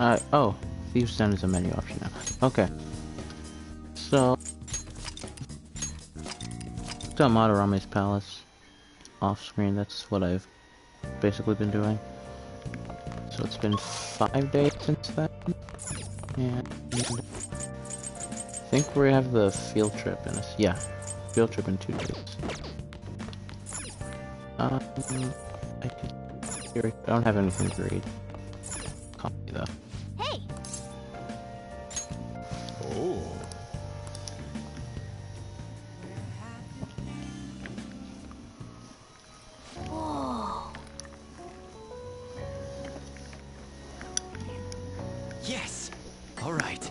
Oh, Thieves' Den is a menu option now. Okay. So, got Madarame's Palace off screen. That's what I've basically been doing. So it's been 5 days since then. And I think we have the field trip in us. Yeah, field trip in 2 days. I don't have anything to read. Copy though. Hey. Oh. Whoa. Yes. All right.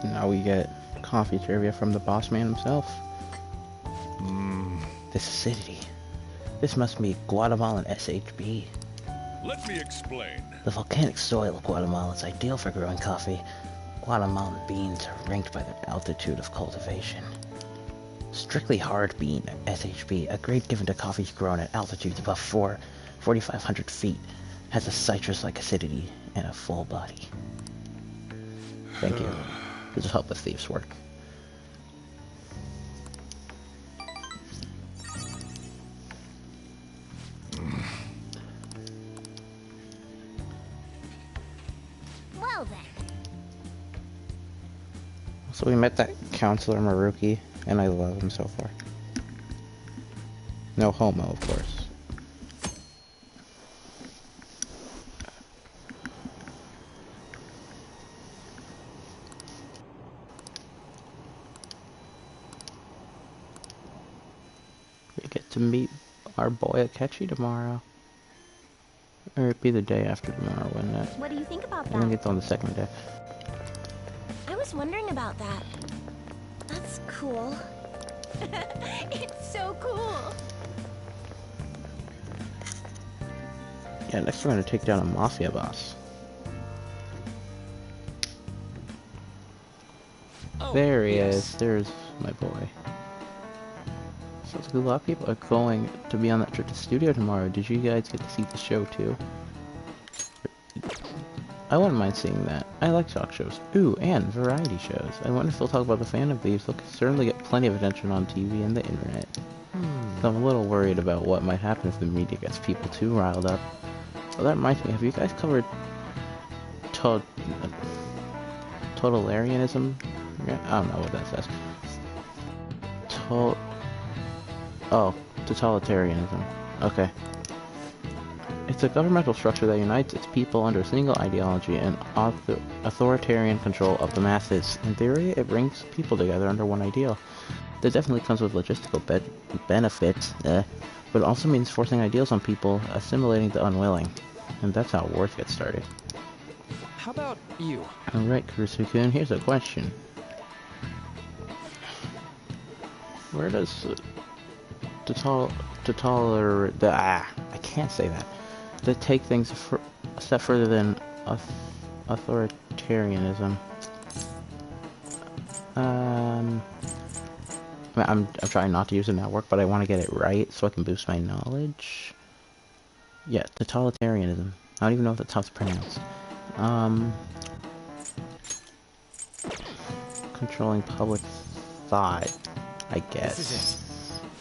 Now we get coffee trivia from the boss man himself. This acidity. This must be Guatemalan SHB. Let me explain. The volcanic soil of Guatemala is ideal for growing coffee. Guatemalan beans are ranked by their altitude of cultivation. Strictly hard bean, SHB, a grade given to coffees grown at altitudes above 4,500 feet, has a citrus-like acidity and a full body. Thank you. This will help with Thieves' work. Well then. So we met that counselor Maruki, and I love him so far. No homo, of course. We get to meet our boy Akechi tomorrow. Or it'd be the day after tomorrow, wouldn't it? What do you think about I think that? it's on the second day. I was wondering about that. That's cool. It's so cool. Yeah, next we're gonna take down a mafia boss. Oh, There he yes. is. There's my boy. So it's like a lot of people are going to be on that trip to the studio tomorrow. Did you guys get to see the show too? I wouldn't mind seeing that. I like talk shows. Ooh, and variety shows. I wonder if they'll talk about the Phantom Thieves. They'll certainly get plenty of attention on TV and the internet. So I'm a little worried about what might happen if the media gets people too riled up. Oh, that reminds me. Have you guys covered totalitarianism? I don't know what that says. Oh, totalitarianism. Okay. It's a governmental structure that unites its people under a single ideology and authoritarian control of the masses. In theory, it brings people together under one ideal. That definitely comes with logistical benefits, but it also means forcing ideals on people, assimilating the unwilling. And that's how wars get started. How about you? Alright, Kurusu-kun, here's a question. Where does I can't say that. To take things a step further than authoritarianism. I'm trying not to use a network, but I want to get it right so I can boost my knowledge. Yeah, totalitarianism. I don't even know if that's how it's pronounced. Controlling public thought, I guess. This is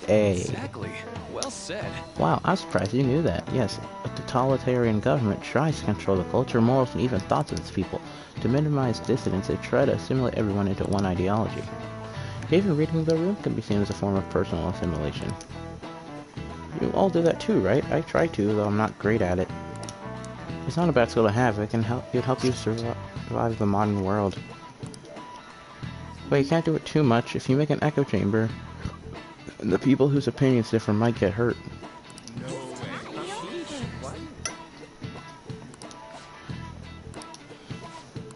it. Exactly. Well said. Wow, I'm surprised you knew that. Yes, a totalitarian government tries to control the culture, morals, and even thoughts of its people. To minimize dissidence, they try to assimilate everyone into one ideology. Even reading the room can be seen as a form of personal assimilation. You all do that too, right? I try to, though I'm not great at it. It's not a bad skill to have. It can help you survive the modern world. But you can't do it too much. If you make an echo chamber, the people whose opinions differ might get hurt.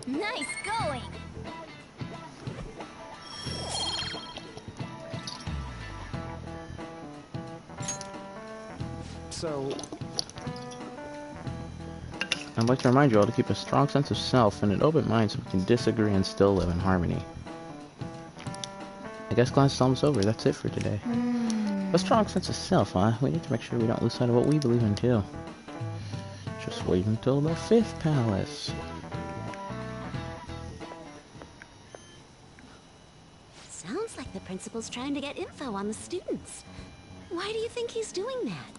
Nice going. So, I'd like to remind you all to keep a strong sense of self and an open mind so we can disagree and still live in harmony. I guess class is almost over. That's it for today. A strong sense of self, huh? We need to make sure we don't lose sight of what we believe in, too. Just wait until the 5th palace. Sounds like the principal's trying to get info on the students. Why do you think he's doing that?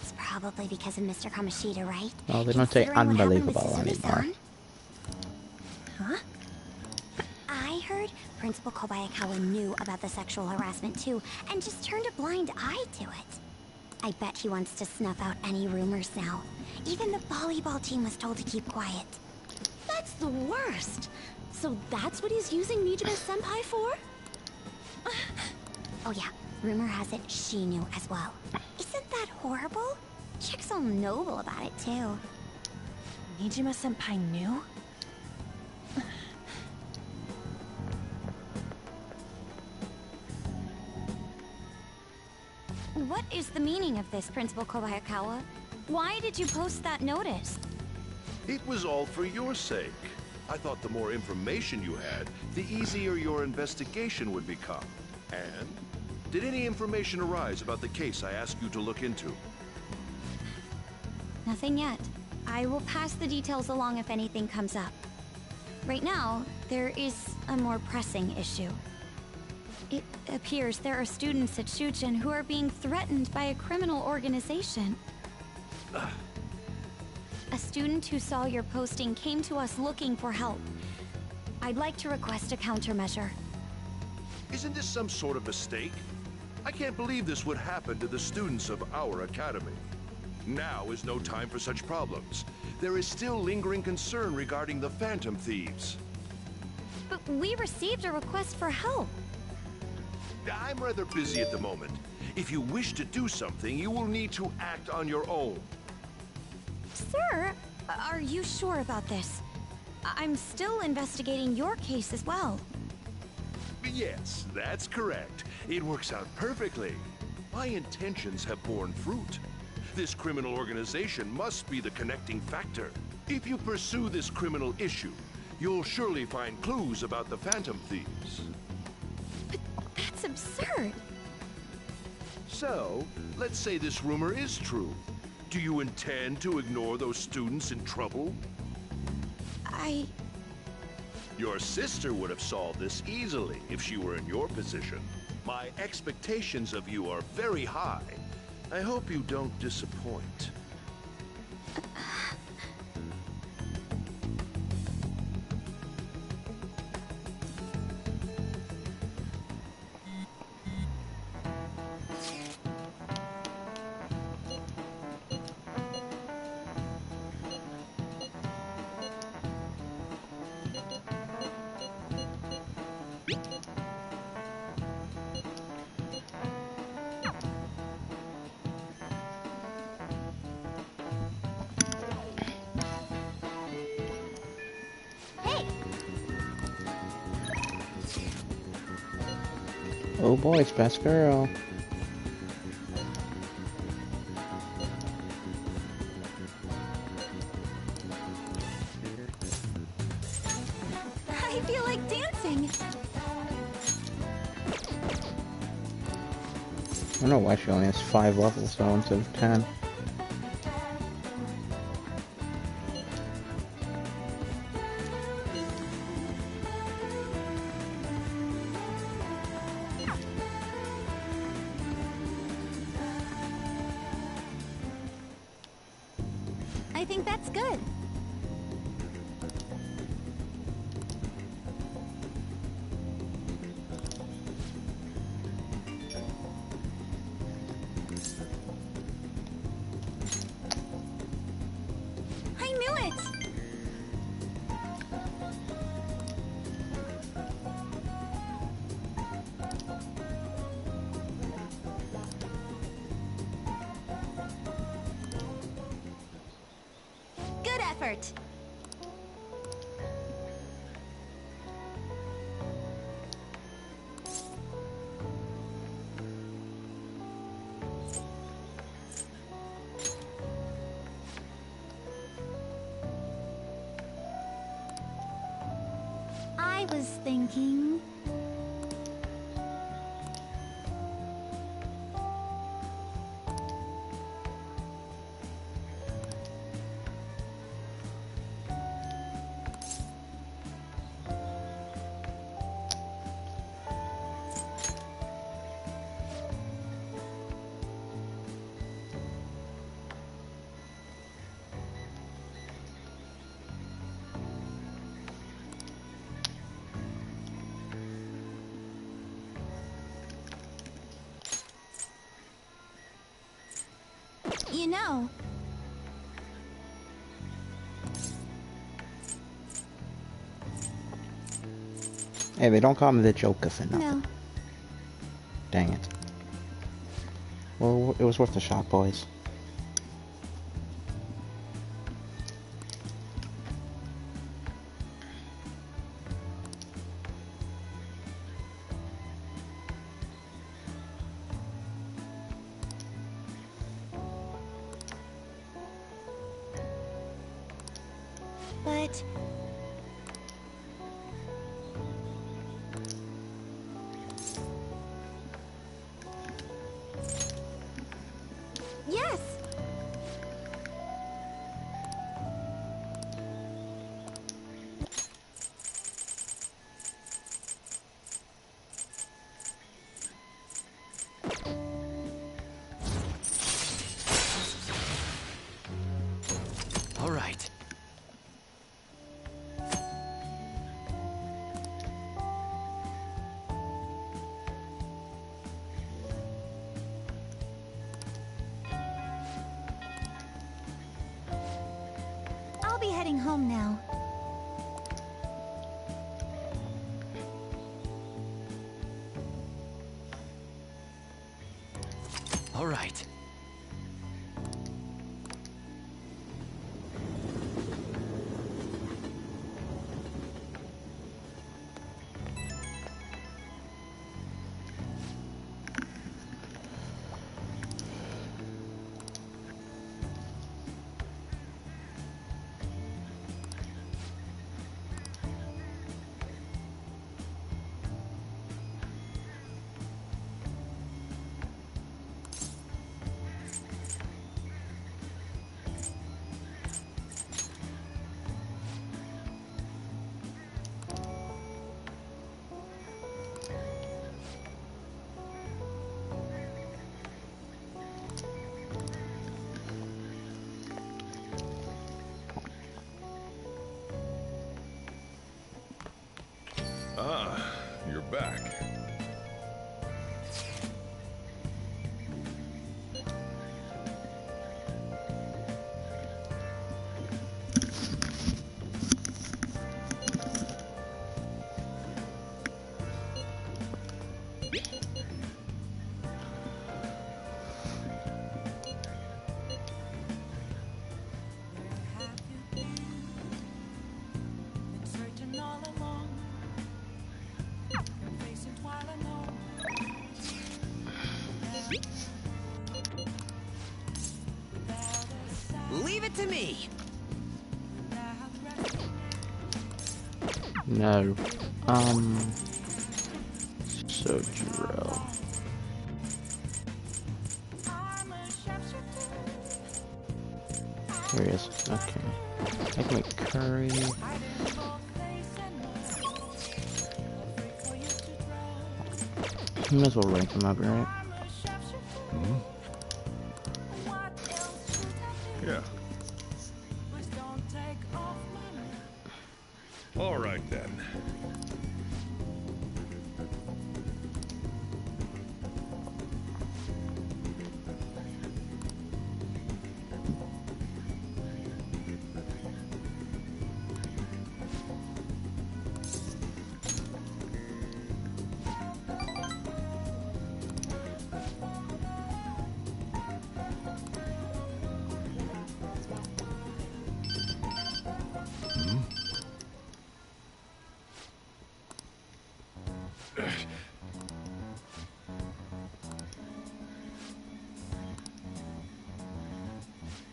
It's probably because of Mr. Kamoshida, right? Oh, they don't say Considering what happened with unbelievable anymore. Suzume-san. Huh? I heard Principal Kobayakawa knew about the sexual harassment too, and just turned a blind eye to it. I bet he wants to snuff out any rumors now. Even the volleyball team was told to keep quiet. That's the worst! So that's what he's using Nijime-senpai for? Oh yeah, rumor has it she knew as well. Isn't that horrible? Chick's all noble about it too. Nijima-senpai knew? What is the meaning of this, Principal Kobayakawa? Why did you post that notice? It was all for your sake. I thought the more information you had, the easier your investigation would become. And did any information arise about the case I asked you to look into? Nothing yet. I will pass the details along if anything comes up. Right now, there is a more pressing issue. It appears there are students at Shuchen who are being threatened by a criminal organization. A student who saw your posting came to us looking for help. I'd like to request a countermeasure. Isn't this some sort of mistake? I can't believe this would happen to the students of our academy. Now is no time for such problems. There is still lingering concern regarding the Phantom Thieves. But we received a request for help. I'm rather busy at the moment. If you wish to do something, you will need to act on your own. Sir, are you sure about this? I'm still investigating your case as well. Yes, that's correct. It works out perfectly. My intentions have borne fruit. This criminal organization must be the connecting factor. If you pursue this criminal issue, you'll surely find clues about the Phantom Thieves. But that's absurd. So, let's say this rumor is true. Do you intend to ignore those students in trouble? Your sister would have solved this easily if she were in your position. My expectations of you are very high. I hope you don't disappoint. Oh boy, it's best girl. I feel like dancing. I don't know why she only has 5 levels though instead of 10. I think that's good. I knew it! Good effort. I was thinking... You know... Hey, they don't call me the Joker for nothing. No. Dang it. Well, it was worth the shot, boys. But... Yes! All right. I'll be heading home now. All right. Ah, you're back. Leave it to me. No. Sojiro. Here he is. Okay. I can make curry. Might as well rank him up, right? Yeah. All right then.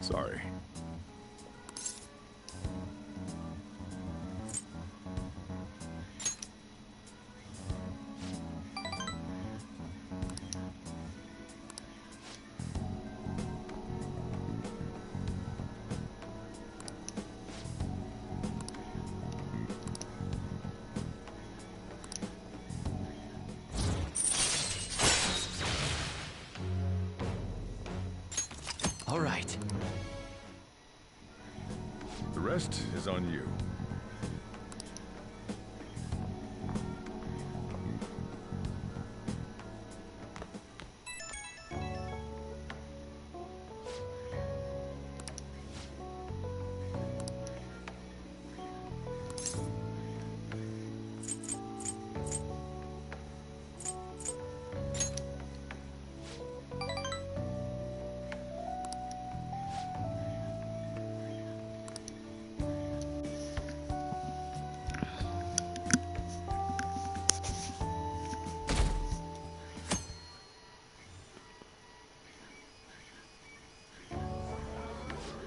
Sorry. All right. The rest is on you.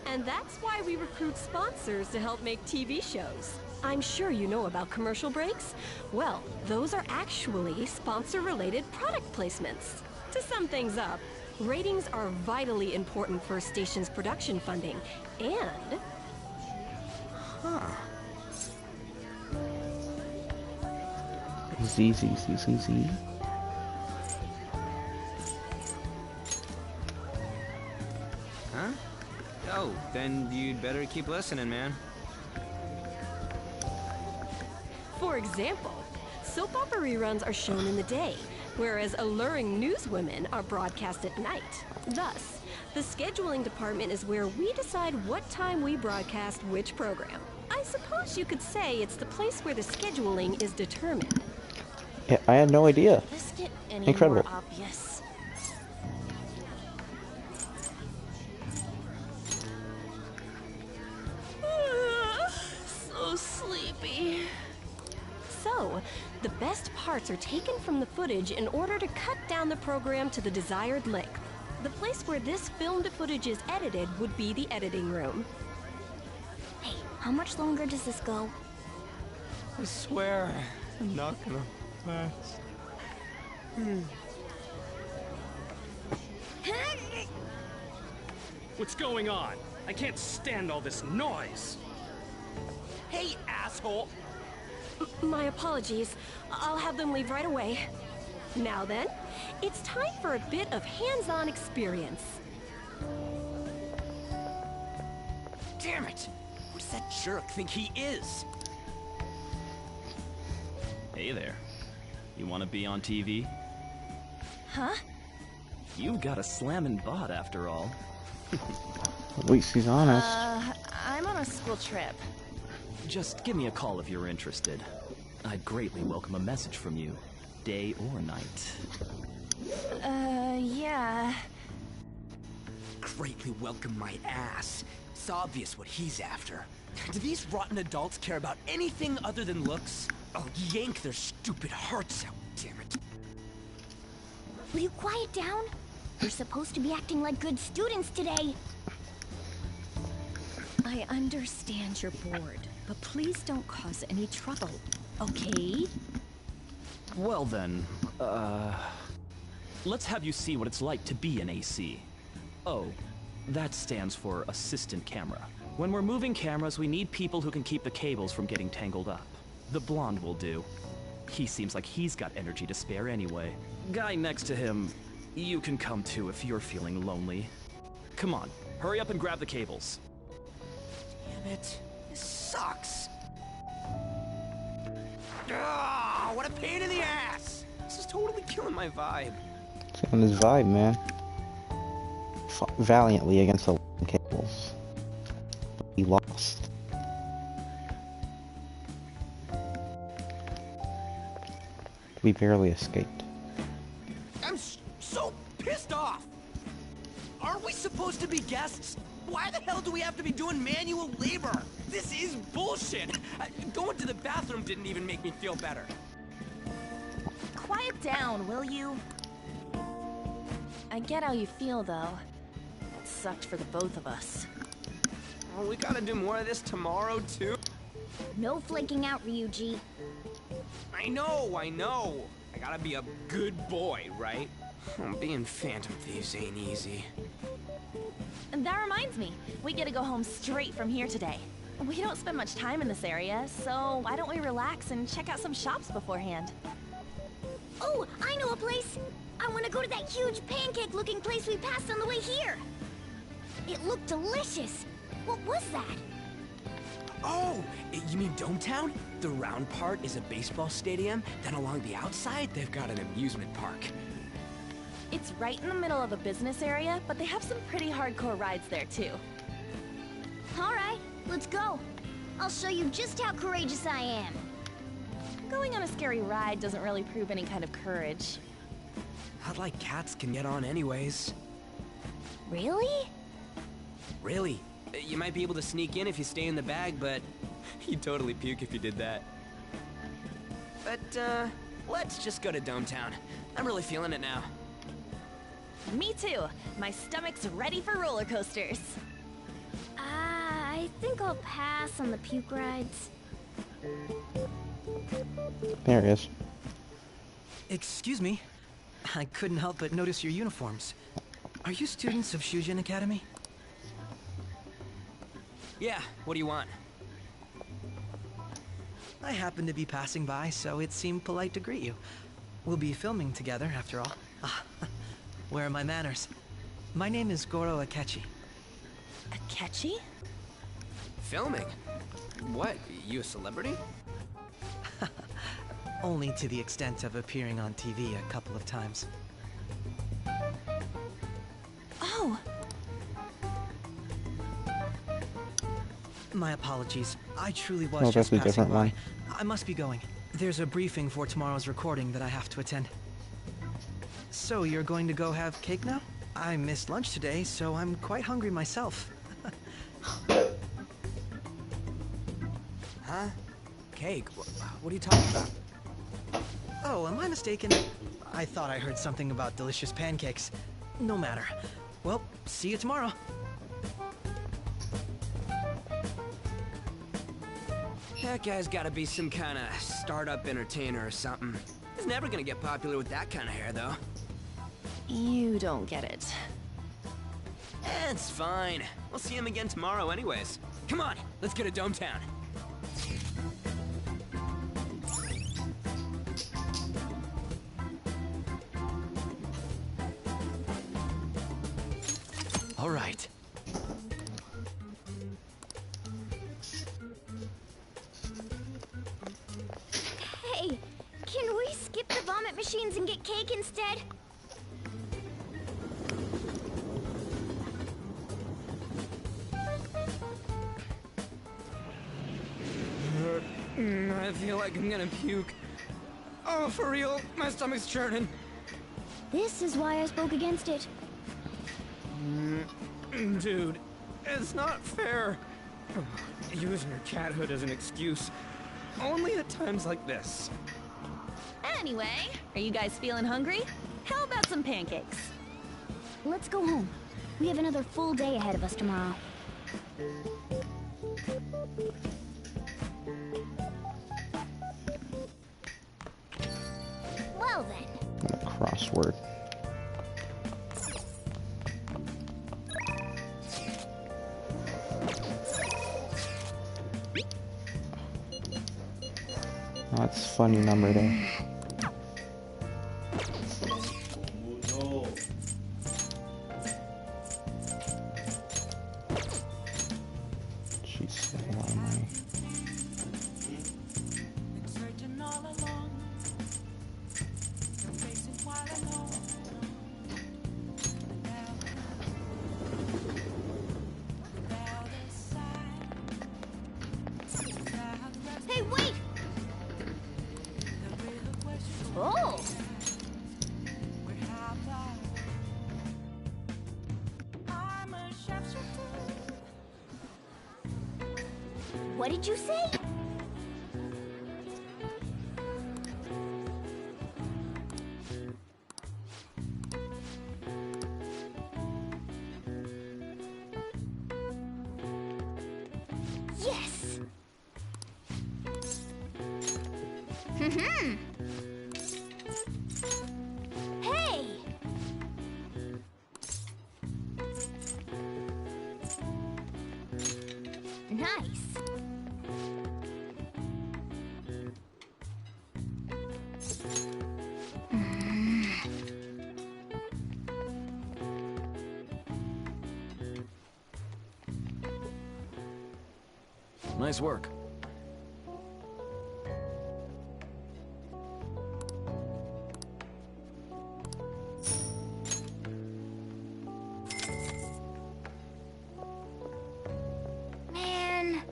And that's why we recruit sponsors to help make TV shows. I'm sure you know about commercial breaks. Well, those are actually sponsor-related product placements. To sum things up, ratings are vitally important for a station's production funding, and... Z, Z, Z, Z, Z. Huh? Oh, then you'd better keep listening, man. For example, soap opera reruns are shown in the day, whereas alluring newswomen are broadcast at night. Thus, the scheduling department is where we decide what time we broadcast which program. I suppose you could say it's the place where the scheduling is determined. Yeah, I had no idea. Could this get any Incredible. more obvious? So sleepy. So, the best parts are taken from the footage in order to cut down the program to the desired length. The place where this filmed footage is edited would be the editing room. Hey, how much longer does this go? I swear, I'm not gonna last. What's going on? I can't stand all this noise. Hey, asshole! My apologies. I'll have them leave right away. Now then, it's time for a bit of hands-on experience. Damn it! Who does that jerk think he is? Hey there. You want to be on TV? Huh? You've got a slammin' bot after all. At least he's honest. I'm on a school trip. Just give me a call if you're interested. I'd greatly welcome a message from you, day or night. Yeah. Greatly welcome my ass. It's obvious what he's after. Do these rotten adults care about anything other than looks? I'll yank their stupid hearts out, damn it. Will you quiet down? We're supposed to be acting like good students today. I understand you're bored, but please don't cause any trouble, okay? Well then, let's have you see what it's like to be an AC. Oh, that stands for assistant camera. When we're moving cameras, we need people who can keep the cables from getting tangled up. The blonde will do. He seems like he's got energy to spare anyway. Guy next to him, you can come too if you're feeling lonely. Come on, hurry up and grab the cables. Damn it. This sucks. Ah, what a pain in the ass! This is totally killing my vibe. Killing his vibe, man. Fought valiantly against the cables. He lost. We barely escaped. I'm so pissed off! Aren't we supposed to be guests? Why the hell do we have to be doing manual labor? This is bullshit! Going to the bathroom didn't even make me feel better. Quiet down, will you? I get how you feel, though. It sucked for the both of us. Oh, we gotta do more of this tomorrow, too? No flaking out, Ryuji. I know! I gotta be a good boy, right? Being Phantom Thieves ain't easy. And that reminds me, we get to go home straight from here today. We don't spend much time in this area, so why don't we relax and check out some shops beforehand? Oh, I know a place! I want to go to that huge pancake-looking place we passed on the way here! It looked delicious. What was that? Oh, you mean Dometown? The round part is a baseball stadium, then along the outside, they've got an amusement park. It's right in the middle of a business area, but they have some pretty hardcore rides there too. All right, let's go. I'll show you just how courageous I am. Going on a scary ride doesn't really prove any kind of courage. Not like cats can get on anyways. Really? Really? You might be able to sneak in if you stay in the bag, but you'd totally puke if you did that. But, let's just go to Dometown. I'm really feeling it now. Me too. My stomach's ready for roller coasters. I think I'll pass on the puke rides. There he is. Excuse me. I couldn't help but notice your uniforms. Are you students of Shujin Academy? Yeah, what do you want? I happened to be passing by, so it seemed polite to greet you. We'll be filming together, after all. Where are my manners? My name is Goro Akechi. Akechi? Filming? What, you a celebrity? Only to the extent of appearing on TV a couple of times. Oh! My apologies. I truly was Oh, just that's a passing different by. one. I must be going. There's a briefing for tomorrow's recording that I have to attend. So, you're going to go have cake now? I missed lunch today, so I'm quite hungry myself. Huh? Cake? What are you talking about? Oh, am I mistaken? I thought I heard something about delicious pancakes. No matter. Well, see you tomorrow. That guy's gotta be some kind of startup entertainer or something. He's never gonna get popular with that kind of hair, though. You don't get it. It's fine. We'll see him again tomorrow anyways. Come on, let's get to Dometown. All right. Hey, can we skip the vomit machines and get cake instead? I feel like I'm gonna puke. Oh, for real? My stomach's churning. This is why I spoke against it. Dude, it's not fair. Using your cathood as an excuse. Only at times like this. Anyway, are you guys feeling hungry? How about some pancakes? Let's go home. We have another full day ahead of us tomorrow. Well then. Crossword. Oh, that's a funny number there. Jeez, a lot of money. Hey, wait! Oh! What did you say? Yes! Hey! Nice. Nice work. Man.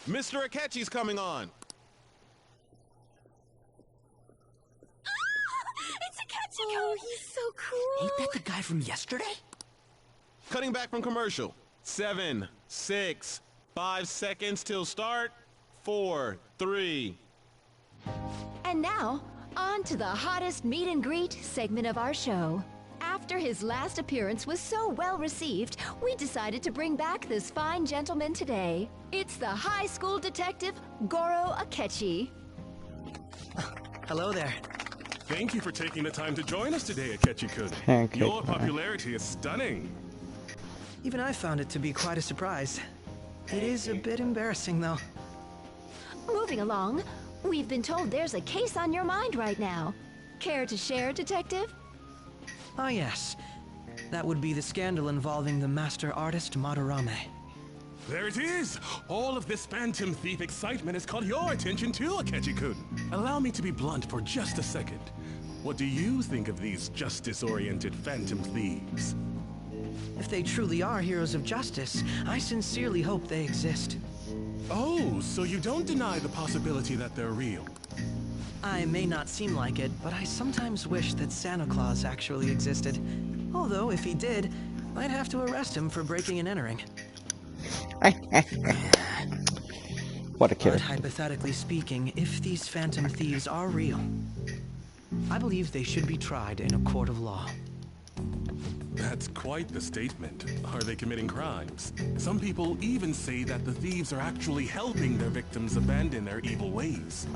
Mr. Akechi's coming on. It's a catchy Oh, he's so cool. Ain't that the guy from yesterday? Cutting back from commercial. 7, 6, 5 seconds till start. 4, 3. And now, on to the hottest meet and greet segment of our show. After his last appearance was so well received, we decided to bring back this fine gentleman today. It's the high school detective, Goro Akechi. Hello there. Thank you for taking the time to join us today, Akechi-kun. Pancake Your pie. popularity is stunning. Even I found it to be quite a surprise. It is a bit embarrassing, though. Moving along, we've been told there's a case on your mind right now. Care to share, detective? Ah, yes. That would be the scandal involving the master artist Madarame. There it is! All of this Phantom Thief excitement has caught your attention too, Akechi-kun. Allow me to be blunt for just a second. What do you think of these justice-oriented Phantom Thieves? If they truly are heroes of justice, I sincerely hope they exist. Oh, so you don't deny the possibility that they're real? I may not seem like it, but I sometimes wish that Santa Claus actually existed. Although, if he did, I'd have to arrest him for breaking and entering. What a kid. But hypothetically speaking, if these Phantom Thieves are real, I believe they should be tried in a court of law. That's quite the statement. Are they committing crimes? Some people even say that the thieves are actually helping their victims abandon their evil ways.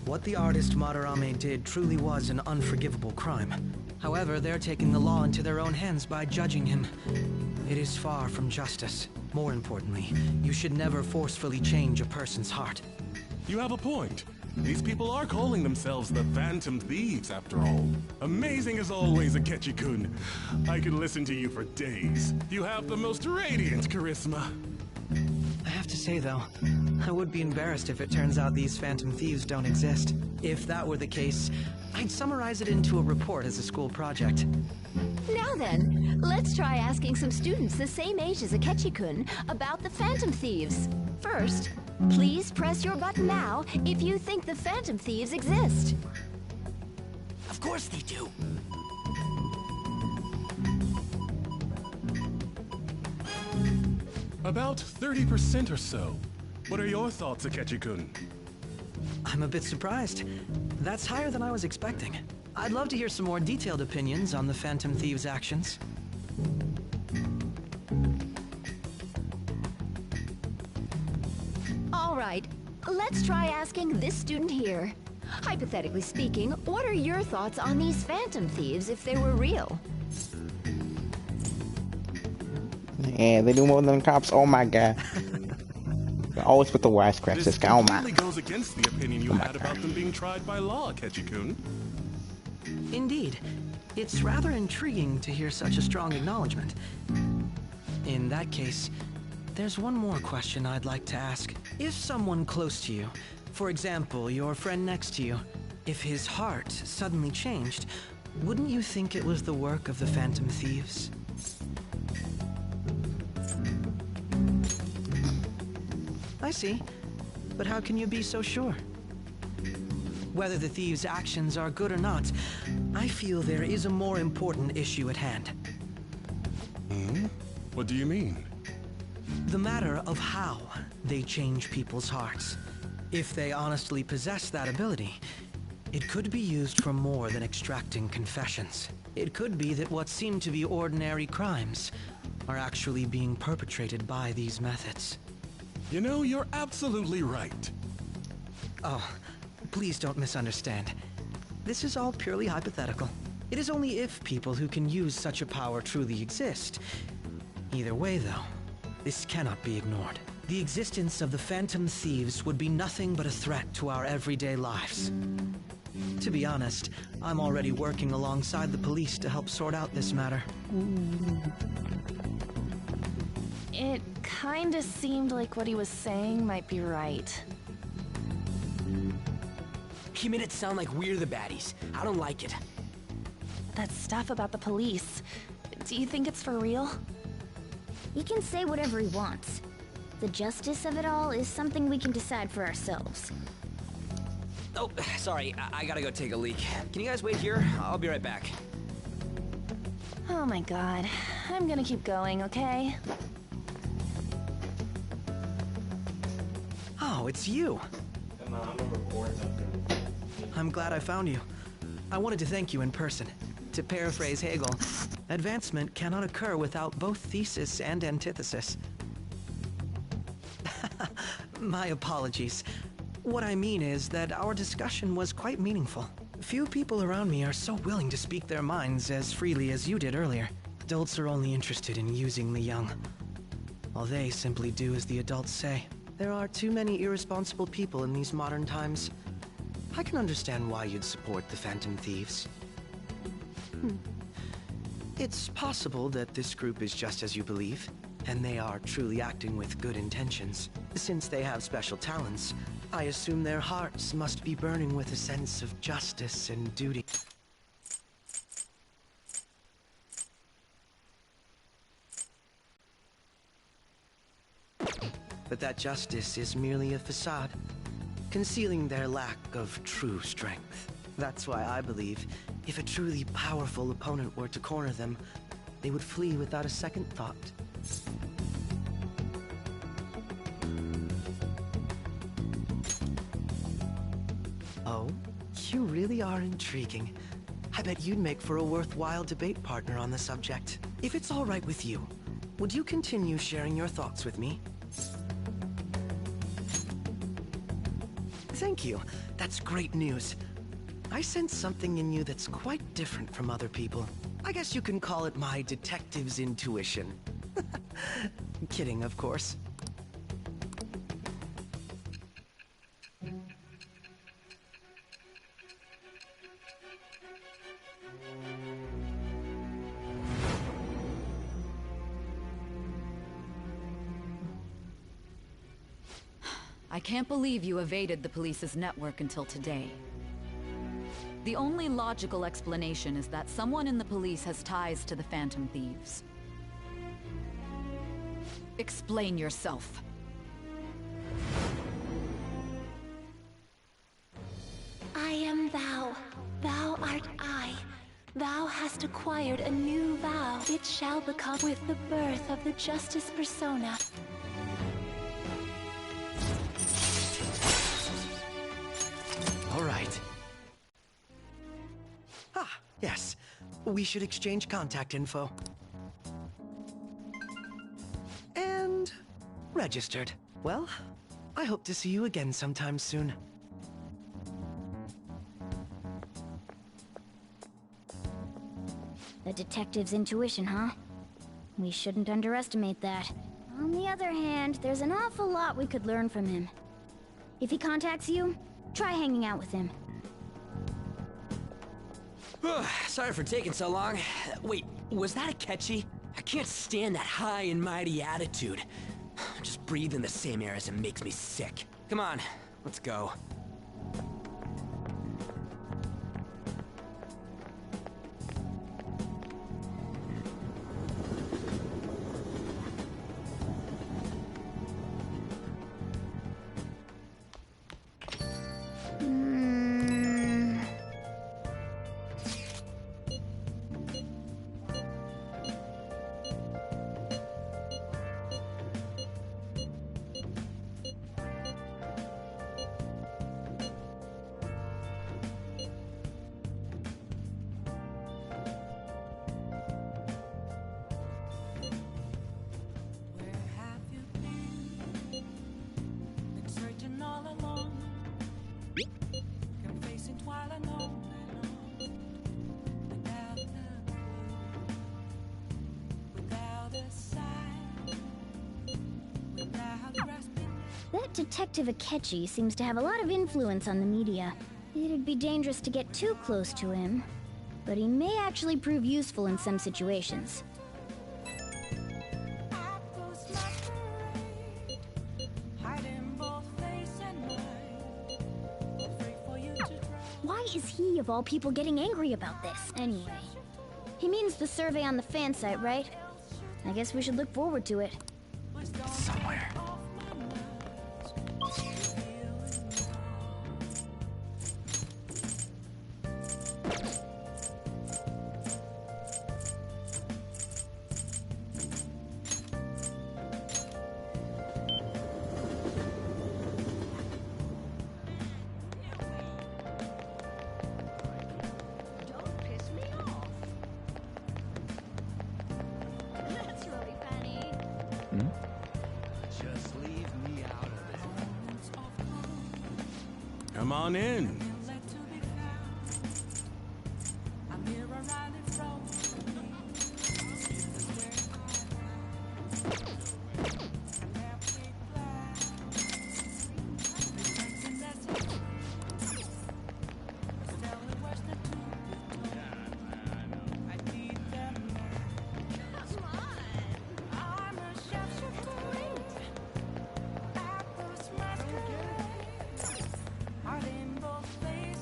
What the artist Madarame did truly was an unforgivable crime. However, they're taking the law into their own hands by judging him. It is far from justice. More importantly, you should never forcefully change a person's heart. You have a point. These people are calling themselves the Phantom Thieves, after all. Amazing as always, Akechi-kun. I could listen to you for days. You have the most radiant charisma. I have to say, though, I would be embarrassed if it turns out these Phantom Thieves don't exist. If that were the case, I'd summarize it into a report as a school project. Now then, let's try asking some students the same age as Akechi-kun about the Phantom Thieves. First, please press your button now if you think the Phantom Thieves exist. Of course they do. About 30% or so. What are your thoughts, Akechi-kun? I'm a bit surprised. That's higher than I was expecting. I'd love to hear some more detailed opinions on the Phantom Thieves' actions. All right, let's try asking this student here. Hypothetically speaking, what are your thoughts on these Phantom Thieves if they were real? Yeah, they do more than cops. Oh my god. Always with the wisecracks. This guy. Oh my. This goes against the opinion you had about them being tried by law, Akechi-kun. Indeed. It's rather intriguing to hear such a strong acknowledgement. In that case, there's one more question I'd like to ask. If someone close to you, for example, your friend next to you, if his heart suddenly changed, wouldn't you think it was the work of the Phantom Thieves? I see. But how can you be so sure? Whether the thieves' actions are good or not, I feel there is a more important issue at hand. Hmm? What do you mean? The matter of how they change people's hearts. If they honestly possess that ability, it could be used for more than extracting confessions. It could be that what seem to be ordinary crimes are actually being perpetrated by these methods. You know, you're absolutely right. Oh, please don't misunderstand. This is all purely hypothetical. It is only if people who can use such a power truly exist. Either way, though, this cannot be ignored. The existence of the Phantom Thieves would be nothing but a threat to our everyday lives. To be honest, I'm already working alongside the police to help sort out this matter. It kinda seemed like what he was saying might be right. He made it sound like we're the baddies. I don't like it. That stuff about the police. Do you think it's for real? He can say whatever he wants. The justice of it all is something we can decide for ourselves. Oh, sorry. I gotta go take a leak. Can you guys wait here? I'll be right back. Oh my god. I'm gonna keep going, okay? Oh, it's you. Come on, I'm gonna report something. I'm glad I found you. I wanted to thank you in person. To paraphrase Hegel, advancement cannot occur without both thesis and antithesis. My apologies. What I mean is that our discussion was quite meaningful. Few people around me are so willing to speak their minds as freely as you did earlier. Adults are only interested in using the young, while they simply do as the adults say. There are too many irresponsible people in these modern times. I can understand why you'd support the Phantom Thieves. It's possible that this group is just as you believe, and they are truly acting with good intentions. Since they have special talents, I assume their hearts must be burning with a sense of justice and duty. But that justice is merely a facade, concealing their lack of true strength. That's why I believe if a truly powerful opponent were to corner them, they would flee without a second thought. Oh, you really are intriguing. I bet you'd make for a worthwhile debate partner on the subject. If it's all right with you, would you continue sharing your thoughts with me? Thank you. That's great news. I sense something in you that's quite different from other people. I guess you can call it my detective's intuition. Kidding, of course. I can't believe you evaded the police's network until today. The only logical explanation is that someone in the police has ties to the Phantom Thieves. Explain yourself. I am thou. Thou art I. Thou hast acquired a new vow. It shall become with the birth of the Justice Persona. All right. Ah, yes. We should exchange contact info. And registered. Well, I hope to see you again sometime soon. The detective's intuition, huh? We shouldn't underestimate that. On the other hand, there's an awful lot we could learn from him. If he contacts you, try hanging out with him. Sorry for taking so long. Wait, was that a catchy? I can't stand that high and mighty attitude. Just breathing the same air as him makes me sick. Come on, let's go. Detective Akechi seems to have a lot of influence on the media. It'd be dangerous to get too close to him, but he may actually prove useful in some situations. Why is he, of all people, getting angry about this, anyway? He means the survey on the fan site, right? I guess we should look forward to it. Somewhere. Come on in.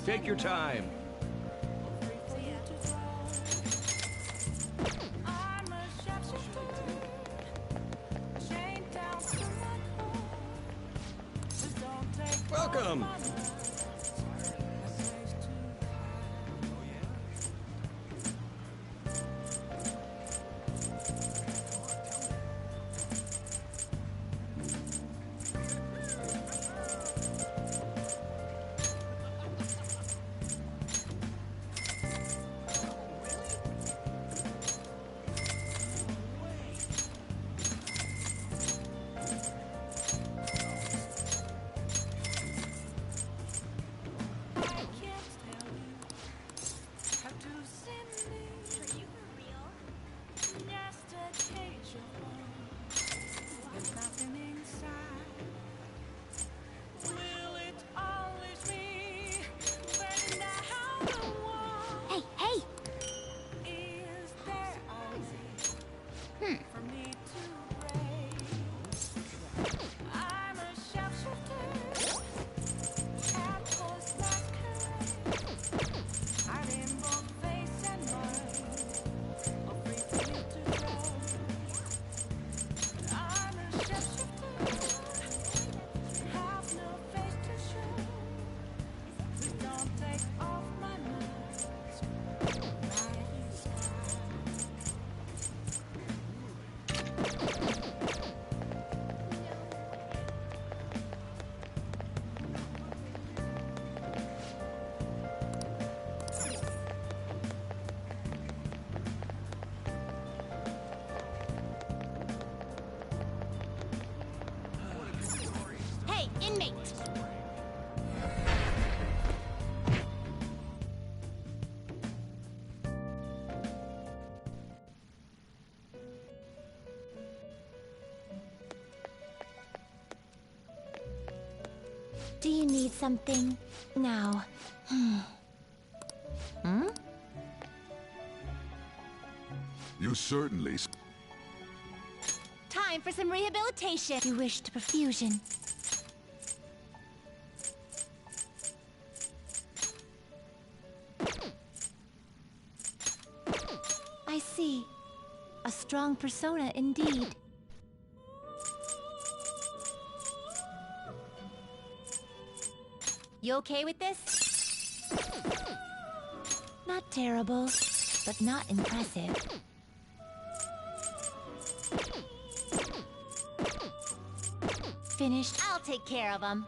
Take your time. Welcome. Inmate! Do you need something now? You certainly... Time for some rehabilitation. You wish to perfusion. I see. A strong persona indeed. You okay with this? Not terrible, but not impressive. Finished? I'll take care of them.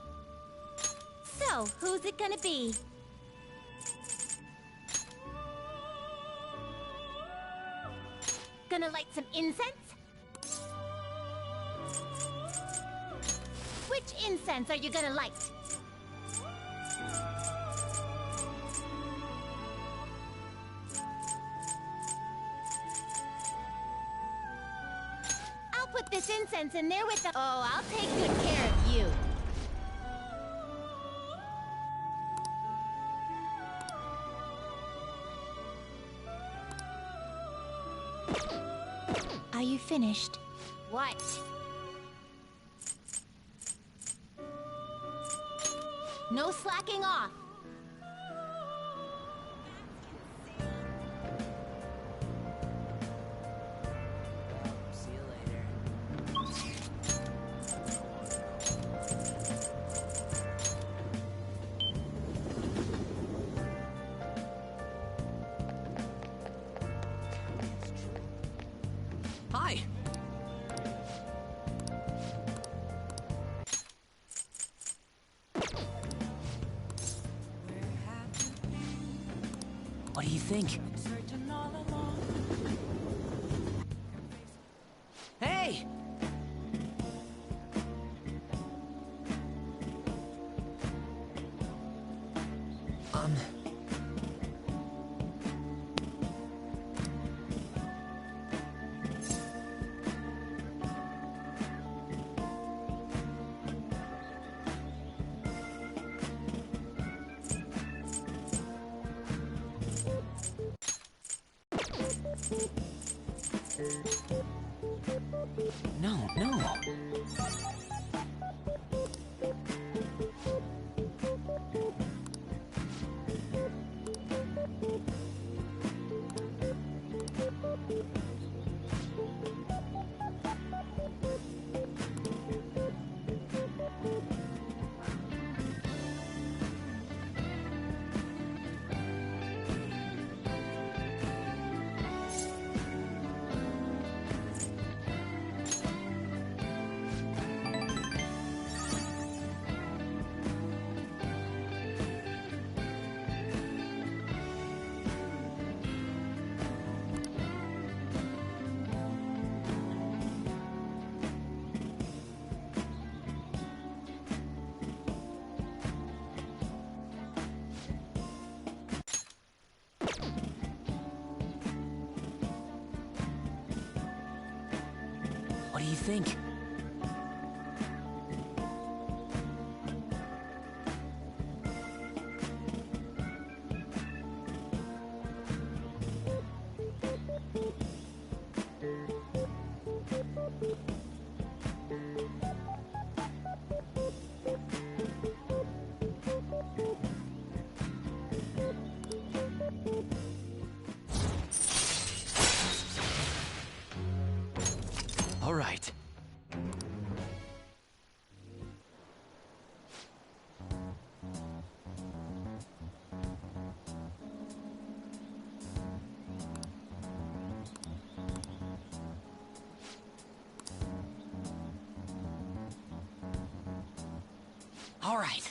So, who's it gonna be? Gonna light some incense? Which incense are you gonna light? I'll put this incense in there with the... Oh, I'll take good care of you. Are you finished? What? No slacking off. See you later. Hi. What do you think? Hey! No, no. What do you think? All right. All right.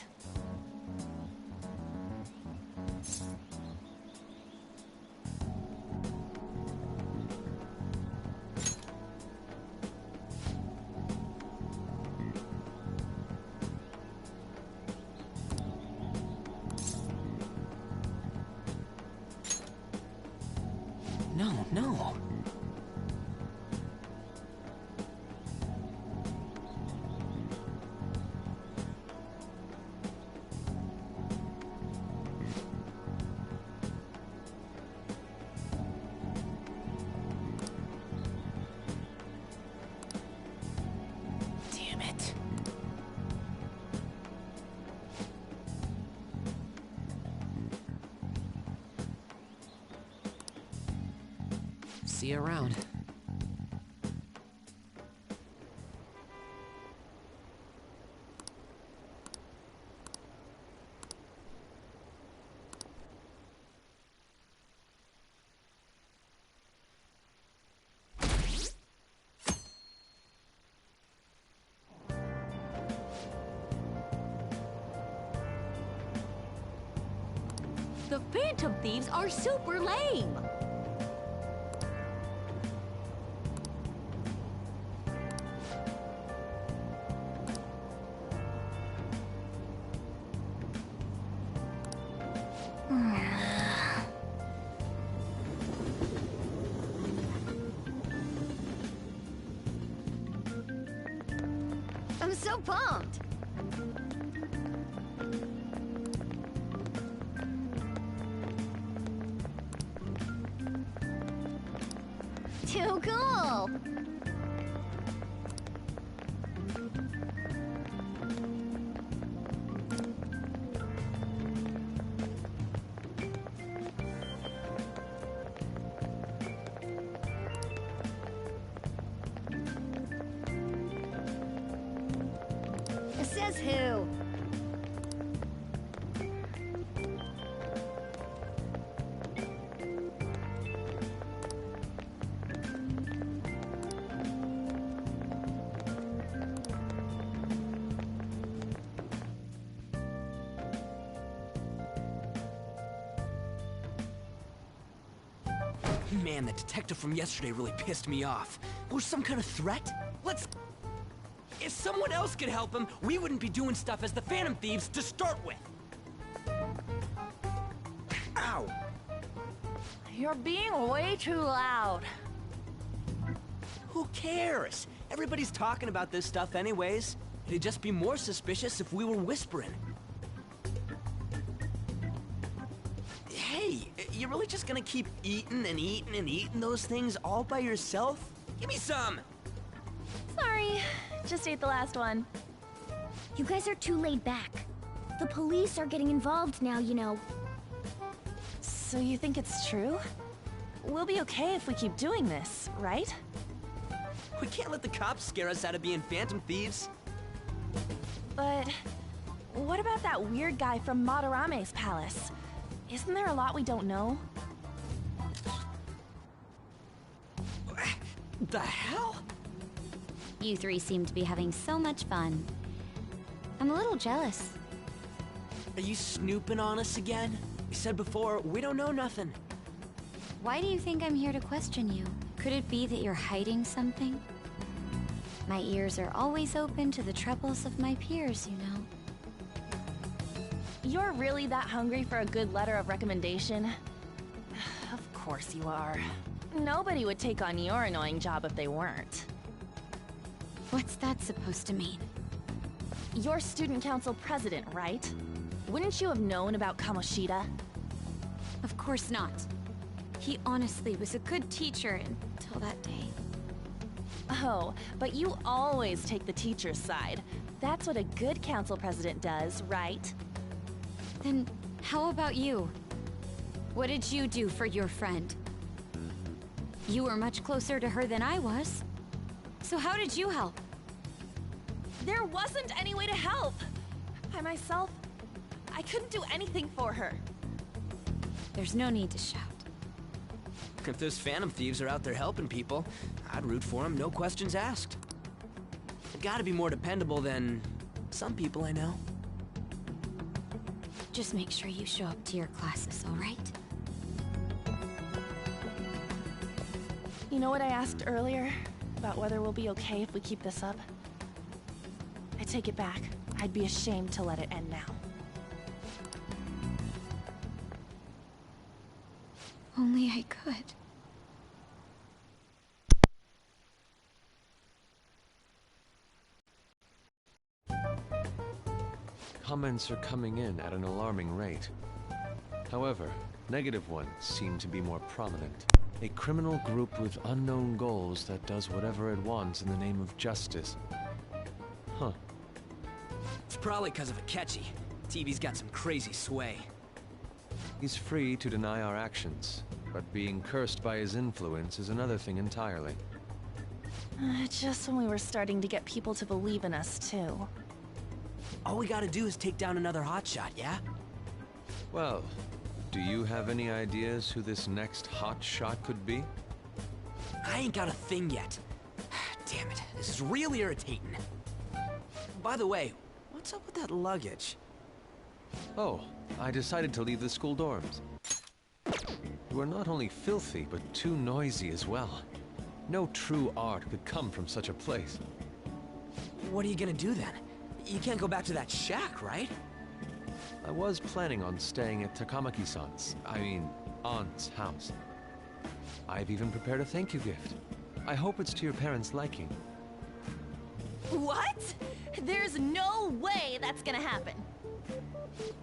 No, no. Damn it. See you around. The Phantom Thieves are super lame! I'm so pumped! Too cool! Says who? Man, the detective from yesterday really pissed me off. Was some kind of threat? If someone else could help him, we wouldn't be doing stuff as the Phantom Thieves to start with. Ow! You're being way too loud. Who cares? Everybody's talking about this stuff anyways. It'd just be more suspicious if we were whispering. Hey, you really just gonna keep eating and eating and eating those things all by yourself? Give me some! Sorry, just ate the last one. You guys are too laid back. The police are getting involved now, you know. So you think it's true? We'll be okay if we keep doing this, right? We can't let the cops scare us out of being Phantom Thieves. But what about that weird guy from Madarame's palace? Isn't there a lot we don't know? The hell? You three seem to be having so much fun. I'm a little jealous. Are you snooping on us again? You said before, we don't know nothing. Why do you think I'm here to question you? Could it be that you're hiding something? My ears are always open to the troubles of my peers, you know. You're really that hungry for a good letter of recommendation? Of course you are. Nobody would take on your annoying job if they weren't. What's that supposed to mean? You're student council president, right? Wouldn't you have known about Kamoshida? Of course not. He honestly was a good teacher until that day. Oh, but you always take the teacher's side. That's what a good council president does, right? Then how about you? What did you do for your friend? You were much closer to her than I was. So how did you help? There wasn't any way to help. By myself, I couldn't do anything for her. There's no need to shout. If those Phantom Thieves are out there helping people, I'd root for them, no questions asked. They've gotta be more dependable than some people I know. Just make sure you show up to your classes, all right? You know what I asked earlier? About whether we'll be okay if we keep this up? I take it back. I'd be ashamed to let it end now. Only I could. Comments are coming in at an alarming rate. However, negative ones seem to be more prominent. A criminal group with unknown goals that does whatever it wants in the name of justice. Huh. It's probably because of Akechi. TV's got some crazy sway. He's free to deny our actions, but being cursed by his influence is another thing entirely. Just when we were starting to get people to believe in us, too. All we gotta do is take down another hotshot, yeah? Well, do you have any ideas who this next hotshot could be? I ain't got a thing yet. Damn it, this is real irritating. By the way, what's up with that luggage? Oh, I decided to leave the school dorms. You are not only filthy, but too noisy as well. No true art could come from such a place. What are you gonna do then? You can't go back to that shack, right? I was planning on staying at Takamaki-san's, aunt's house. I've even prepared a thank you gift. I hope it's to your parents' liking. What? There's no way that's gonna happen.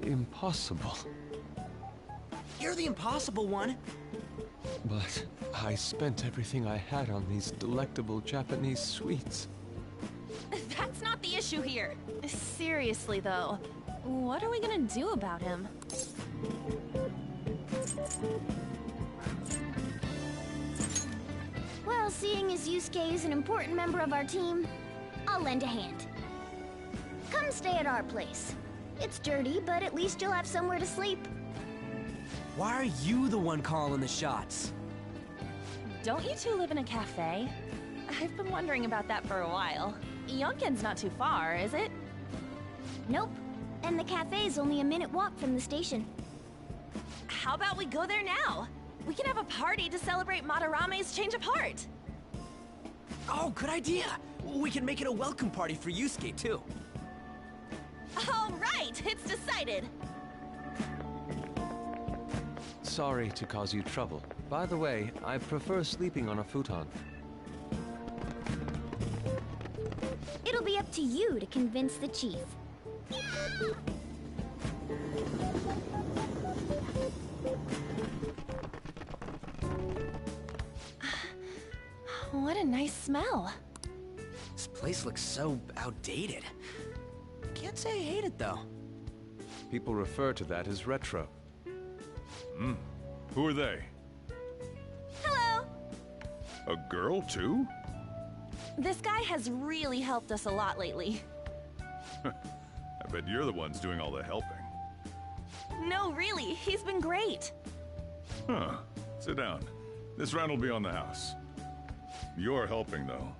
Impossible. You're the impossible one. But I spent everything I had on these delectable Japanese sweets. That's not the issue here. Seriously, though, what are we gonna do about him? Well, seeing as Yusuke is an important member of our team, I'll lend a hand. Come stay at our place. It's dirty, but at least you'll have somewhere to sleep. Why are you the one calling the shots? Don't you two live in a cafe? I've been wondering about that for a while. Yonkin's not too far, is it? Nope. And the cafe's only a minute walk from the station. How about we go there now? We can have a party to celebrate Madarame's change of heart. Oh, good idea! We can make it a welcome party for Yusuke, too. All right, it's decided. Sorry to cause you trouble. By the way, I prefer sleeping on a futon. It'll be up to you to convince the chief. What a nice smell. This place looks so outdated. Can't say I hate it, though. People refer to that as retro. Who are they? Hello. A girl, too? This guy has really helped us a lot lately. I bet you're the ones doing all the helping. No, really, he's been great. Huh. Sit down. This round will be on the house. You're helping, though.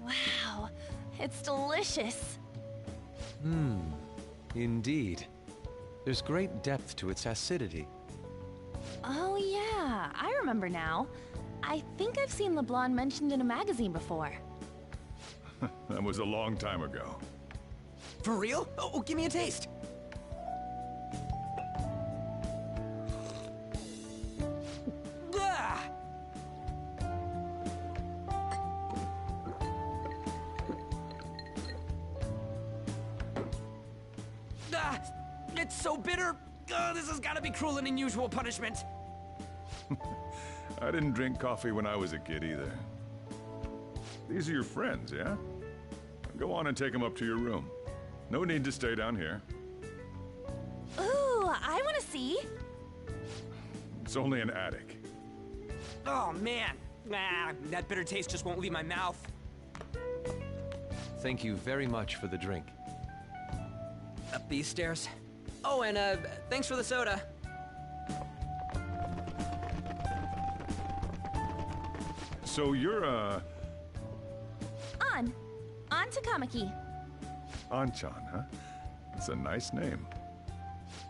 Wow, it's delicious. Indeed. There's great depth to its acidity. Oh yeah, I remember now. I think I've seen LeBlanc mentioned in a magazine before. That was a long time ago. For real? Oh, give me a taste. Ah! Ah, it's so bitter. This has got to be cruel and unusual punishment. I didn't drink coffee when I was a kid either. These are your friends, yeah? Go on and take them up to your room. No need to stay down here. Ooh, I want to see. It's only an attic. Oh, man. That bitter taste just won't leave my mouth. Thank you very much for the drink. Up these stairs. Oh, and thanks for the soda. So you're, On to Kamiki. Anchan, huh? It's a nice name.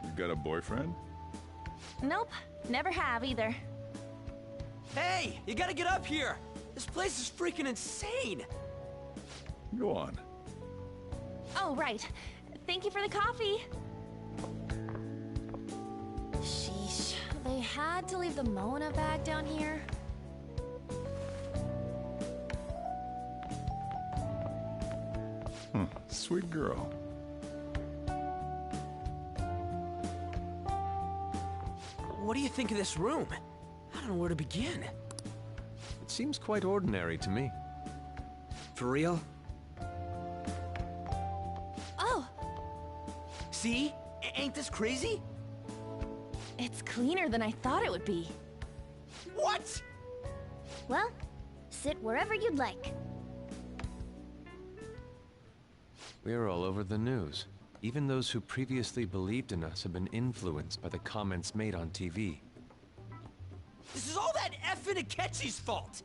You got a boyfriend? Nope, never have either. Hey, you gotta get up here. This place is freaking insane. Go on. Oh, right. Thank you for the coffee. Sheesh, they had to leave the Mona bag down here. Sweet girl. What do you think of this room? I don't know where to begin. It seems quite ordinary to me. For real? Oh! See? Ain't this crazy? It's cleaner than I thought it would be. What? Well, sit wherever you'd like. We're all over the news. Even those who previously believed in us have been influenced by the comments made on TV. This is all that effing Akechi's fault!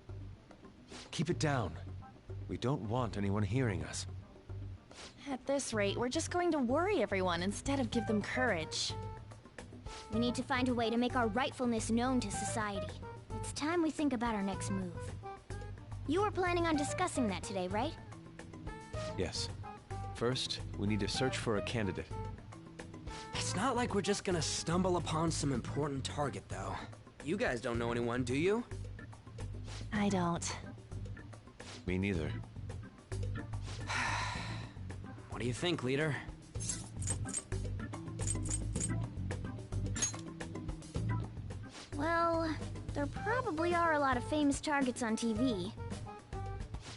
Keep it down. We don't want anyone hearing us. At this rate, we're just going to worry everyone instead of give them courage. We need to find a way to make our rightfulness known to society. It's time we think about our next move. You were planning on discussing that today, right? Yes. First, we need to search for a candidate. It's not like we're just gonna stumble upon some important target, though. You guys don't know anyone, do you? I don't. Me neither. What do you think, leader? Well, there probably are a lot of famous targets on TV.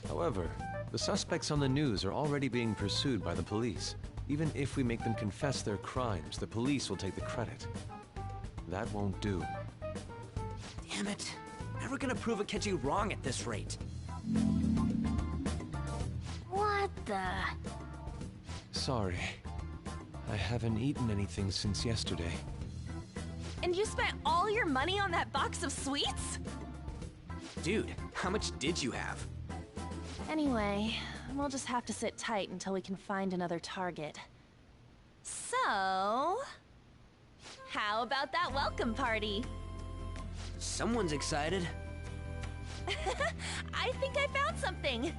However, the suspects on the news are already being pursued by the police. Even if we make them confess their crimes, the police will take the credit. That won't do. Damn it. Never gonna prove Akechi wrong at this rate. the... Sorry. I haven't eaten anything since yesterday. And you spent all your money on that box of sweets? Dude, how much did you have? Anyway, we'll just have to sit tight until we can find another target. So... how about that welcome party? Someone's excited. I think I found something.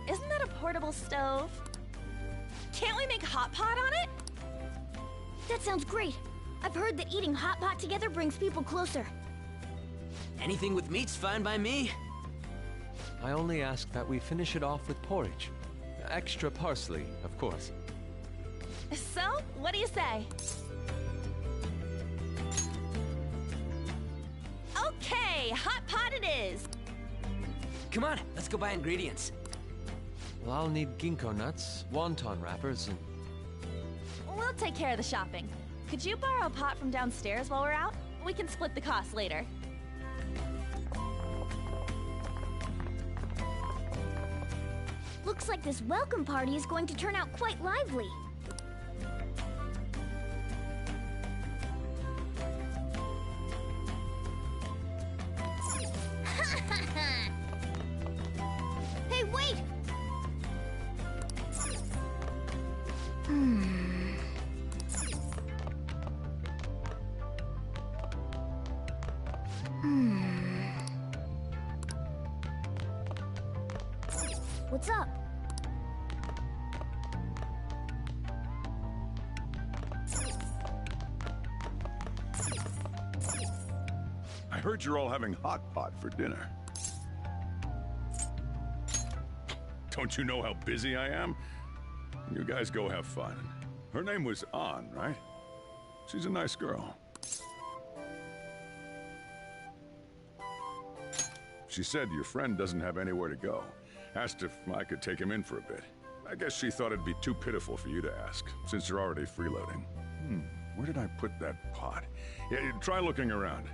Isn't that a portable stove? Can't we make hot pot on it? That sounds great. I've heard that eating hot pot together brings people closer. Anything with meat's fine by me. I only ask that we finish it off with porridge. Extra parsley, of course. So, what do you say? Okay, hot pot it is. Come on, let's go buy ingredients. Well, I'll need ginkgo nuts, wonton wrappers, and... We'll take care of the shopping. Could you borrow a pot from downstairs while we're out? We can split the cost later. Looks like this welcome party is going to turn out quite lively. Hey, wait! What's up? I heard you're all having hot pot for dinner. Don't you know how busy I am? You guys go have fun. Her name was An, right? She's a nice girl. She said your friend doesn't have anywhere to go. Asked if I could take him in for a bit. I guess she thought it'd be too pitiful for you to ask, since you're already freeloading. Where did I put that pot? Yeah, try looking around.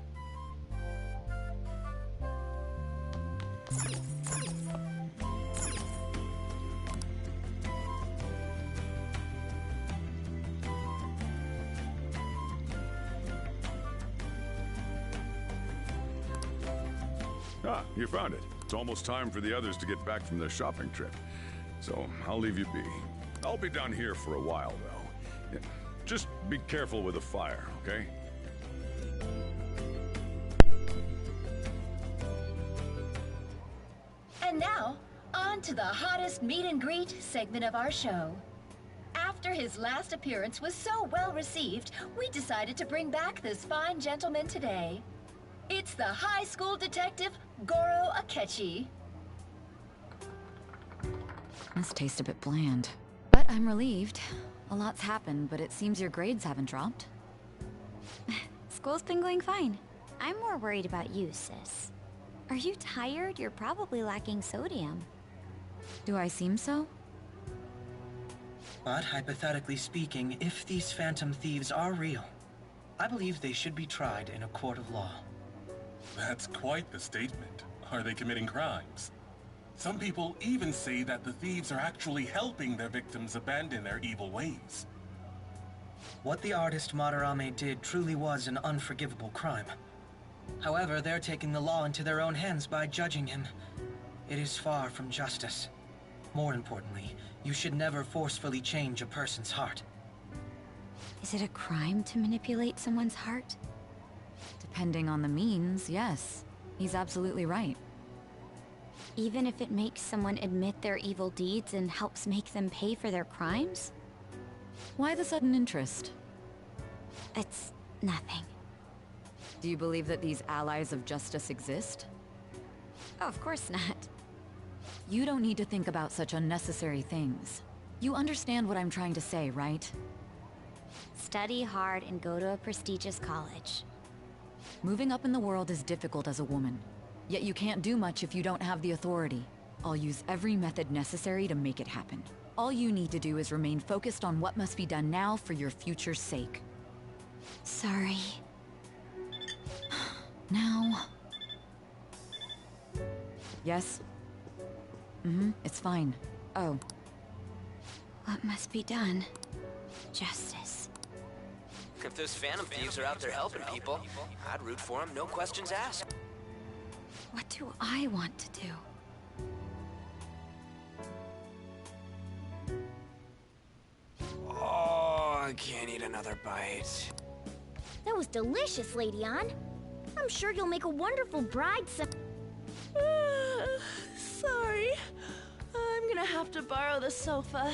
Ah, you found it. It's almost time for the others to get back from their shopping trip. So, I'll leave you be. I'll be down here for a while, though. Yeah, just be careful with the fire, okay? And now, on to the hottest meet and greet segment of our show. After his last appearance was so well received, we decided to bring back this fine gentleman today. It's the high school detective, Goro Akechi. This tastes a bit bland. But I'm relieved. A lot's happened, but it seems your grades haven't dropped. School's been going fine. I'm more worried about you, sis. Are you tired? You're probably lacking sodium. Do I seem so? But hypothetically speaking, if these phantom thieves are real, I believe they should be tried in a court of law. That's quite the statement. Are they committing crimes? Some people even say that the thieves are actually helping their victims abandon their evil ways. What the artist Madarame did truly was an unforgivable crime. However, they're taking the law into their own hands by judging him. It is far from justice. More importantly, you should never forcefully change a person's heart. Is it a crime to manipulate someone's heart? Depending on the means, yes. He's absolutely right. Even if it makes someone admit their evil deeds and helps make them pay for their crimes? Why the sudden interest? It's nothing. Do you believe that these allies of justice exist? Oh, of course not. You don't need to think about such unnecessary things. You understand what I'm trying to say, right? Study hard and go to a prestigious college. Moving up in the world is difficult as a woman. Yet you can't do much if you don't have the authority. I'll use every method necessary to make it happen. All you need to do is remain focused on what must be done now for your future's sake. Sorry. Now... Yes? It's fine. Oh. What must be done? Justice. If those phantom thieves are out there helping people, I'd root for them, no questions asked. What do I want to do? Oh, I can't eat another bite. That was delicious, Lady Ann. I'm sure you'll make a wonderful bride Sorry. I'm gonna have to borrow the sofa.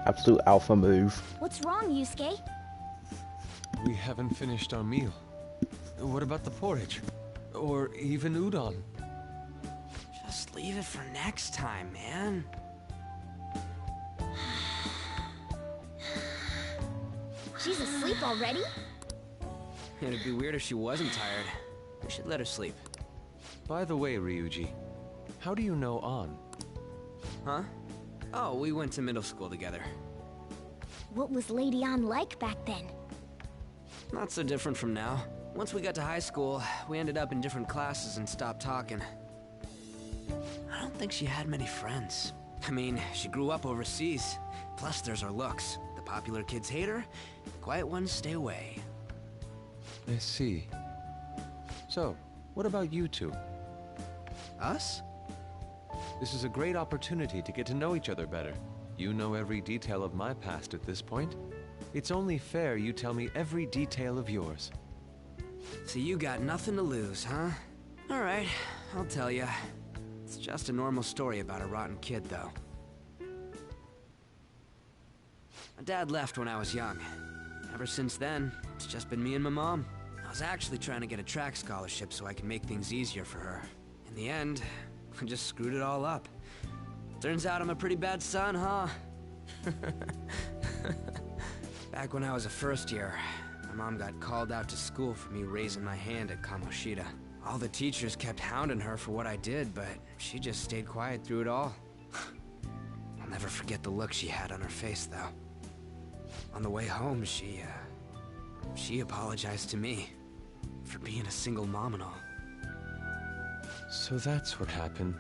Absolute alpha move. What's wrong, Yusuke? We haven't finished our meal. What about the porridge? Or even udon? Just leave it for next time, man. She's asleep already? It'd be weird if she wasn't tired. We should let her sleep. By the way, Ryuji, how do you know An? Huh? Oh, we went to middle school together. What was Lady Ann like back then? Not so different from now. Once we got to high school, we ended up in different classes and stopped talking. I don't think she had many friends. I mean, she grew up overseas. Plus, there's her looks. The popular kids hate her, the quiet ones stay away. I see. So, what about you two? Us? This is a great opportunity to get to know each other better. You know every detail of my past at this point. It's only fair you tell me every detail of yours. So you got nothing to lose, huh? Alright, I'll tell you. It's just a normal story about a rotten kid, though. My dad left when I was young. Ever since then, it's just been me and my mom. I was actually trying to get a track scholarship so I could make things easier for her. In the end, I just screwed it all up. Turns out I'm a pretty bad son, huh? Back when I was a first year, my mom got called out to school for me raising my hand at Kamoshida. All the teachers kept hounding her for what I did, but she just stayed quiet through it all. I'll never forget the look she had on her face, though. On the way home, she apologized to me for being a single mom and all. So that's what happened.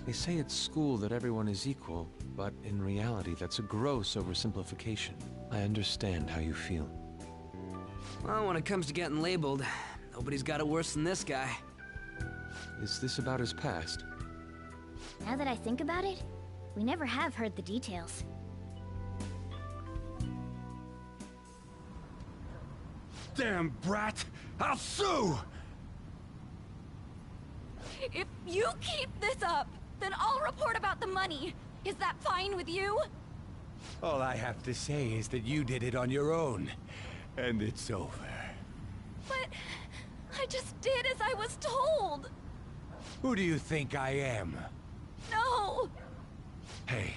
They say at school that everyone is equal, but in reality that's a gross oversimplification. I understand how you feel. Well, when it comes to getting labeled, nobody's got it worse than this guy. Is this about his past? Now that I think about it, we never have heard the details. Damn brat! I'll sue! If you keep this up, then I'll report about the money. Is that fine with you? All I have to say is that you did it on your own, and it's over. But I just did as I was told. Who do you think I am? No! Hey,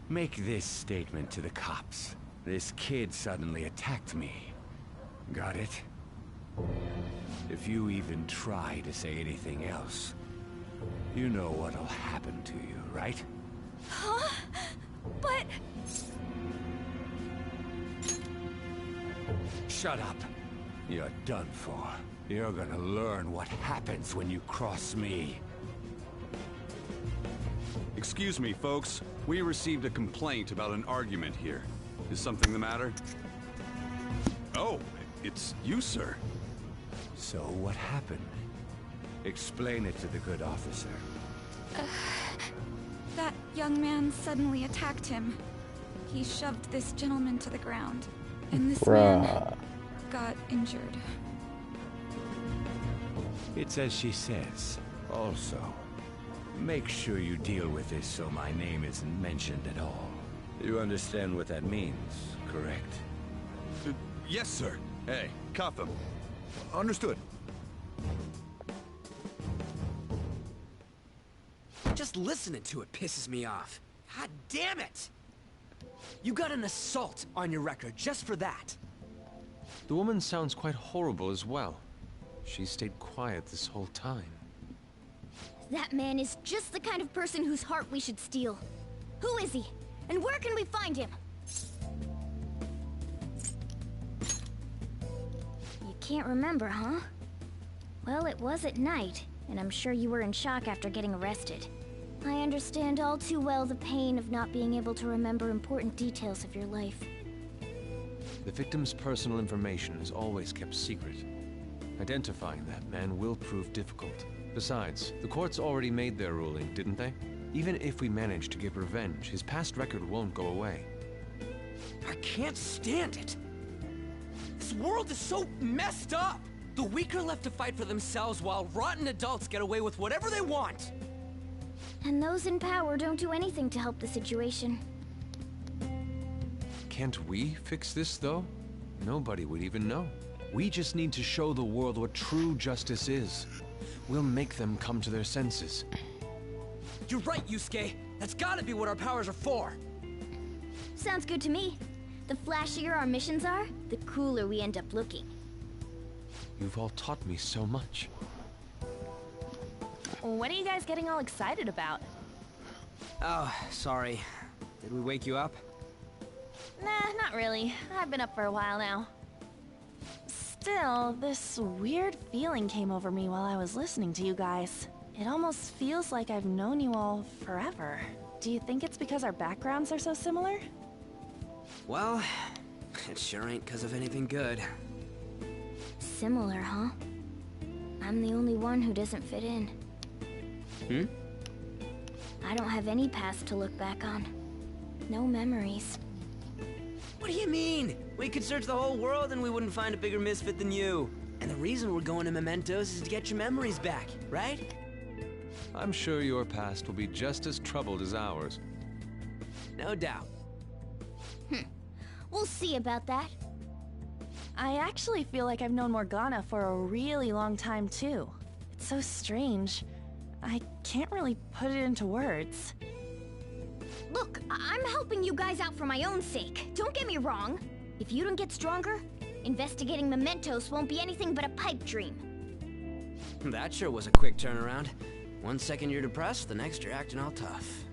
make this statement to the cops. This kid suddenly attacked me. Got it? If you even try to say anything else, you know what'll happen to you, right? Huh? But... Shut up. You're done for. You're gonna learn what happens when you cross me. Excuse me, folks. We received a complaint about an argument here. Is something the matter? Oh, it's you, sir. So what happened? Explain it to the good officer. That young man suddenly attacked him. He shoved this gentleman to the ground, and this man got injured. It's as she says. Also, make sure you deal with this so my name isn't mentioned at all. You understand what that means, correct? Yes, sir. Hey, cuff him. Understood. Just listening to it pisses me off. God damn it! You got an assault on your record just for that. The woman sounds quite horrible as well. She stayed quiet this whole time. That man is just the kind of person whose heart we should steal. Who is he? And where can we find him? You can't remember, huh? Well, it was at night, and I'm sure you were in shock after getting arrested. I understand all too well the pain of not being able to remember important details of your life. The victim's personal information is always kept secret. Identifying that man will prove difficult. Besides, the courts already made their ruling, didn't they? Even if we manage to get revenge, his past record won't go away. I can't stand it. This world is so messed up. The weak are left to fight for themselves while rotten adults get away with whatever they want. And those in power don't do anything to help the situation. Can't we fix this, though? Nobody would even know. We just need to show the world what true justice is. We'll make them come to their senses. You're right, Yusuke. That's gotta be what our powers are for. Sounds good to me. The flashier our missions are, the cooler we end up looking. You've all taught me so much. What are you guys getting all excited about? Oh, sorry. Did we wake you up? Nah, not really. I've been up for a while now. Still, this weird feeling came over me while I was listening to you guys. It almost feels like I've known you all forever. Do you think it's because our backgrounds are so similar? Well, it sure ain't because of anything good. Similar, huh? I'm the only one who doesn't fit in. Hmm? I don't have any past to look back on. No memories. What do you mean? We could search the whole world and we wouldn't find a bigger misfit than you. And the reason we're going to Mementos is to get your memories back, right? I'm sure your past will be just as troubled as ours. No doubt. We'll see about that. I actually feel like I've known Morgana for a really long time, too. It's so strange. I can't really put it into words. Look, I'm helping you guys out for my own sake. Don't get me wrong. If you don't get stronger, investigating Mementos won't be anything but a pipe dream. That sure was a quick turnaround. 1 second you're depressed, the next you're acting all tough.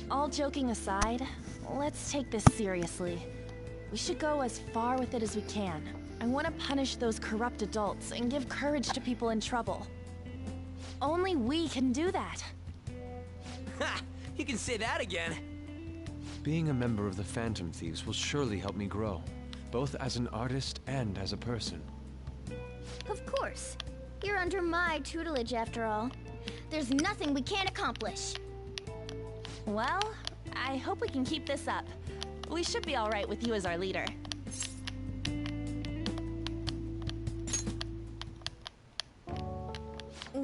All joking aside, let's take this seriously. We should go as far with it as we can. I want to punish those corrupt adults and give courage to people in trouble. Only we can do that. Ha! You can say that again. Being a member of the Phantom Thieves will surely help me grow, both as an artist and as a person. Of course. You're under my tutelage after all. There's nothing we can't accomplish. Well, I hope we can keep this up. We should be all right with you as our leader.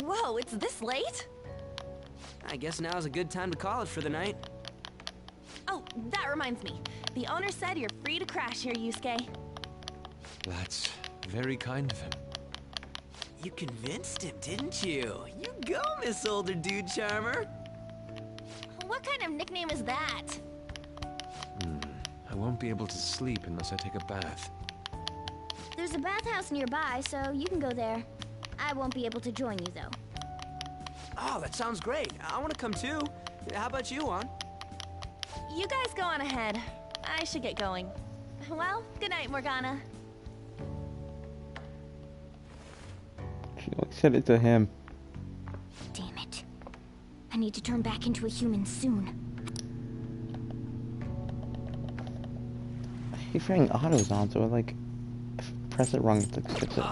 Whoa, it's this late? I guess now's a good time to call it for the night. Oh, that reminds me. The owner said you're free to crash here, Yusuke. That's very kind of him. You convinced him, didn't you? You go, Miss Older Dude Charmer. What kind of nickname is that? I won't be able to sleep unless I take a bath. There's a bathhouse nearby, so you can go there. I won't be able to join you, though. Oh, that sounds great. I want to come too. How about you, Juan? You guys go on ahead. I should get going. Well, good night, Morgana. She said it to him. Damn it. I need to turn back into a human soon. He's trying autos on, so like, press it wrong, it's like fix it.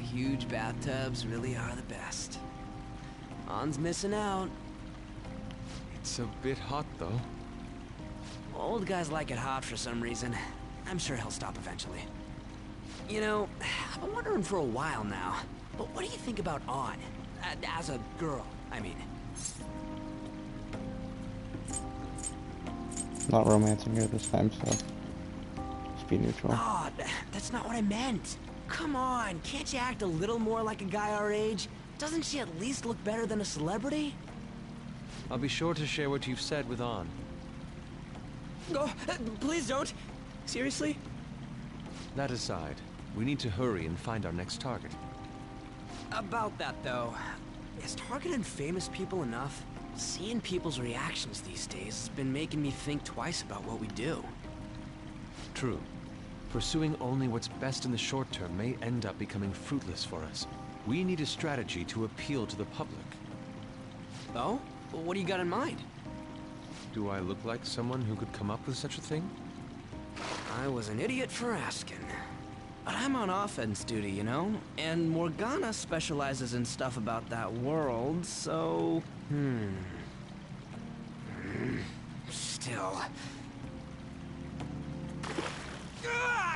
Huge bathtubs really are the best. On's missing out. It's a bit hot, though. Old guys like it hot for some reason. I'm sure he'll stop eventually. You know, I've been wondering for a while now, but what do you think about On? As a girl, I mean. Not romancing her this time, so just be neutral. Oh, that's not what I meant. Come on, can't you act a little more like a guy our age? Doesn't she at least look better than a celebrity? I'll be sure to share what you've said with On. Oh, please don't. Seriously? That aside, we need to hurry and find our next target. About that, though, is targeting famous people enough? Seeing people's reactions these days has been making me think twice about what we do. True. Pursuing only what's best in the short term may end up becoming fruitless for us. We need a strategy to appeal to the public. Oh? What do you got in mind? Do I look like someone who could come up with such a thing? I was an idiot for asking. But I'm on offense duty, you know? And Morgana specializes in stuff about that world, so... Still...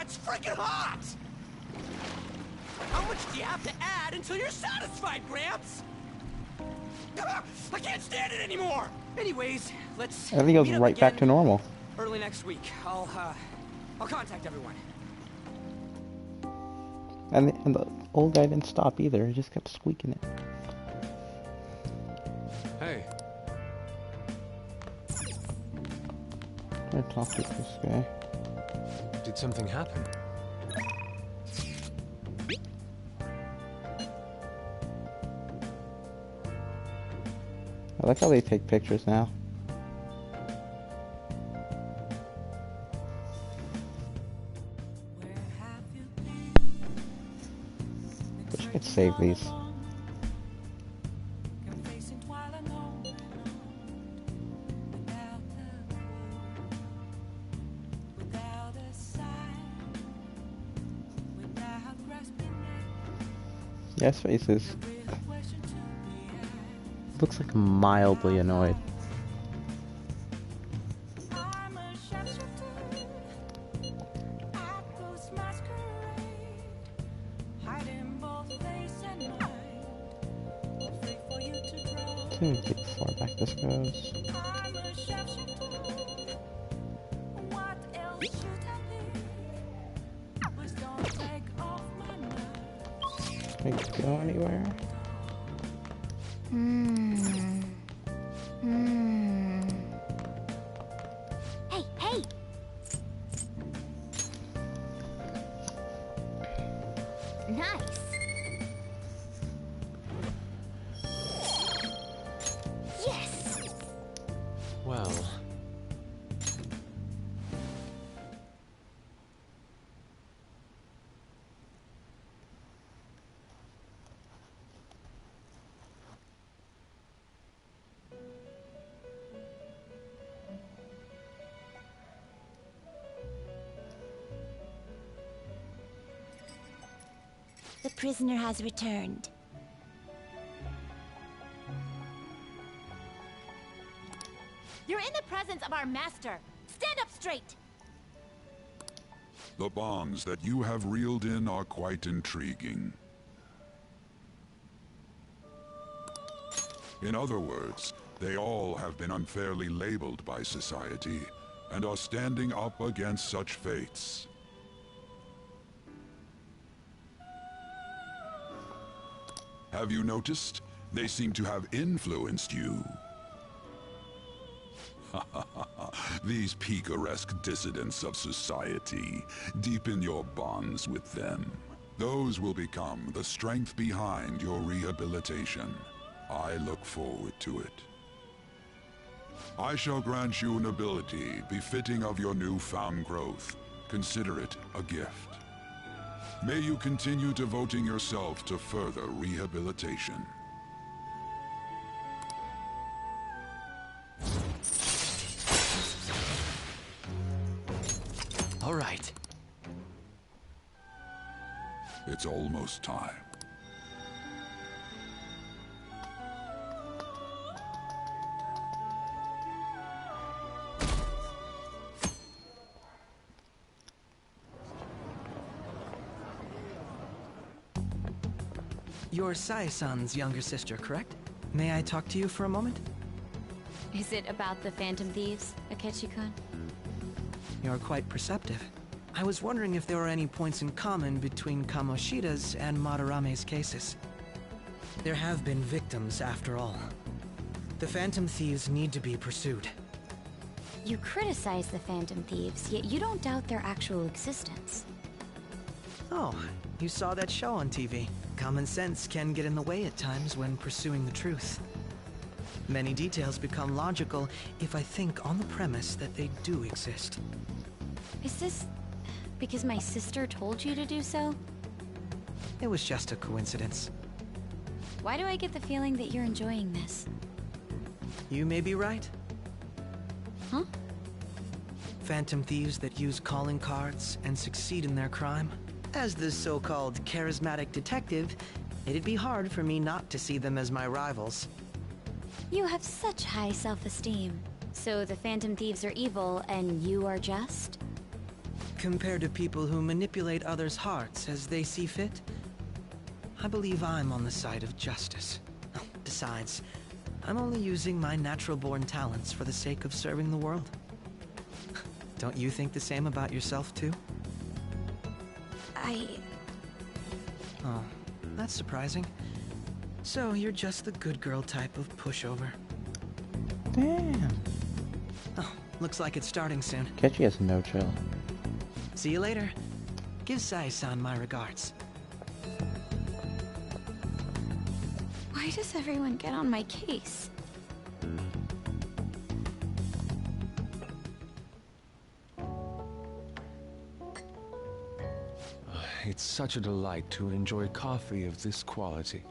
it's freaking hot! How much do you have to add until you're satisfied, Gramps? I can't stand it anymore! Anyways, let's... I think it was right back to normal. Early next week. I'll contact everyone. And the old guy didn't stop either. He just kept squeaking it. Hey. I'm gonna talk to this guy. Did something happen? I like how they take pictures now. Wish I could save these. Yes, faces. Looks like mildly annoyed. Two, 3, 4, back this goes. Can we go anywhere? Hey, hey! Nice. Yes. Well... The prisoner has returned. You're in the presence of our master. Stand up straight. The bonds that you have reeled in are quite intriguing. In other words, they all have been unfairly labeled by society and are standing up against such fates. Have you noticed? They seem to have influenced you. These picaresque dissidents of society, deepen your bonds with them. Those will become the strength behind your rehabilitation. I look forward to it. I shall grant you an ability befitting of your newfound growth. Consider it a gift. May you continue devoting yourself to further rehabilitation. All right. It's almost time. You're Sai-san's younger sister, correct? May I talk to you for a moment? Is it about the Phantom Thieves, Akechi-kun? You're quite perceptive. I was wondering if there were any points in common between Kamoshida's and Madarame's cases. There have been victims, after all. The Phantom Thieves need to be pursued. You criticize the Phantom Thieves, yet you don't doubt their actual existence. Oh, you saw that show on TV. Common sense can get in the way at times when pursuing the truth. Many details become logical if I think on the premise that they do exist. Is Because my sister told you to do so? It was just a coincidence. Why do I get the feeling that you're enjoying this? You may be right. Huh? Phantom thieves that use calling cards and succeed in their crime. As the so-called charismatic detective, it'd be hard for me not to see them as my rivals. You have such high self-esteem. So the Phantom Thieves are evil and you are just? Compared to people who manipulate others' hearts as they see fit, I believe I'm on the side of justice. Besides, I'm only using my natural-born talents for the sake of serving the world. Don't you think the same about yourself, too? Oh, that's surprising. So you're just the good girl type of pushover. Damn. Oh, looks like it's starting soon. Ketchy has no chill. See you later. Give Sai-san my regards. Why does everyone get on my case? It's such a delight to enjoy coffee of this quality.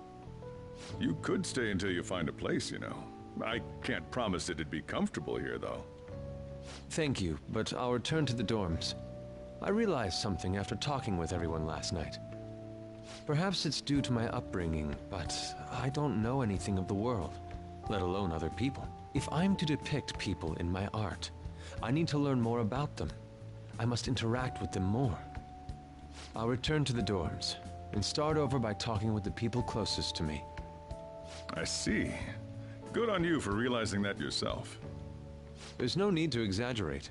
You could stay until you find a place, you know. I can't promise it'd be comfortable here, though. Thank you, but I'll return to the dorms. I realized something after talking with everyone last night. Perhaps it's due to my upbringing, but I don't know anything of the world, let alone other people. If I'm to depict people in my art, I need to learn more about them. I must interact with them more. I'll return to the dorms and start over by talking with the people closest to me. I see. Good on you for realizing that yourself. There's no need to exaggerate.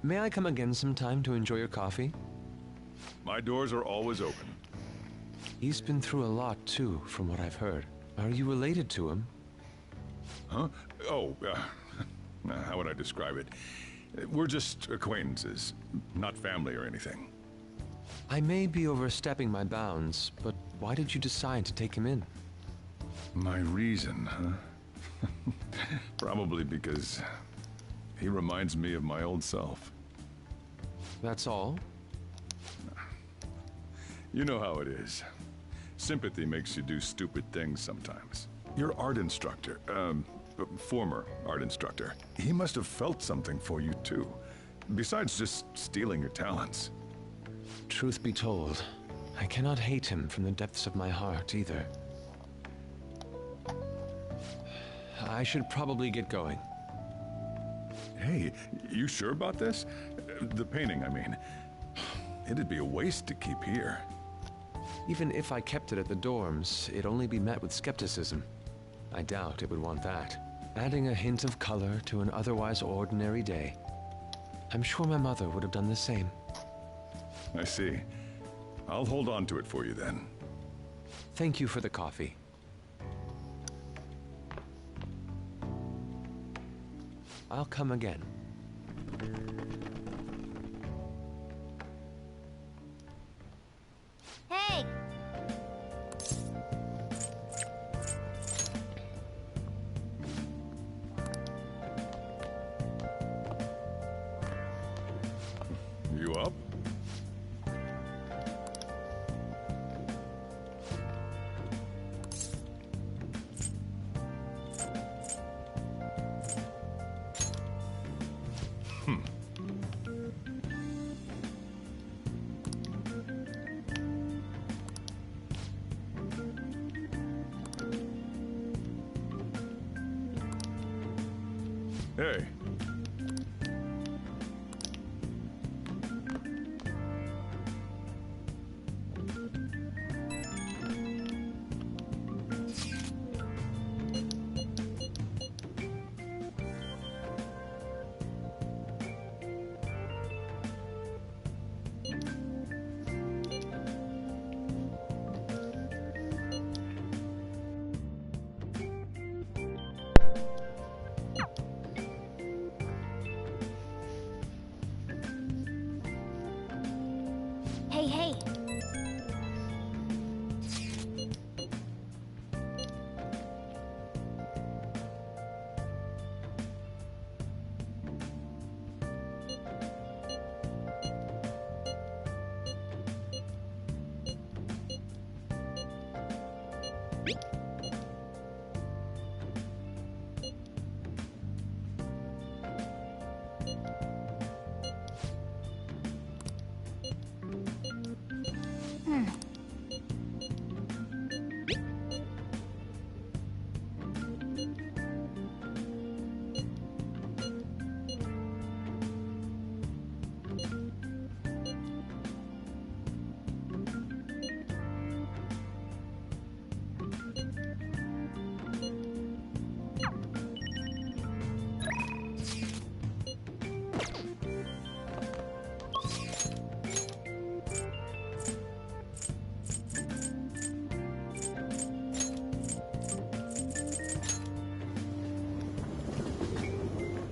May I come again sometime to enjoy your coffee? My doors are always open. He's been through a lot, too, from what I've heard. Are you related to him? Huh? Oh, how would I describe it? We're just acquaintances, not family or anything. I may be overstepping my bounds, but why did you decide to take him in? My reason, huh? Probably because he reminds me of my old self. That's all? You know how it is. Sympathy makes you do stupid things sometimes. Your art instructor, former art instructor, he must have felt something for you too. Besides just stealing your talents. Truth be told, I cannot hate him from the depths of my heart either. I should probably get going. Hey, you sure about this? The painting, I mean. It'd be a waste to keep here. Even if I kept it at the dorms, it'd only be met with skepticism. I doubt it would want that. Adding a hint of color to an otherwise ordinary day. I'm sure my mother would have done the same. I see. I'll hold on to it for you then. Thank you for the coffee. I'll come again. Hey! You up? Hey.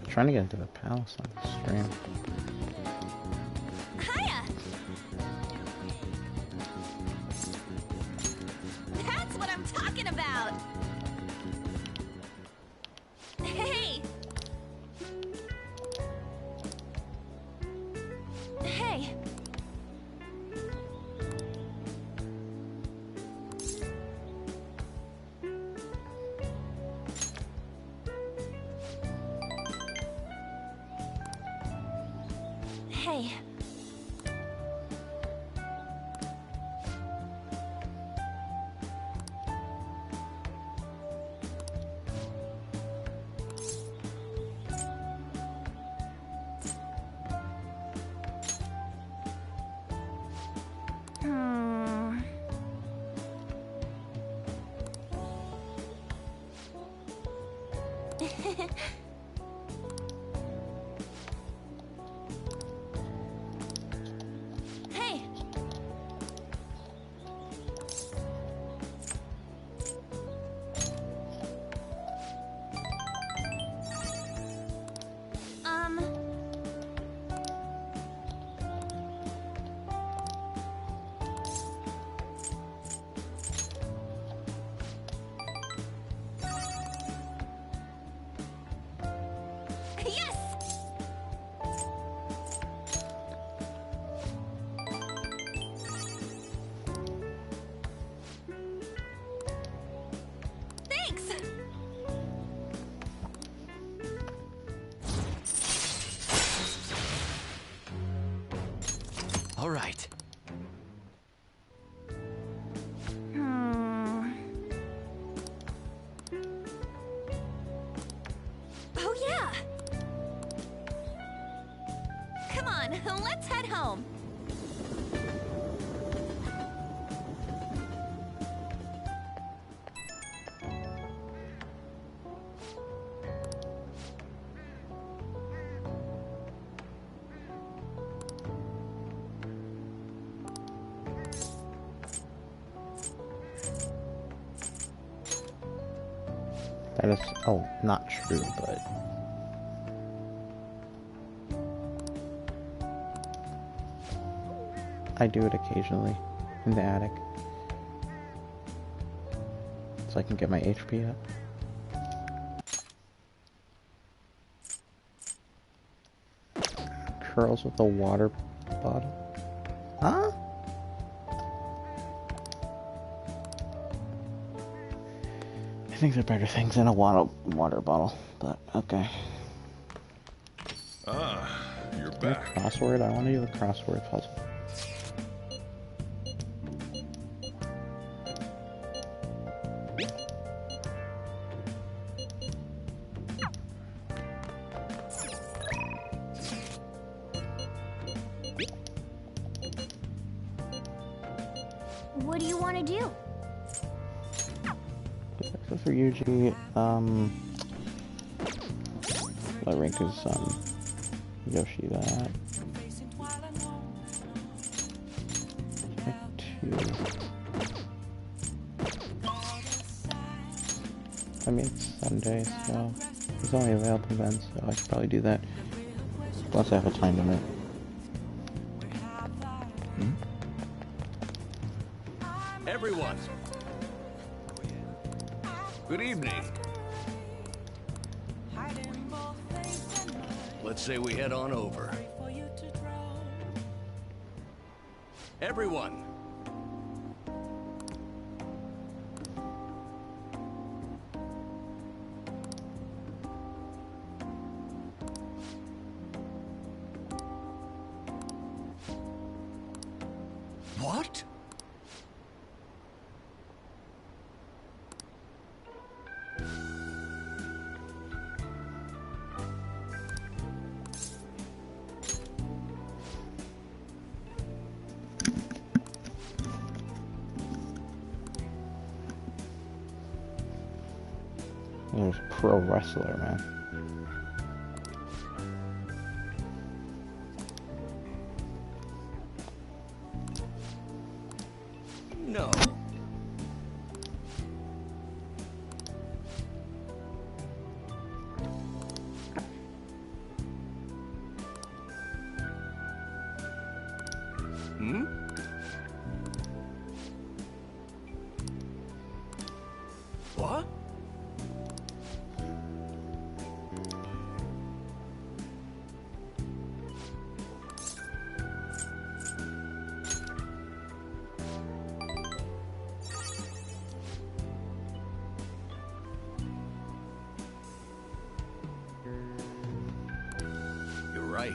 Trying to get into the palace on the stream. Hiya! That's what I'm talking about! Hey! Hey! Hey. Hey. Yes! Thanks! All right. Oh yeah! Come on, let's head home. That is, oh, not true, but... I do it occasionally, in the attic. So I can get my HP up. Curls with a water bottle. Huh? I think there are better things than a water bottle, but okay. Ah, you're Is there a back. crossword? I want to do the crossword puzzle. What do you want to do? So for Yuji, what rank is Yoshi that? I mean, it's Sunday, so it's only available then, so I should probably do that. Plus I have a time limit. Everyone! Good evening. Let's say we head on over. Everyone! He was a pro wrestler, man. No. Hmm? What? You're right.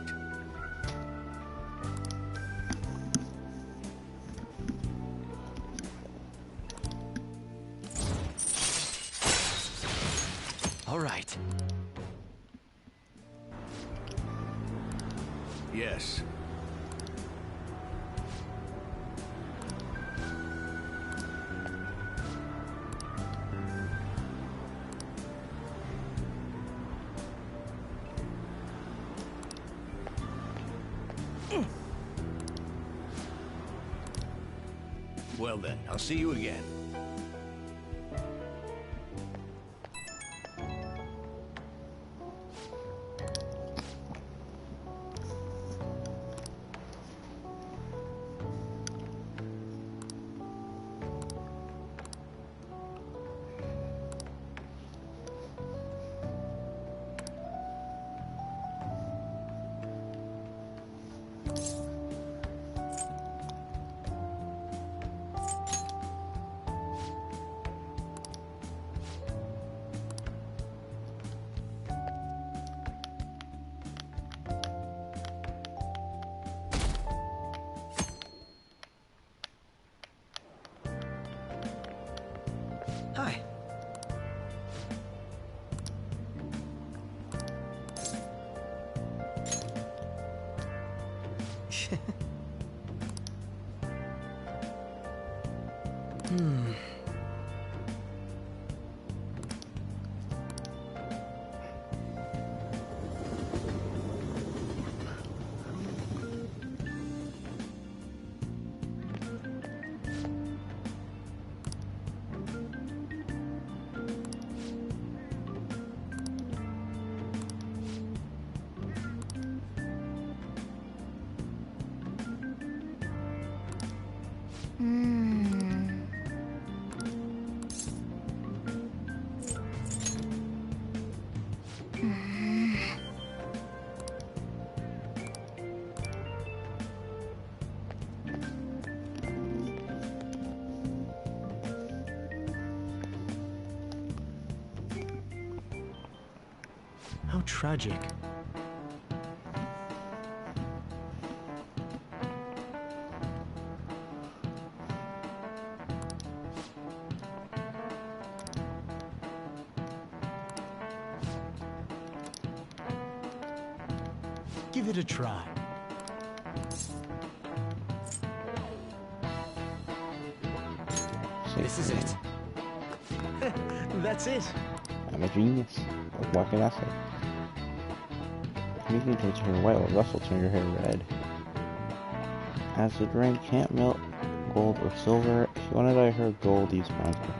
All right. Yes. Well then, I'll see you again. Hi. How tragic. Give it a try. This is it. That's it. I'm a genius. What can I say? You can turn white or Russell turn your hair red. Acid rain can't melt gold or silver. If you want to dye her gold, use bronze ones.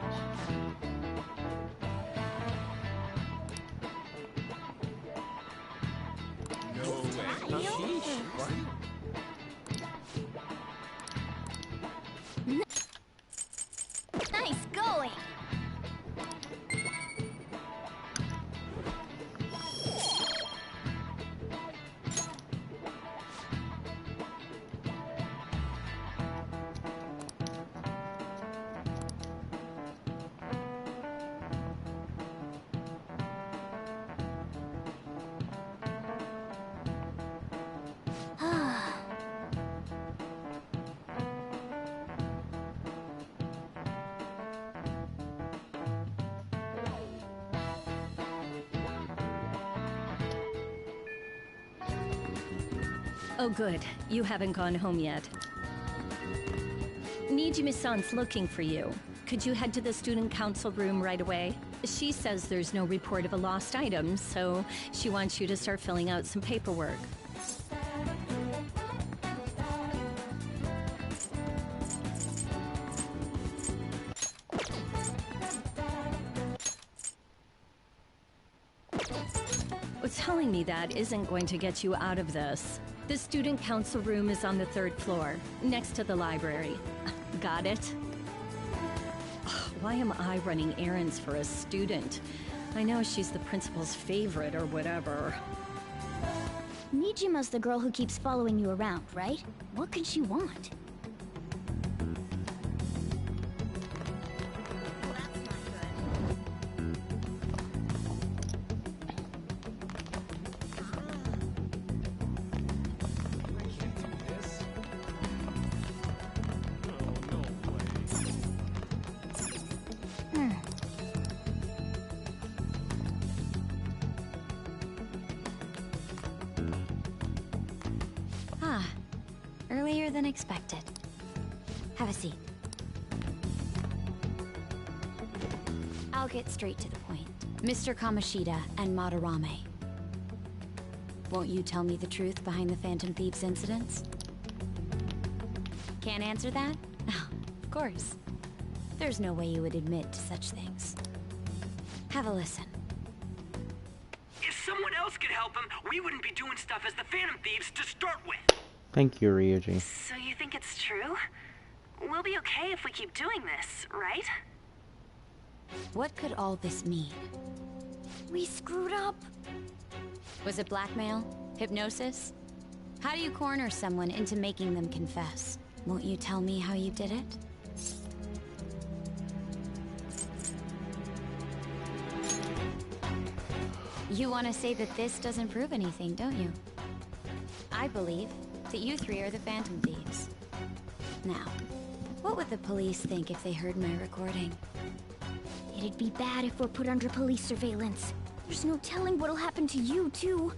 Nice going. Oh good, you haven't gone home yet. Nijime-san's looking for you. Could you head to the student council room right away? She says there's no report of a lost item, so she wants you to start filling out some paperwork. Telling me that isn't going to get you out of this. The student council room is on the 3rd floor, next to the library. Got it? Why am I running errands for a student? I know she's the principal's favorite or whatever. Nijima's the girl who keeps following you around, right? What could she want? Earlier than expected. Have a seat. I'll get straight to the point. Mr. Kamoshida and Madarame. Won't you tell me the truth behind the Phantom Thieves incidents? Can't answer that? Of course. There's no way you would admit to such things. Have a listen. If someone else could help him, we wouldn't be doing stuff as the Phantom Thieves to start with. Thank you, Ryuji. So you think it's true? We'll be okay if we keep doing this, right? What could all this mean? We screwed up. Was it blackmail? Hypnosis? How do you corner someone into making them confess? Won't you tell me how you did it? You want to say that this doesn't prove anything, don't you? I believe that you three are the Phantom Thieves. Now, what would the police think if they heard my recording? It'd be bad if we're put under police surveillance. There's no telling what'll happen to you, too.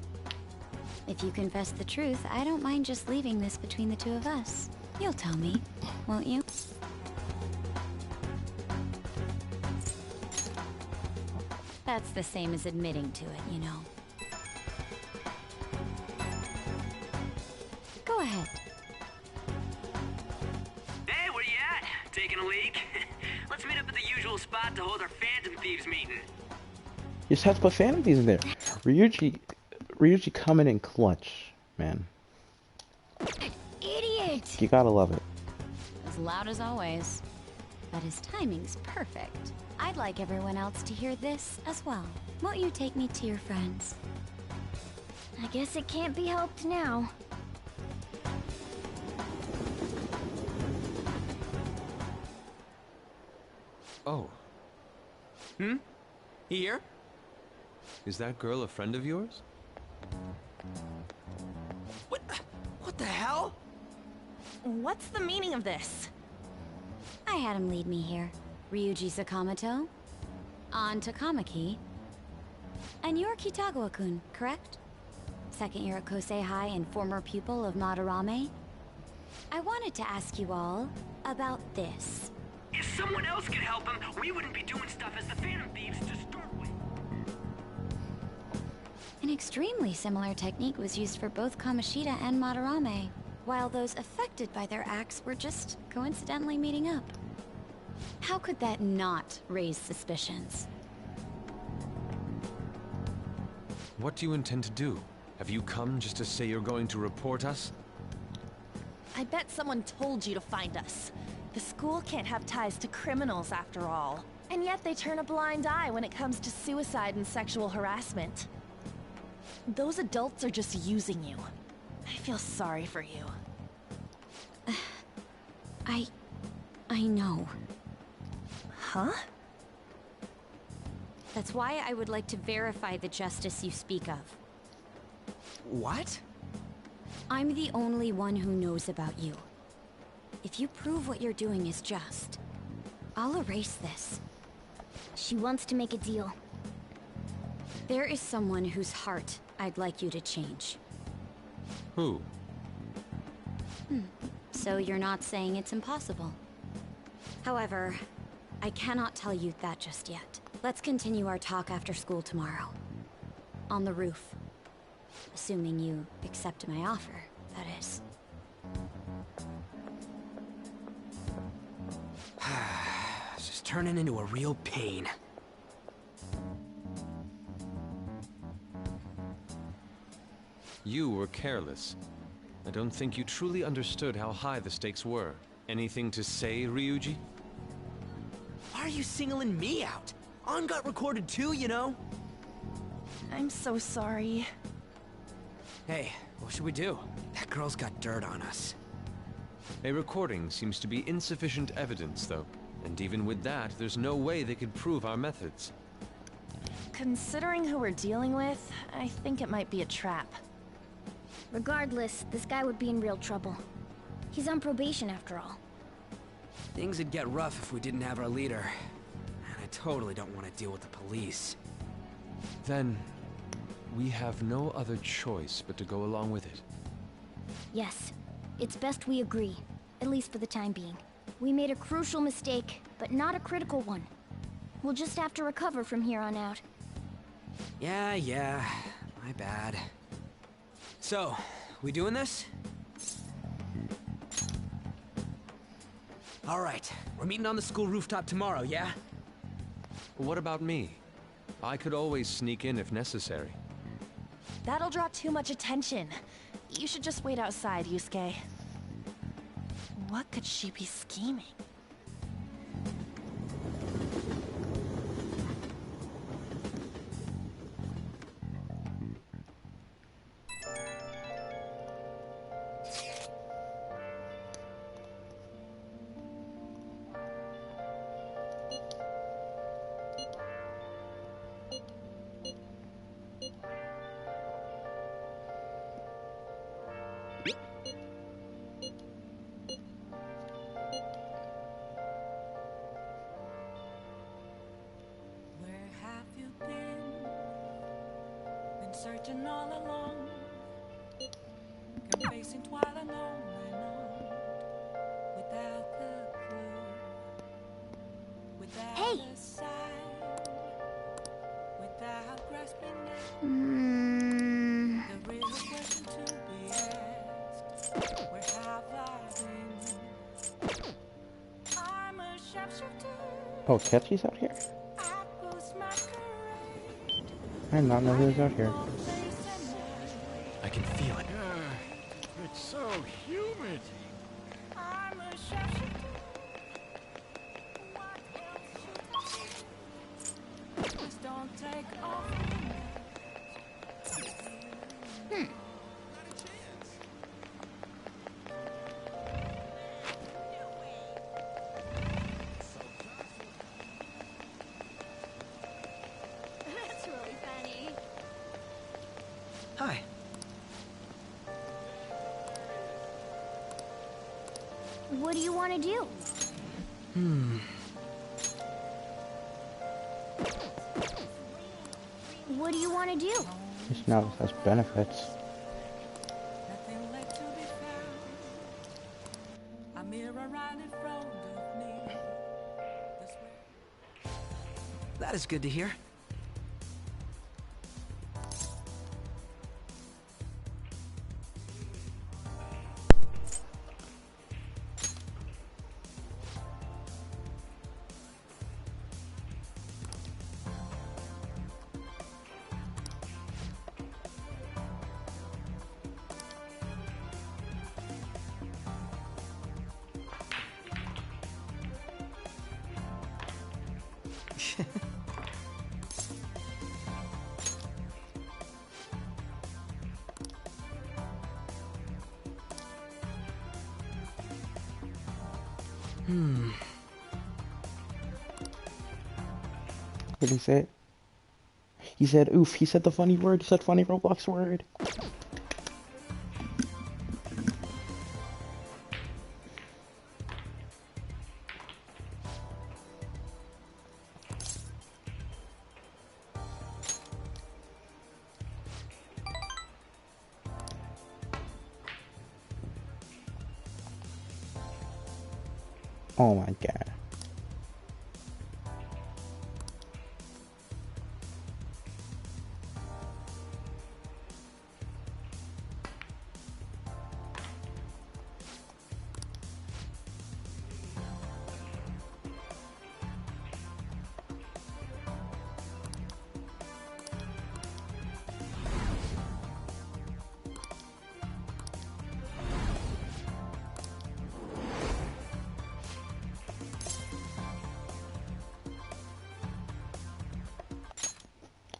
If you confess the truth, I don't mind just leaving this between the two of us. You'll tell me, won't you? That's the same as admitting to it, you know. Go ahead. Hey, where you at? Taking a leak? Let's meet up at the usual spot to hold our Phantom Thieves meeting. You just have to put Phantom Thieves in there. Ryuji coming in clutch, man. Idiot! You gotta love it. As loud as always. But his timing's perfect. I'd like everyone else to hear this as well. Won't you take me to your friends? I guess it can't be helped now. Oh. Here? Is that girl a friend of yours? What the hell? What's the meaning of this? I had him lead me here. Ryuji Sakamoto, An Takamaki, and you're Kitagawa-kun, correct? Second year at Kosei High and former pupil of Madarame. I wanted to ask you all about this. If someone else could help him, we wouldn't be doing stuff as the Phantom Thieves to start with. An extremely similar technique was used for both Kamoshida and Madarame, while those affected by their acts were just coincidentally meeting up. How could that not raise suspicions? What do you intend to do? Have you come just to say you're going to report us? I bet someone told you to find us. The school can't have ties to criminals after all. And yet they turn a blind eye when it comes to suicide and sexual harassment. Those adults are just using you. I feel sorry for you. I know. Huh? That's why I would like to verify the justice you speak of. What? I'm the only one who knows about you. If you prove what you're doing is just, I'll erase this. She wants to make a deal. There is someone whose heart I'd like you to change. Who? So you're not saying it's impossible. However, I cannot tell you that just yet. Let's continue our talk after school tomorrow. On the roof. Assuming you accept my offer, that is. This is turning into a real pain. You were careless. I don't think you truly understood how high the stakes were. Anything to say, Ryuji? Why are you singling me out? On got recorded too, you know? I'm so sorry. Hey, what should we do? That girl's got dirt on us. A recording seems to be insufficient evidence, though. And even with that, there's no way they could prove our methods. Considering who we're dealing with, I think it might be a trap. Regardless, this guy would be in real trouble. He's on probation after all. Things would get rough if we didn't have our leader. And I totally don't want to deal with the police. Then, we have no other choice but to go along with it. Yes, it's best we agree, at least for the time being. We made a crucial mistake, but not a critical one. We'll just have to recover from here on out. Yeah, my bad. So, we doing this? All right, we're meeting on the school rooftop tomorrow, yeah? What about me? I could always sneak in if necessary. That'll draw too much attention. You should just wait outside, Yusuke. What could she be scheming? Searching all along, facing twilight on and on, without the clue, without the sign, without grasping it. The real question to be asked: where have I been? I'm a sharpshooter. Oh, Ketchy's out here? I did not know he was out here. I can feel it. It's so humid. I'm a sharpshooter. Just don't take off. That's really funny. Hi. What do you want to do? What do you want to do? This now has benefits. Nothing left to be found. A mirror right in front of me. That is good to hear. What did he say? He said, oof, he said the funny word, he said funny Roblox word. Oh my god.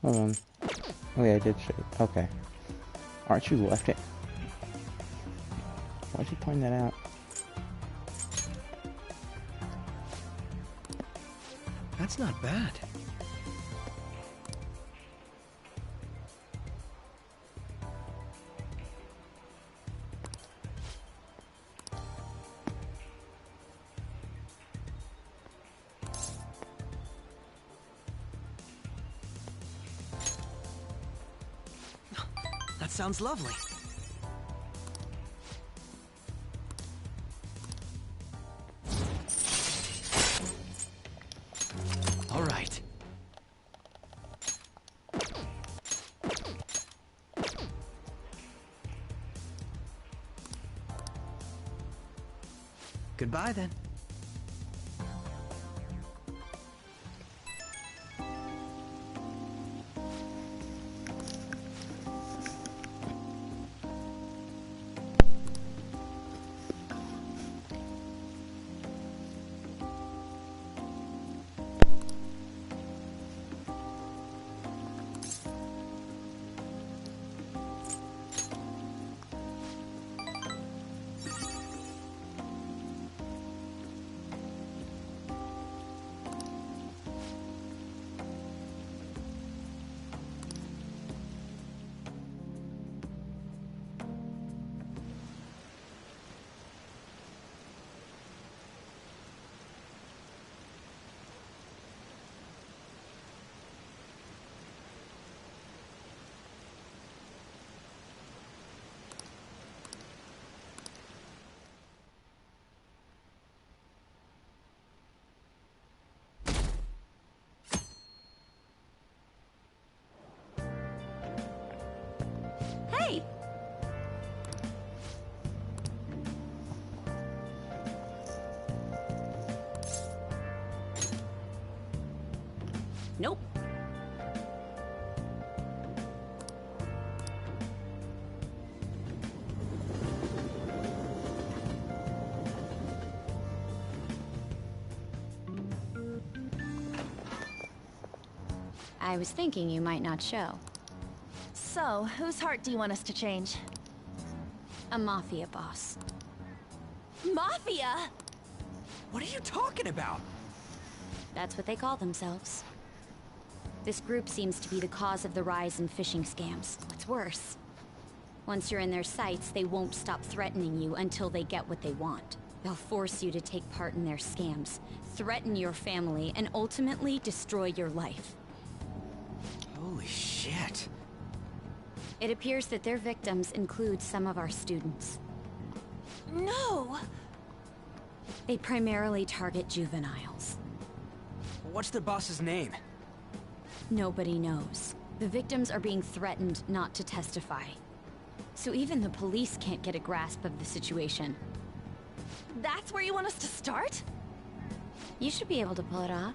Hold on. Oh yeah, I did shoot. Okay. Aren't you left it? Why'd you point that out? That's not bad. That sounds lovely. All right. Goodbye then. Hey! Nope. I was thinking you might not show. So, whose heart do you want us to change? A mafia boss. Mafia? What are you talking about? That's what they call themselves. This group seems to be the cause of the rise in phishing scams. What's worse, once you're in their sights, they won't stop threatening you until they get what they want. They'll force you to take part in their scams, threaten your family, and ultimately destroy your life. Holy shit. It appears that their victims include some of our students. No! They primarily target juveniles. What's their boss's name? Nobody knows. The victims are being threatened not to testify. So even the police can't get a grasp of the situation. That's where you want us to start? You should be able to pull it off.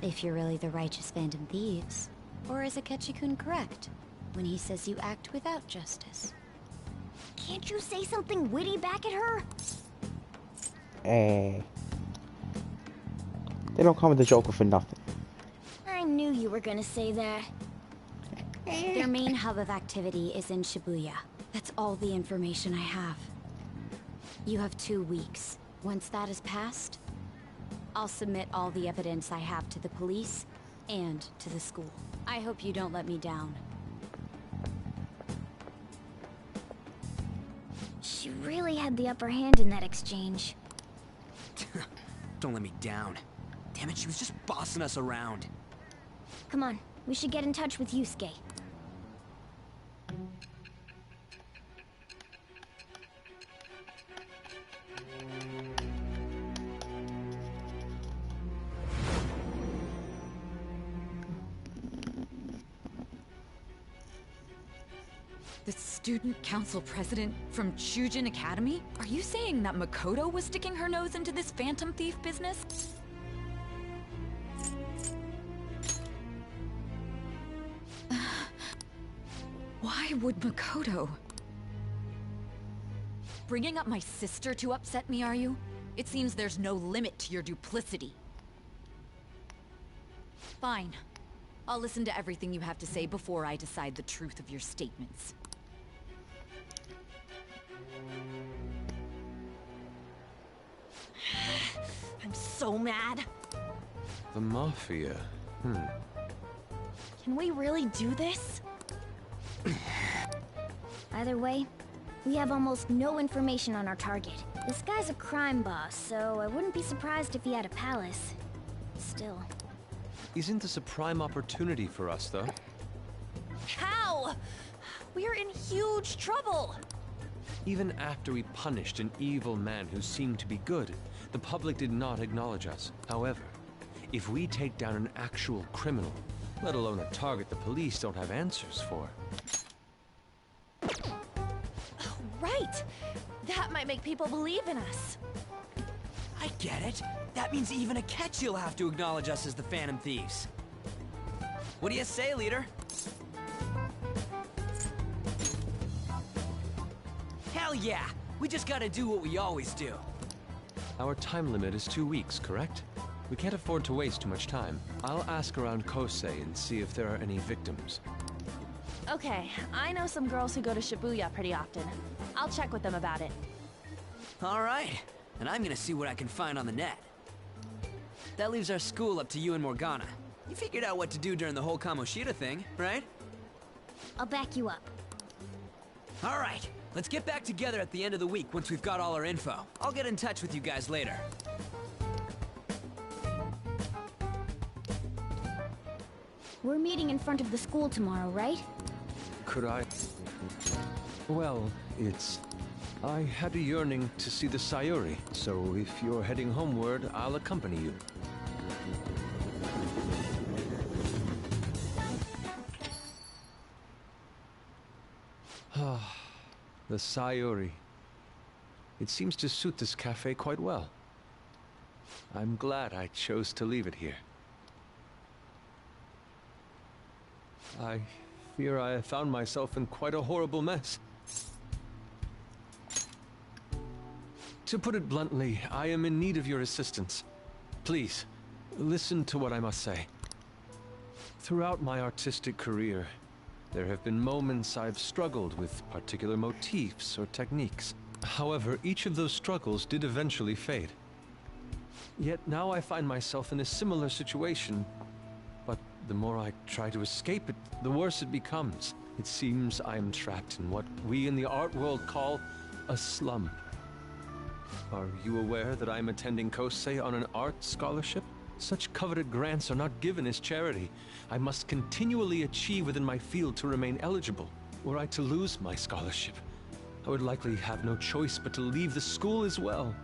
If you're really the righteous Phantom Thieves. Or is Akechi-kun correct when he says you act without justice? Can't you say something witty back at her? Hey. They don't call me the Joker for nothing. I knew you were gonna say that. Their main hub of activity is in Shibuya. That's all the information I have. You have 2 weeks. Once that is passed, I'll submit all the evidence I have to the police and to the school. I hope you don't let me down. She really had the upper hand in that exchange. Don't let me down. Damn it, she was just bossing us around. Come on, we should get in touch with Yusuke. The student council president from Chujin Academy? Are you saying that Makoto was sticking her nose into this phantom thief business? Why would Makoto? Bringing up my sister to upset me, are you? It seems there's no limit to your duplicity. Fine. I'll listen to everything you have to say before I decide the truth of your statements. I'm so mad. The Mafia. Can we really do this? Either way, we have almost no information on our target. This guy's a crime boss, so I wouldn't be surprised if he had a palace. Still. Isn't this a prime opportunity for us, though? How? We're in huge trouble. Even after we punished an evil man who seemed to be good, the public did not acknowledge us. However, if we take down an actual criminal, let alone a target the police don't have answers for. Right! That might make people believe in us. I get it. That means even Akechi will have to acknowledge us as the Phantom Thieves. What do you say, leader? Hell yeah! We just gotta do what we always do. Our time limit is 2 weeks, correct? We can't afford to waste too much time. I'll ask around Kosei and see if there are any victims. Okay, I know some girls who go to Shibuya pretty often. I'll check with them about it. Alright, and I'm gonna see what I can find on the net. That leaves our school up to you and Morgana. You figured out what to do during the whole Kamoshida thing, right? I'll back you up. Alright, let's get back together at the end of the week once we've got all our info. I'll get in touch with you guys later. We're meeting in front of the school tomorrow, right? Could I? Well, I had a yearning to see the Sayuri, so if you're heading homeward, I'll accompany you. Ah, the Sayuri. It seems to suit this cafe quite well. I'm glad I chose to leave it here. I fear I have found myself in quite a horrible mess. To put it bluntly, I am in need of your assistance. Please, listen to what I must say. Throughout my artistic career, there have been moments I've struggled with particular motifs or techniques. However, each of those struggles did eventually fade. Yet now I find myself in a similar situation, but the more I try to escape it, the worse it becomes. It seems I am trapped in what we in the art world call a slum. Are you aware that I am attending Kosei on an art scholarship? Such coveted grants are not given as charity. I must continually achieve within my field to remain eligible. Were I to lose my scholarship, I would likely have no choice but to leave the school as well.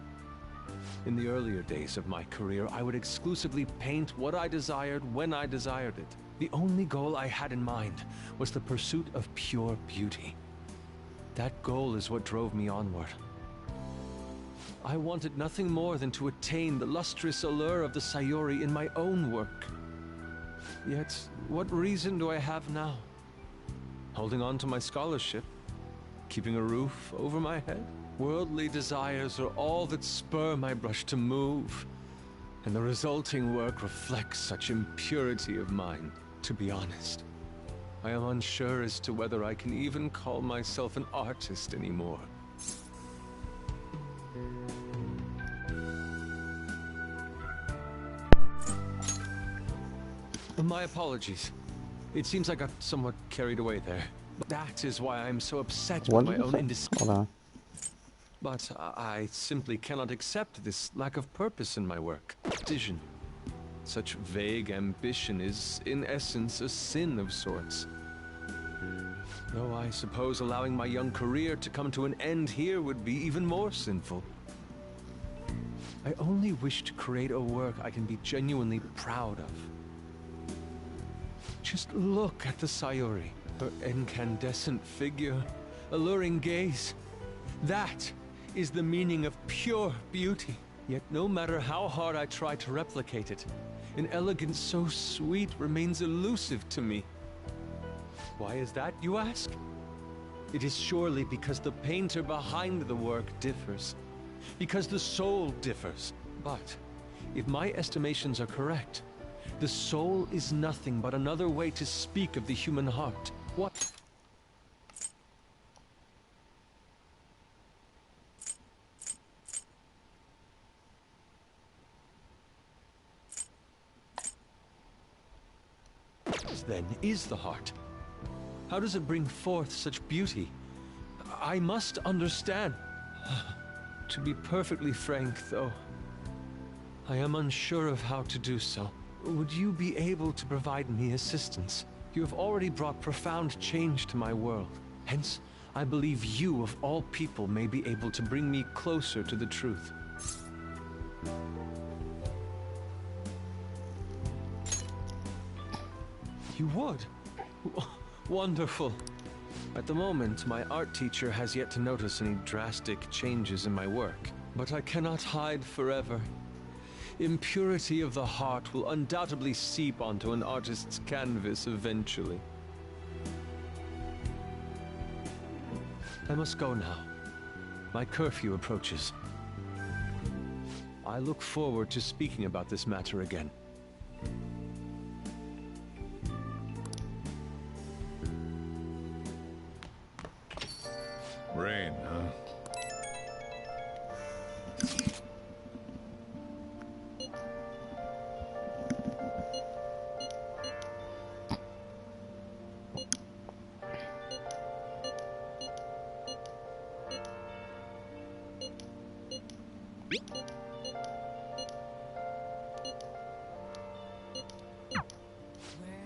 In the earlier days of my career, I would exclusively paint what I desired when I desired it. The only goal I had in mind was the pursuit of pure beauty. That goal is what drove me onward. I wanted nothing more than to attain the lustrous allure of the Sayuri in my own work. Yet, what reason do I have now? Holding on to my scholarship? Keeping a roof over my head? Worldly desires are all that spur my brush to move, and the resulting work reflects such impurity of mind. To be honest, I am unsure as to whether I can even call myself an artist anymore. My apologies. It seems I got somewhat carried away there. That is why I'm so upset with my own indecision. Hold on. But I simply cannot accept this lack of purpose in my work. Decision. Such vague ambition is, in essence, a sin of sorts. Though I suppose allowing my young career to come to an end here would be even more sinful. I only wish to create a work I can be genuinely proud of. Just look at the Sayuri. Her incandescent figure, alluring gaze. That is the meaning of pure beauty. Yet no matter how hard I try to replicate it, an elegance so sweet remains elusive to me. Why is that, you ask? It is surely because the painter behind the work differs. Because the soul differs. But if my estimations are correct, The soul is nothing but another way to speak of the human heart. What? Then is the heart? How does it bring forth such beauty? I must understand. To be perfectly frank, though, I am unsure of how to do so. Would you be able to provide me assistance? You have already brought profound change to my world. Hence, I believe you, of all people, may be able to bring me closer to the truth. You would? Wonderful. At the moment, my art teacher has yet to notice any drastic changes in my work. But I cannot hide forever. Impurity of the heart will undoubtedly seep onto an artist's canvas eventually. I must go now. My curfew approaches. I look forward to speaking about this matter again. Rain, huh?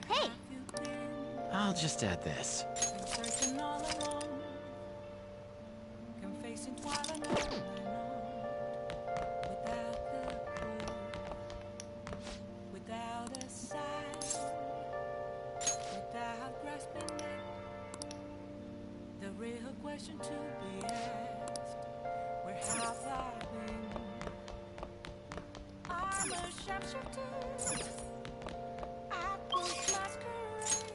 Hey! I'll just add this. Searching all alone, confessing what I know, without the clue, without a sign, without grasping it. The real question to be asked: where have I been? I'm a sharpshooter. I was masquerade,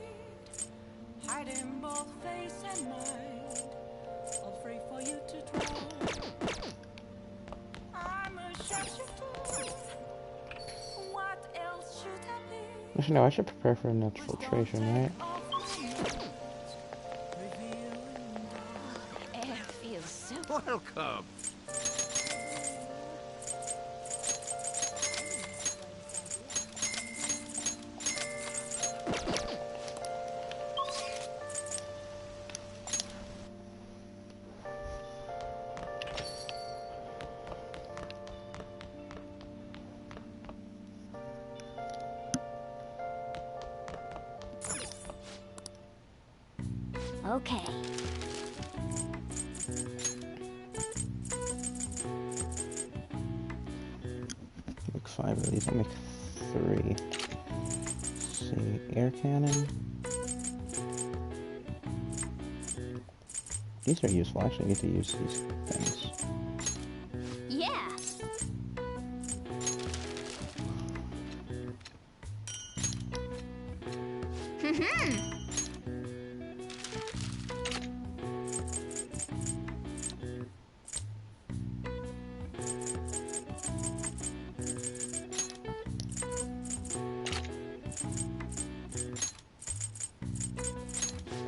hiding both face and mind, all free for you to draw. I'm a sharpshooter. What else should I be? Actually, no, I should prepare for infiltration, right? Air feels so Welcome. Okay. Make 5 of these. I'll make 3. Let's see, air cannon. These are useful. I actually get to use these things. Yeah.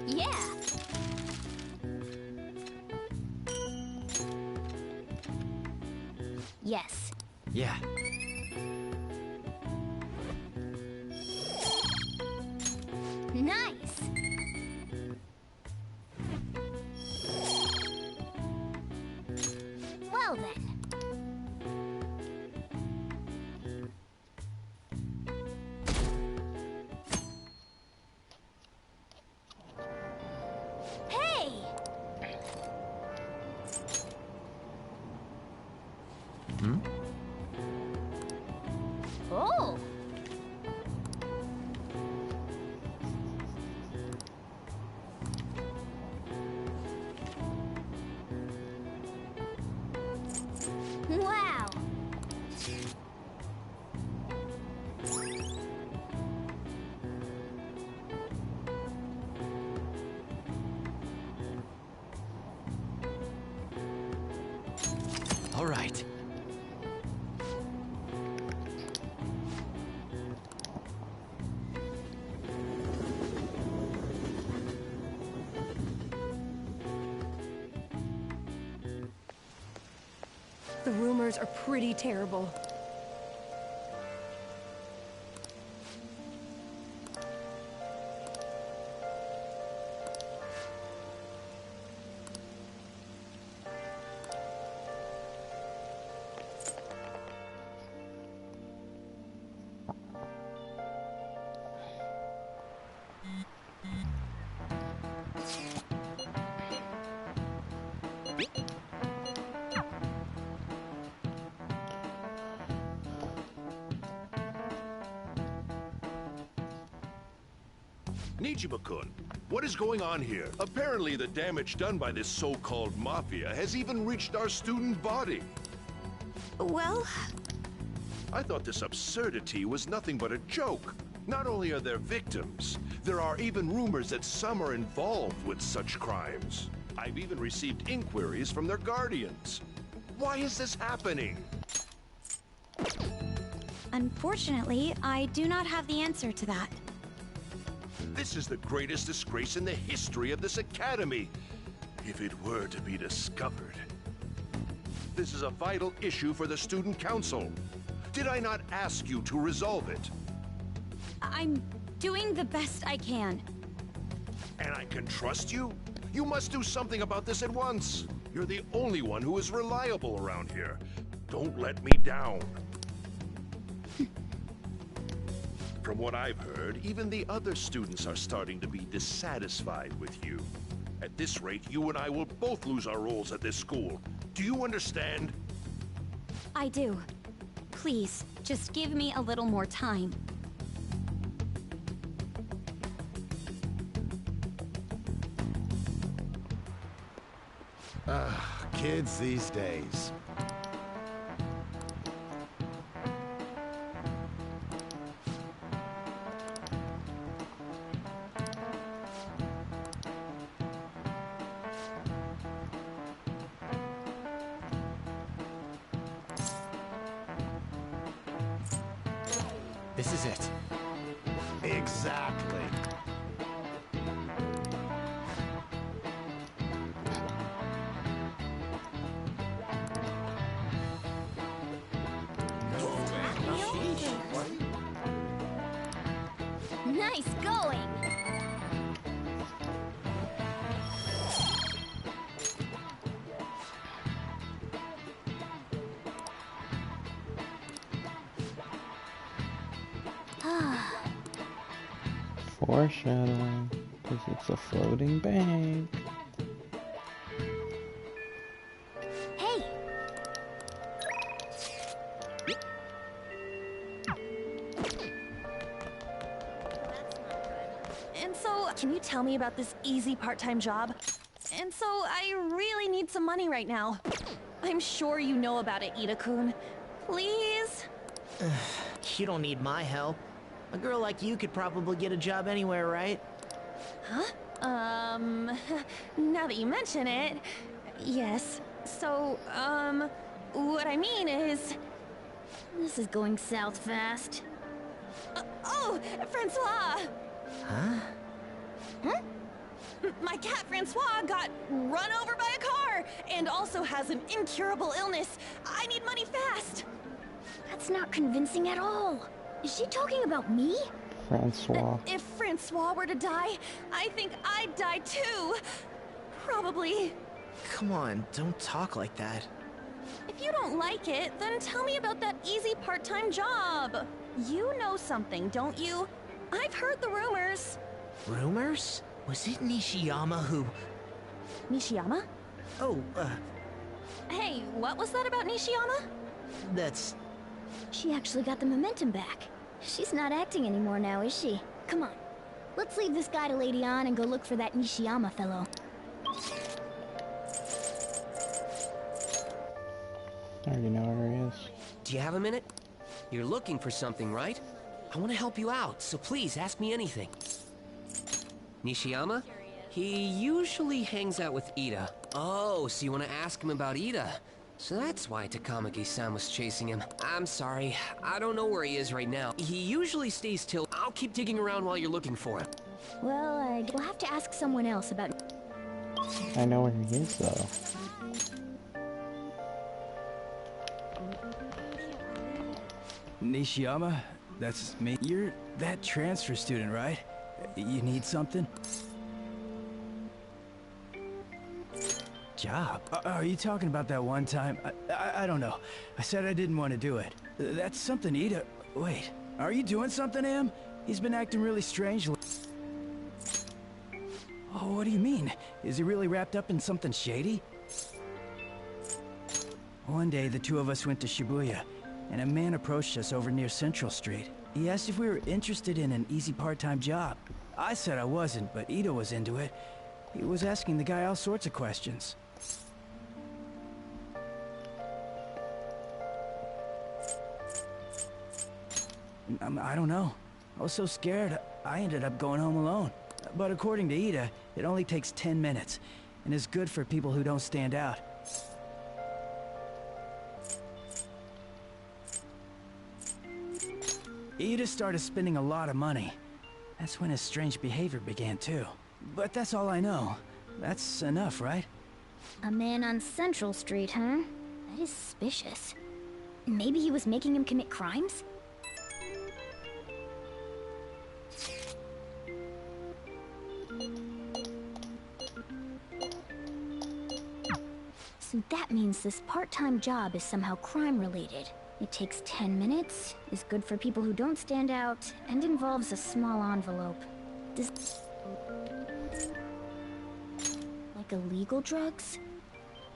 Yeah. Yes. Yeah. Nice. Well then. Hey! Hmm? Oh! Wow! All right. The rumors are pretty terrible. Nichima-kun, what is going on here? Apparently the damage done by this so-called mafia has even reached our student body. Well... I thought this absurdity was nothing but a joke. Not only are there victims, there are even rumors that some are involved with such crimes. I've even received inquiries from their guardians. Why is this happening? Unfortunately, I do not have the answer to that. This is the greatest disgrace in the history of this academy, if it were to be discovered. This is a vital issue for the student council. Did I not ask you to resolve it? I'm doing the best I can. And I can trust you? You must do something about this at once. You're the only one who is reliable around here. Don't let me down. From what I've heard, even the other students are starting to be dissatisfied with you. At this rate, you and I will both lose our roles at this school. Do you understand? I do. Please, just give me a little more time. Kids these days. This is it. Exactly. Nice going! Foreshadowing, because it's a floating bank. Hey! And so, can you tell me about this easy part-time job? And so, I really need some money right now. I'm sure you know about it, Ida-kun. Please? You don't need my help. A girl like you could probably get a job anywhere, right? Huh? Now that you mention it, yes. So, what I mean is... This is going south fast. Oh, Francois! Huh? Huh? My cat Francois got run over by a car and also has an incurable illness. I need money fast. That's not convincing at all. Is she talking about me? Francois. If Francois were to die, I think I'd die too. Probably. Come on, don't talk like that. If you don't like it, then tell me about that easy part-time job. You know something, don't you? I've heard the rumors. Rumors? Was it Nishiyama who... Nishiyama? Oh, Hey, what was that about Nishiyama? that's... She actually got the momentum back. She's not acting anymore now, is she? Come on. Let's leave this guy to Lady On and go look for that Nishiyama fellow. I already know where he is. Do you have a minute? You're looking for something, right? I want to help you out, so please ask me anything. Nishiyama? He usually hangs out with Ida. Oh, so you want to ask him about Ida? So that's why Takamaki-san was chasing him. I'm sorry, I don't know where he is right now. He usually stays till... I'll keep digging around while you're looking for him. Well, we'll have to ask someone else about... I know where he is, though. Nishiyama? That's me. You're that transfer student, right? You need something? Job? Are you talking about that one time? I don't know. I said I didn't want to do it. That's something Ida... Wait, are you doing something, Em? He's been acting really strange. Oh, what do you mean? Is he really wrapped up in something shady? One day, the two of us went to Shibuya, and a man approached us over near Central Street. He asked if we were interested in an easy part-time job. I said I wasn't, but Ida was into it. He was asking the guy all sorts of questions. I don't know. I was so scared, I ended up going home alone. But according to Ida, it only takes 10 minutes, and is good for people who don't stand out. Ida started spending a lot of money. That's when his strange behavior began too. But that's all I know. That's enough, right? A man on Central Street, huh? That is suspicious. Maybe he was making him commit crimes? So that means this part-time job is somehow crime-related. It takes 10 minutes, is good for people who don't stand out, and involves a small envelope. Like illegal drugs?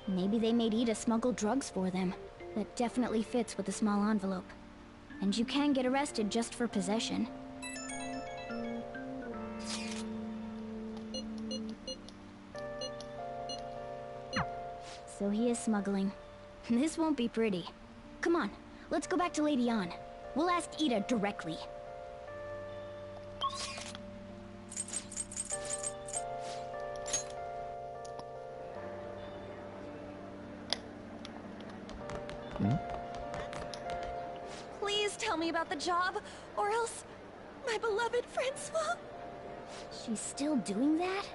Maybe they made Ida smuggle drugs for them. That definitely fits with the small envelope. And you can get arrested just for possession. So he is smuggling. This won't be pretty. Come on, let's go back to Lady Ann. We'll ask Ida directly. Please tell me about the job, or else my beloved Francois. She's still doing that?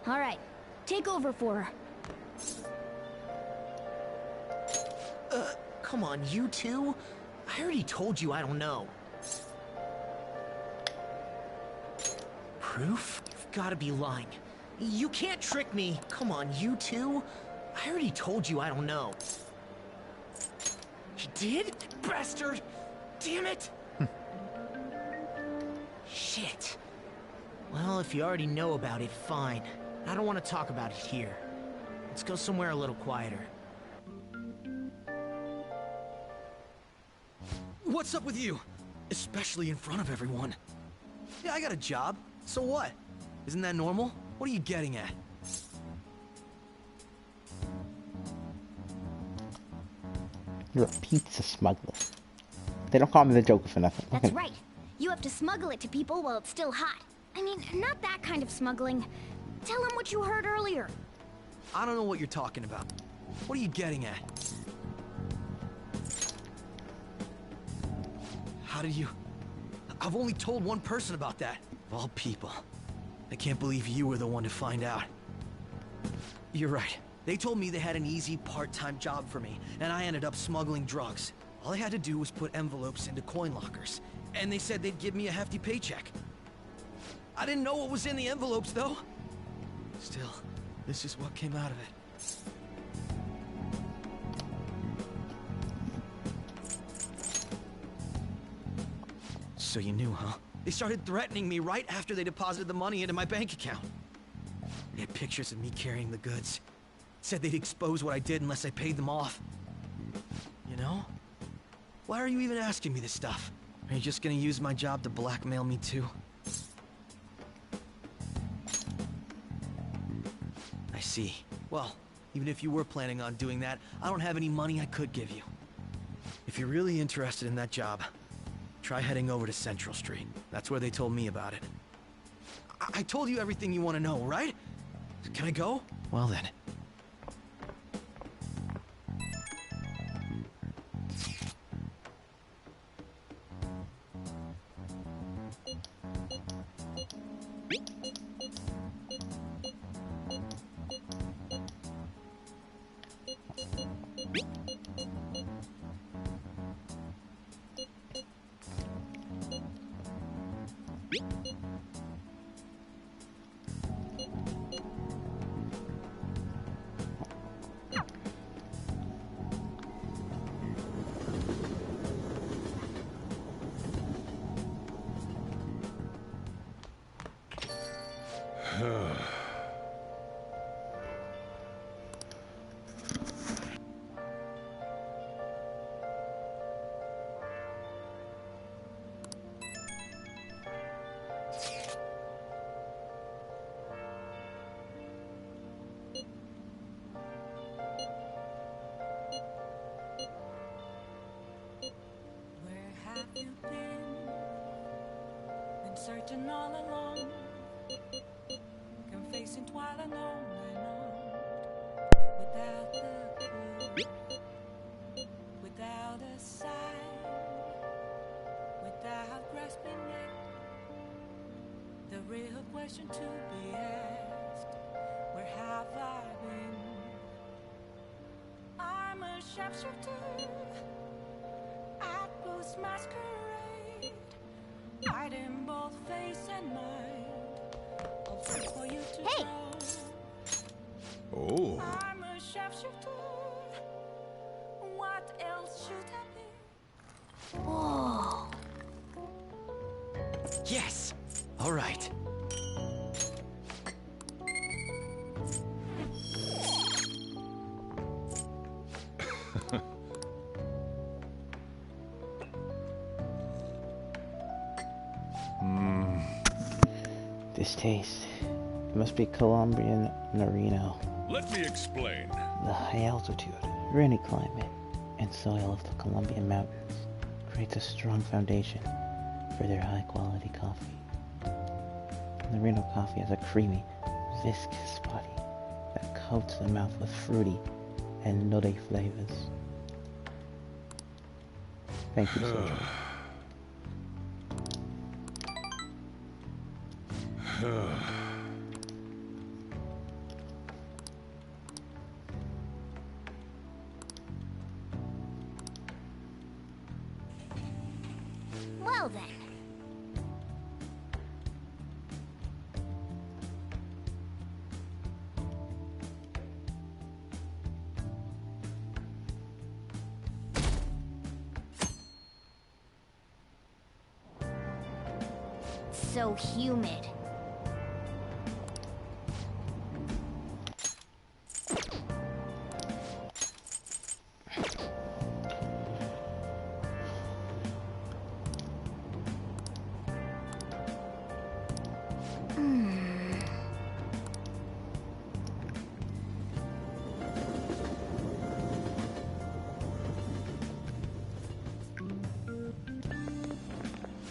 All right, take over for her. Come on, you two? I already told you I don't know. Proof? You've gotta be lying. You can't trick me. Come on, you two? I already told you I don't know. You did? Bastard! Damn it! Shit. Well, if you already know about it, fine. I don't want to talk about it here. Let's go somewhere a little quieter. What's up with you? Especially in front of everyone. Yeah, I got a job. So what? Isn't that normal? What are you getting at? You're a pizza smuggler. They don't call me the Joker for nothing. That's right. You have to smuggle it to people while it's still hot. I mean, not that kind of smuggling. Tell them what you heard earlier. I don't know what you're talking about. What are you getting at? How did you... I've only told one person about that. Of all people. I can't believe you were the one to find out. You're right. They told me they had an easy part-time job for me, and I ended up smuggling drugs. All I had to do was put envelopes into coin lockers, and they said they'd give me a hefty paycheck. I didn't know what was in the envelopes, though. Still, this is what came out of it. So you knew, huh? They started threatening me right after they deposited the money into my bank account. They had pictures of me carrying the goods. Said they'd expose what I did unless I paid them off. You know? Why are you even asking me this stuff? Are you just gonna use my job to blackmail me too? I see. Well, even if you were planning on doing that, I don't have any money I could give you. If you're really interested in that job, try heading over to Central Street. That's where they told me about it. I told you everything you want to know, right? Can I go? Well then. Where have you been searching all along, confessing while alone and on, without the clue, without a sign, without grasping it. The real question to be asked: where have I been? I'm a sharpshooter at Booth's masquerade, hiding both face and mind. I'll wait for you to Hey! Oh. I'm a sharpshooter. What else should I be? Whoa. Yes! All right. This taste. It must be Colombian Narino. Let me explain. The high altitude, rainy climate, and soil of the Colombian mountains creates a strong foundation for their high-quality coffee. Narino coffee has a creamy, viscous body that coats the mouth with fruity and nutty flavors. Thank you, Sergio. Well then. So humid.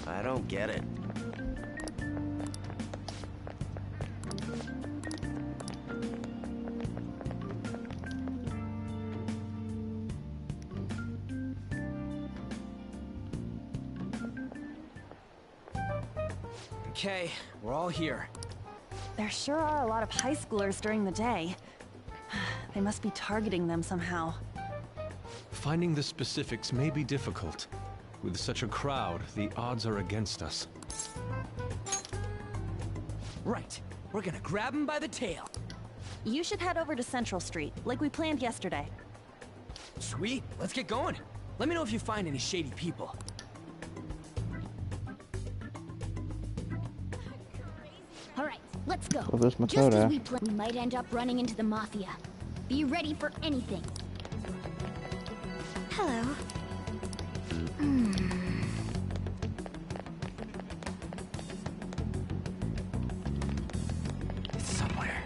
I don't get it. Okay, we're all here. There sure are a lot of high schoolers during the day. They must be targeting them somehow. Finding the specifics may be difficult. With such a crowd, the odds are against us. Right. We're gonna grab him by the tail. You should head over to Central Street, like we planned yesterday. Sweet. Let's get going. Let me know if you find any shady people. All right, let's go. Well, there's Just Makoto. as we planned, we might end up running into the Mafia. Be ready for anything. Hello. Somewhere.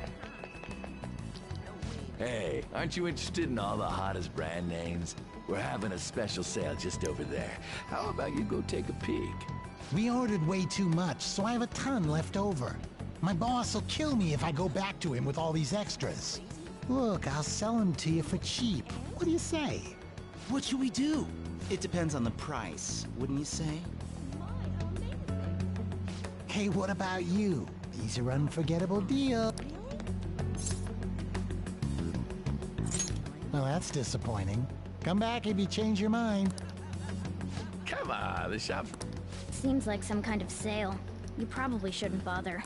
Hey, aren't you interested in all the hottest brand names? We're having a special sale just over there. How about you go take a peek? We ordered way too much, so I have a ton left over. My boss will kill me if I go back to him with all these extras. Look, I'll sell them to you for cheap. What do you say? What should we do? It depends on the price, wouldn't you say? Hey, what about you? These are unforgettable deals. Well, that's disappointing. Come back if you change your mind. Come on, the shop. Seems like some kind of sale. You probably shouldn't bother.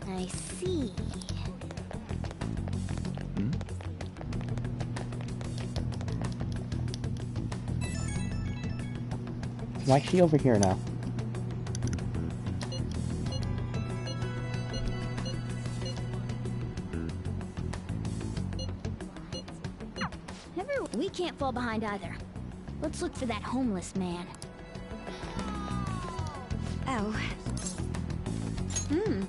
I see. Why is she over here now? We can't fall behind either. Let's look for that homeless man. Oh. Hmm.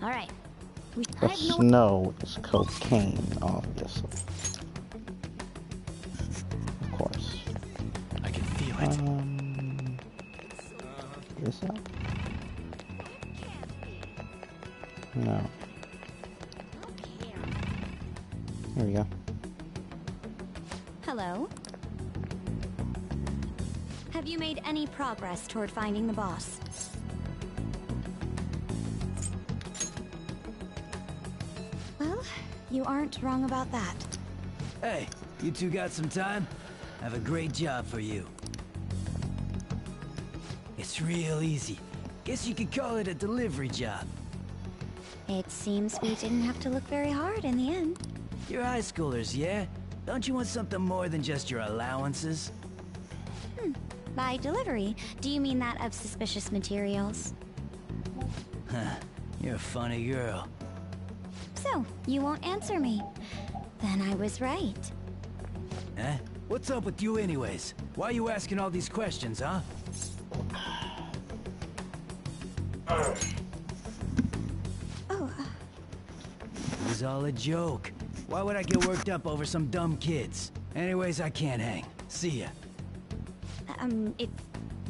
All right. The snow is cocaine, obviously. Of course. I can feel it. This up? No. Here we go. Hello? Have you made any progress toward finding the boss? Well, you aren't wrong about that. Hey, you two got some time? I have a great job for you. It's real easy. Guess you could call it a delivery job. It seems we didn't have to look very hard in the end. You're high schoolers, yeah? Don't you want something more than just your allowances? By delivery, do you mean that of suspicious materials? Huh. You're a funny girl. So, you won't answer me. Then I was right. Eh? What's up with you anyways? Why are you asking all these questions, huh? Oh. It was all a joke. Why would I get worked up over some dumb kids? Anyways, I can't hang. See ya. If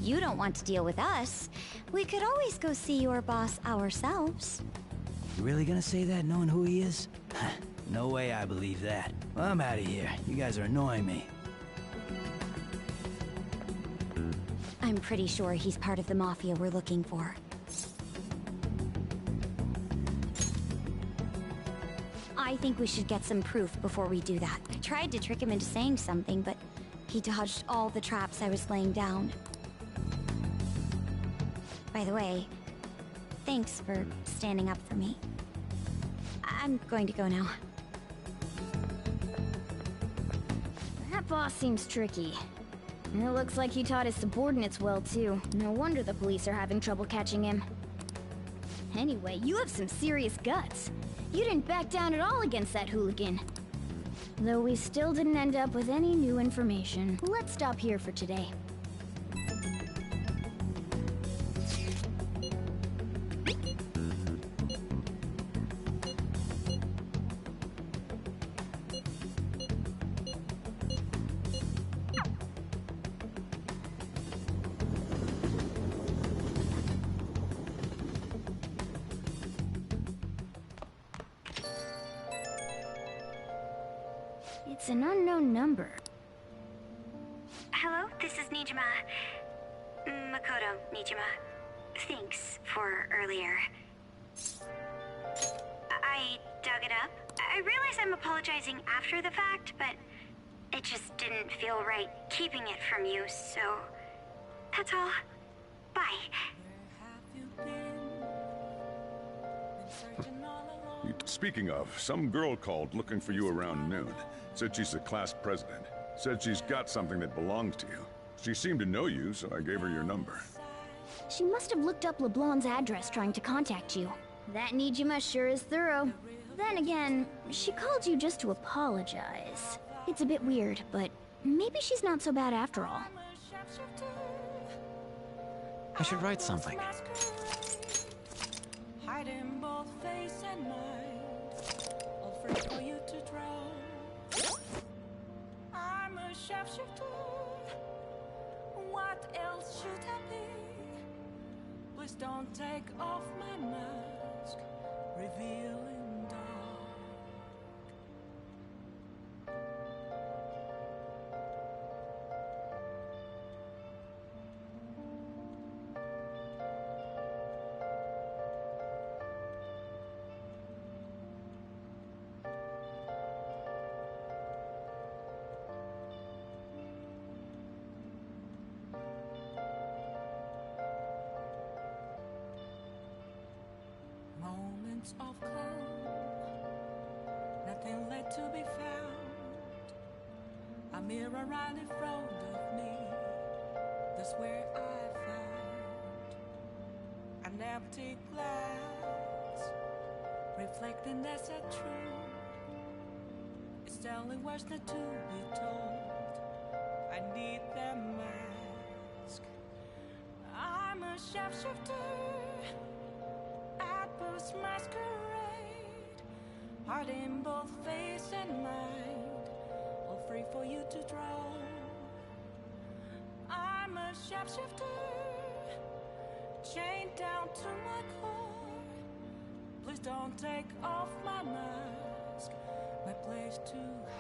you don't want to deal with us, we could always go see your boss ourselves. You really gonna say that knowing who he is? No way I believe that. Well, I'm out of here. You guys are annoying me. I'm pretty sure he's part of the mafia we're looking for. I think we should get some proof before we do that. I tried to trick him into saying something, but he dodged all the traps I was laying down. By the way, thanks for standing up for me. I'm going to go now. That boss seems tricky. It looks like he taught his subordinates well, too. No wonder the police are having trouble catching him. Anyway, you have some serious guts. You didn't back down at all against that hooligan. Though we still didn't end up with any new information. Let's stop here for today. It's an unknown number. Hello, this is Nijima. Makoto Nijima. Thanks for earlier. I dug it up. I realize I'm apologizing after the fact, but it just didn't feel right keeping it from you, so that's all. Bye. Speaking of, some girl called looking for you around noon. Said she's the class president. Said she's got something that belongs to you. She seemed to know you, so I gave her your number. She must have looked up LeBlanc's address trying to contact you. That Nijima sure is thorough. Then again, she called you just to apologize. It's a bit weird, but maybe she's not so bad after all. I should write something. Hiding both face and mind. All for for you to draw. I'm a sharpshooter. What else should I be? Please don't take off my mask, revealing dark. Moments of calm, nothing left to be found. A mirror right in front of me, that's where I found an empty glass, reflecting that's a truth. It's telling words not to be told. I need that mask. I'm a sharpshooter. Post masquerade, heart in both face and mind, all free for you to draw. I'm a sharpshooter, chained down to my core. Please don't take off my mask, my place to hide.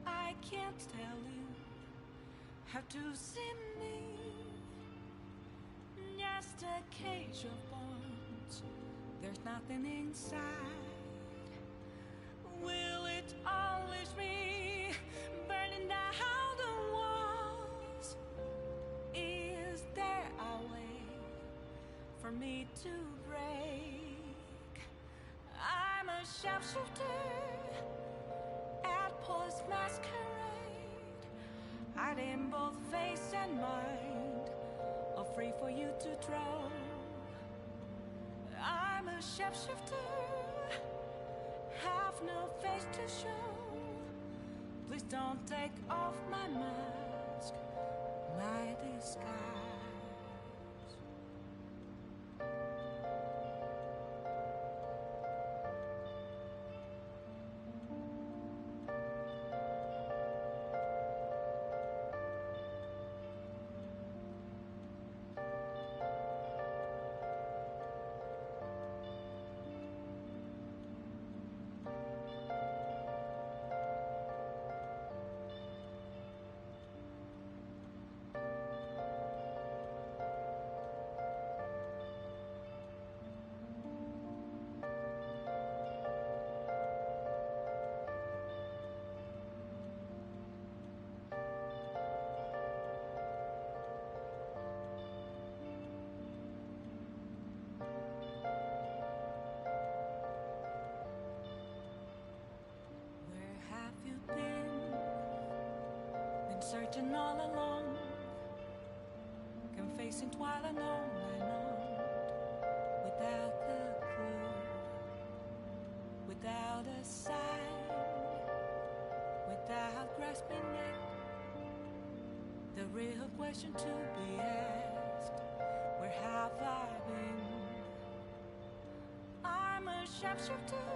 I can't tell you how to see me. Just a cage of bones, there's nothing inside. Will it always be burning down the walls? Is there a way for me to break? I'm a sharpshooter at post masquerade, hiding both face and mind, all free for you to draw. I'm a sharpshooter, have no face to show. Please don't take off my mask, my disguise. Searching all along, confessing while and on, without a clue, without a sign, without grasping it. The real question to be asked: where have I been? I'm a sharpshooter,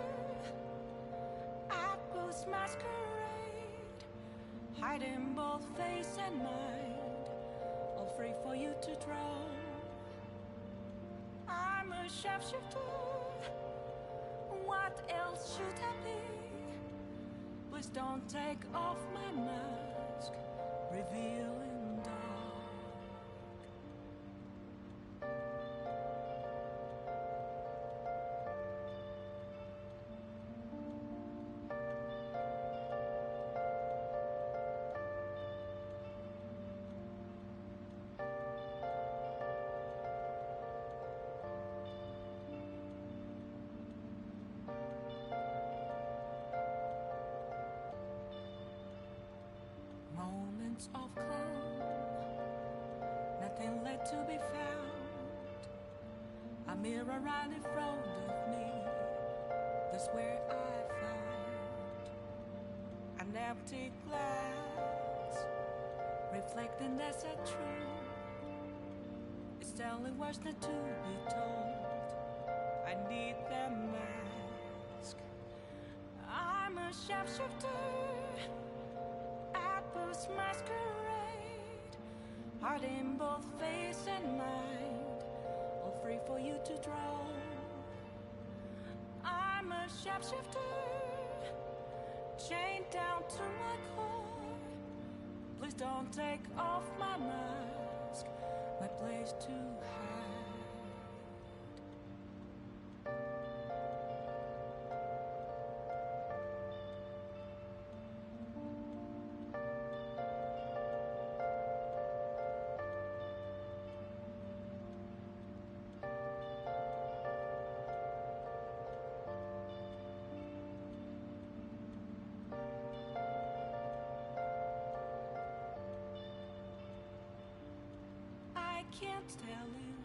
I post masquerade, hiding both face and mind, all free for you to draw. I'm a sharpshooter, what else should I be? Please don't take off my mask, revealing dark. sense of calm. Nothing left to be found. A mirror right in front of me. That's where I found an empty glass, reflecting that's a truth. It's telling words not to be told. I need that mask. I'm a sharpshooter at post masquerade, heart in both face and mind, all free for you to draw. I'm a sharpshooter, chained down to my core. Please don't take off my mask, my place to hide. I can't tell you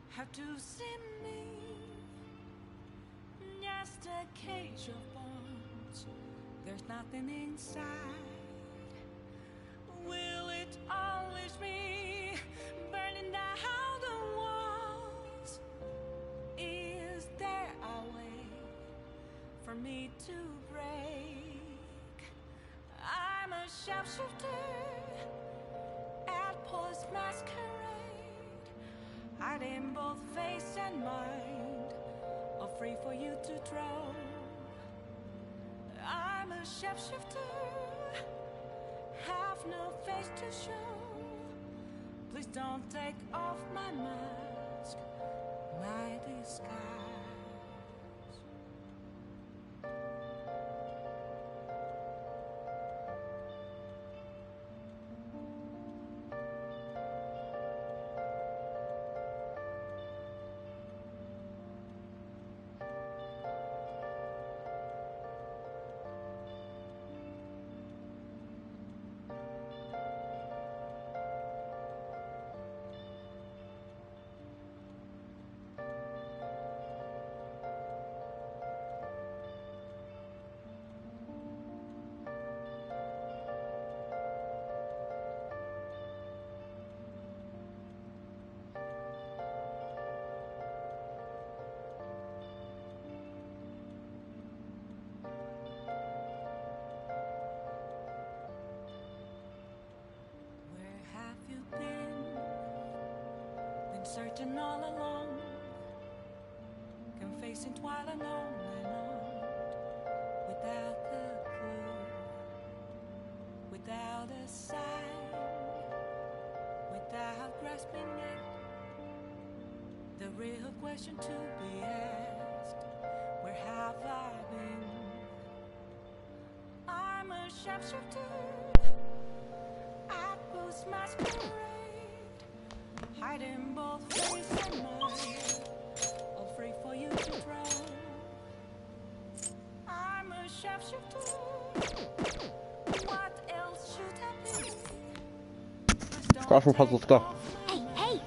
how to see me. Just a cage of bones. There's nothing inside. Will it always be burning down the walls? Is there a way for me to break? I'm a sharpshooter at post masquerade, hide in both face and mind, all free for you to draw. I'm a sharpshooter, have no face to show. Please don't take off my mask, my disguise. Searching all along, confessing while alone and on, without a clue, without a sign, without grasping it. The real question to be asked: where have I been? I'm a sharpshooter, I post masquerade, hiding both face and mind, all free for you to draw. I'm a sharpshooter, what else should I be? Crossword puzzles, go. Hey, hey!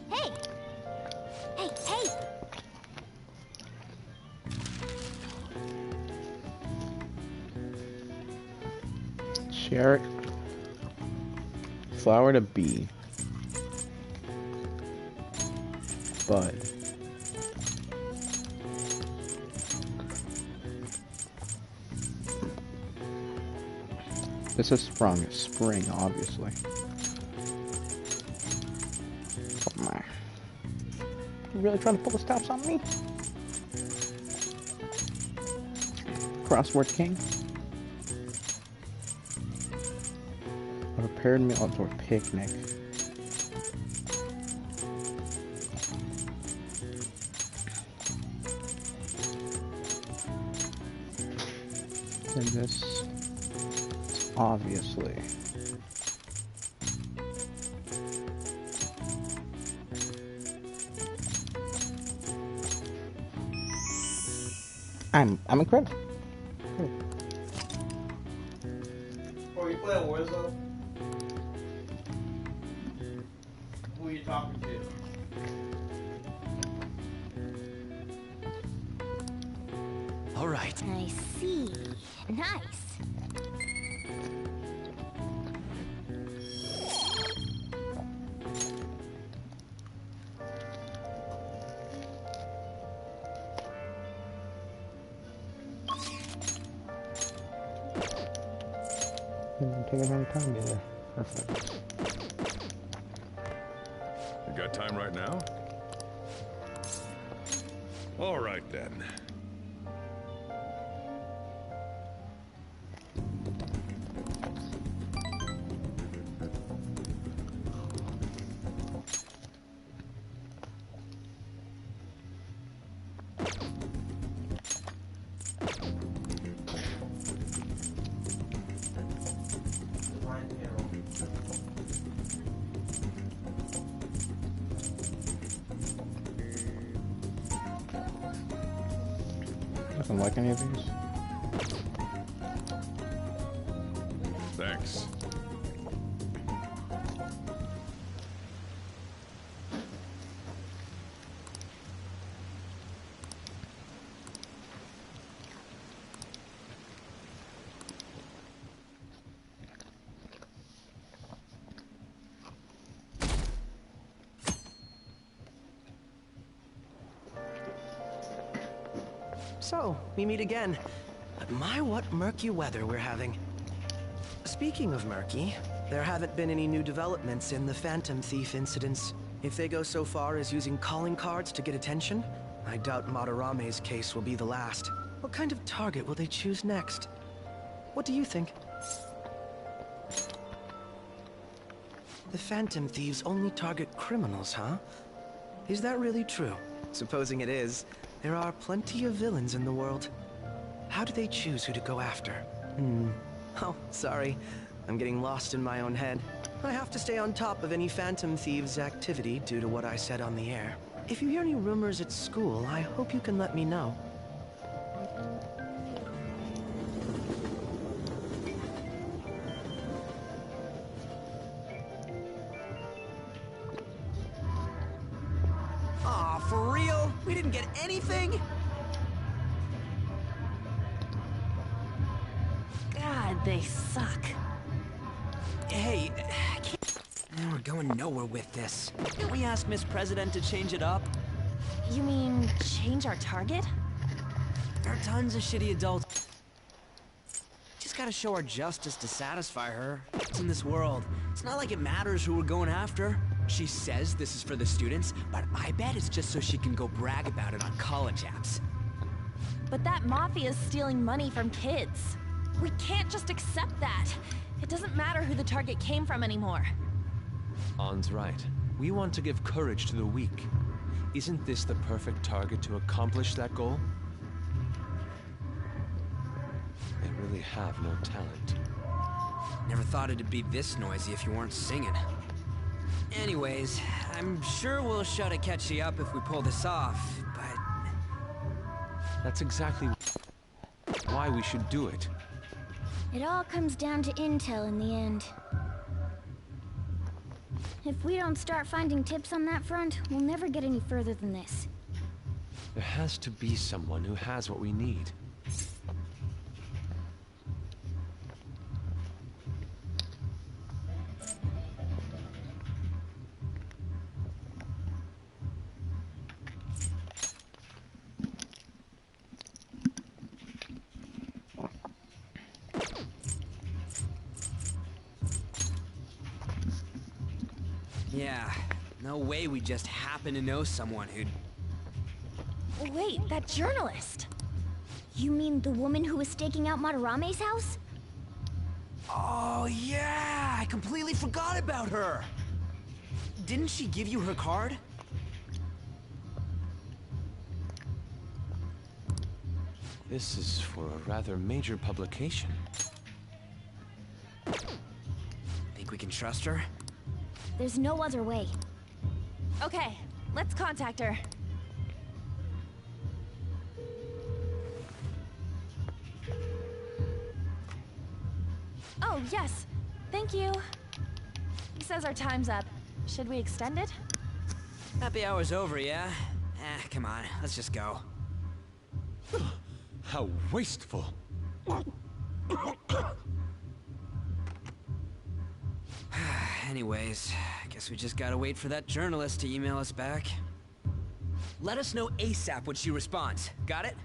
Hey! Hey, hey! Carrot, flower to bee, bud, this is sprung, spring, obviously. Oh my, you really trying to pull the stops on me? Crossword king. Prepared meal for a picnic. And this, obviously. I'm incredible. Oh, you playing Warzone? Who are you talking to? All right. I see. Nice. Take a long time there. Perfect. You got time right now? All right then. Doesn't like any of these. Thanks. So, we meet again. But my, what murky weather we're having. Speaking of murky, there haven't been any new developments in the Phantom Thief incidents. If they go so far as using calling cards to get attention, I doubt Madarame's case will be the last. What kind of target will they choose next? What do you think? The Phantom Thieves only target criminals, huh? Is that really true? Supposing it is, there are plenty of villains in the world. How do they choose who to go after? Oh, sorry. I'm getting lost in my own head. I have to stay on top of any Phantom Thieves' activity due to what I said on the air. If you hear any rumors at school, I hope you can let me know. Aw, for real? We didn't get anything? God, they suck. Hey, we're going nowhere with this. Can't we ask Miss President to change it up? You mean change our target? There are tons of shitty adults. Just gotta show our justice to satisfy her. It's in this world. It's not like it matters who we're going after. She says this is for the students, but I bet it's just so she can go brag about it on college apps. But that mafia's stealing money from kids. We can't just accept that. It doesn't matter who the target came from anymore. An's right. We want to give courage to the weak. Isn't this the perfect target to accomplish that goal? They really have no talent. Never thought it'd be this noisy if you weren't singing. Anyways, I'm sure we'll shut Akechi up if we pull this off, but... That's exactly why we should do it. It all comes down to intel in the end. If we don't start finding tips on that front, we'll never get any further than this. There has to be someone who has what we need. Yeah, no way we just happen to know someone who'd... Wait, that journalist! You mean the woman who was staking out Madarame's house? Oh yeah, I completely forgot about her! Didn't she give you her card? This is for a rather major publication. Think we can trust her? There's no other way. Okay, let's contact her. Oh, yes. Thank you. He says our time's up. Should we extend it? Happy hour's over, yeah? Come on, let's just go. How wasteful. Anyways, I guess we just gotta wait for that journalist to email us back. Let us know ASAP when she responds. Got it?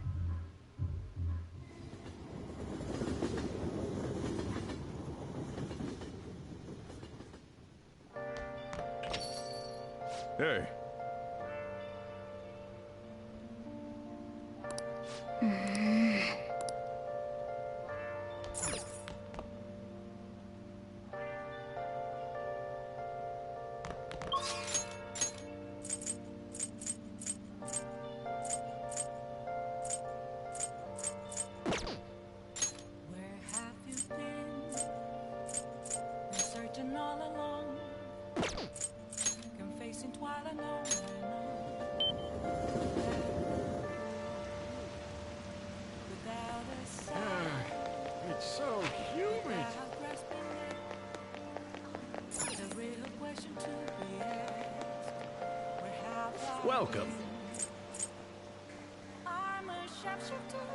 Hey. Where have you been? Been searching all along, confessing while I know. Without a sign, It's so humid. without grasping it, the real question to be asked: where have I Welcome. been? I'm a sharpshooter.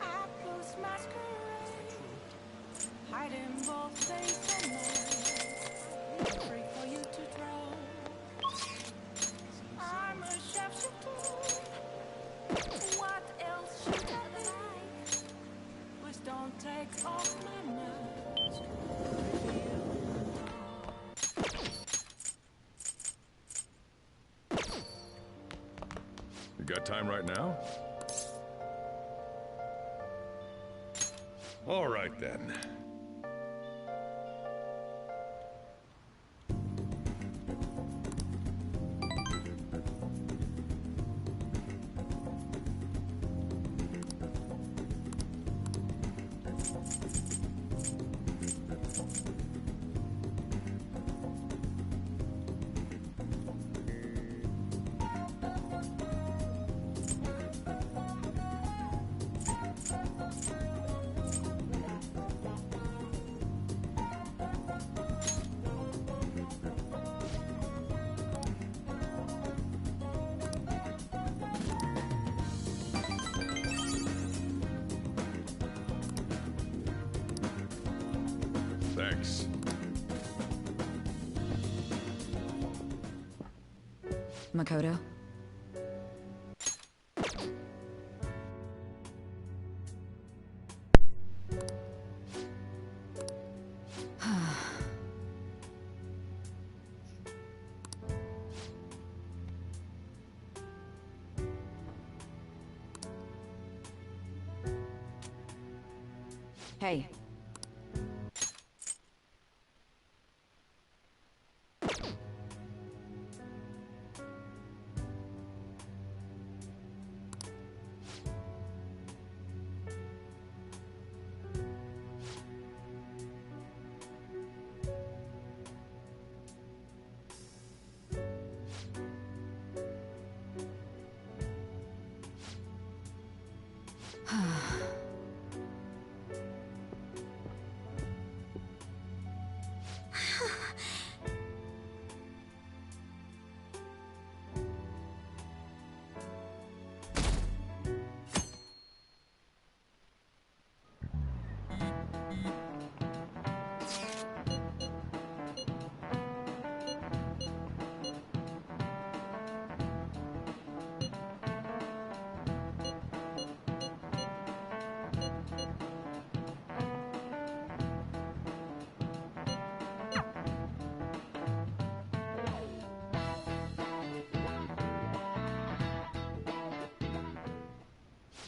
I post masquerade, hiding both face and mind, free for you to draw. I'm a sharpshooter. What else should I like? Please don't take off my mask. You got time right now? All right then. Thanks. Makoto? Hey.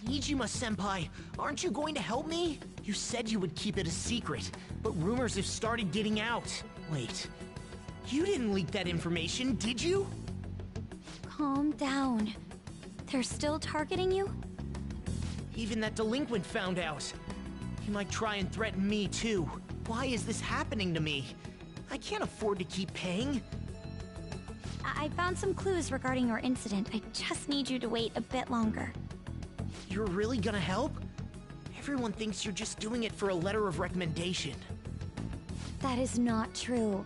Nijima-senpai, aren't you going to help me? You said you would keep it a secret, but rumors have started getting out. Wait, you didn't leak that information, did you? Calm down. They're still targeting you? Even that delinquent found out. He might try and threaten me too. Why is this happening to me? I can't afford to keep paying. I found some clues regarding your incident. I just need you to wait a bit longer. You're really gonna help? Everyone thinks you're just doing it for a letter of recommendation. That is not true.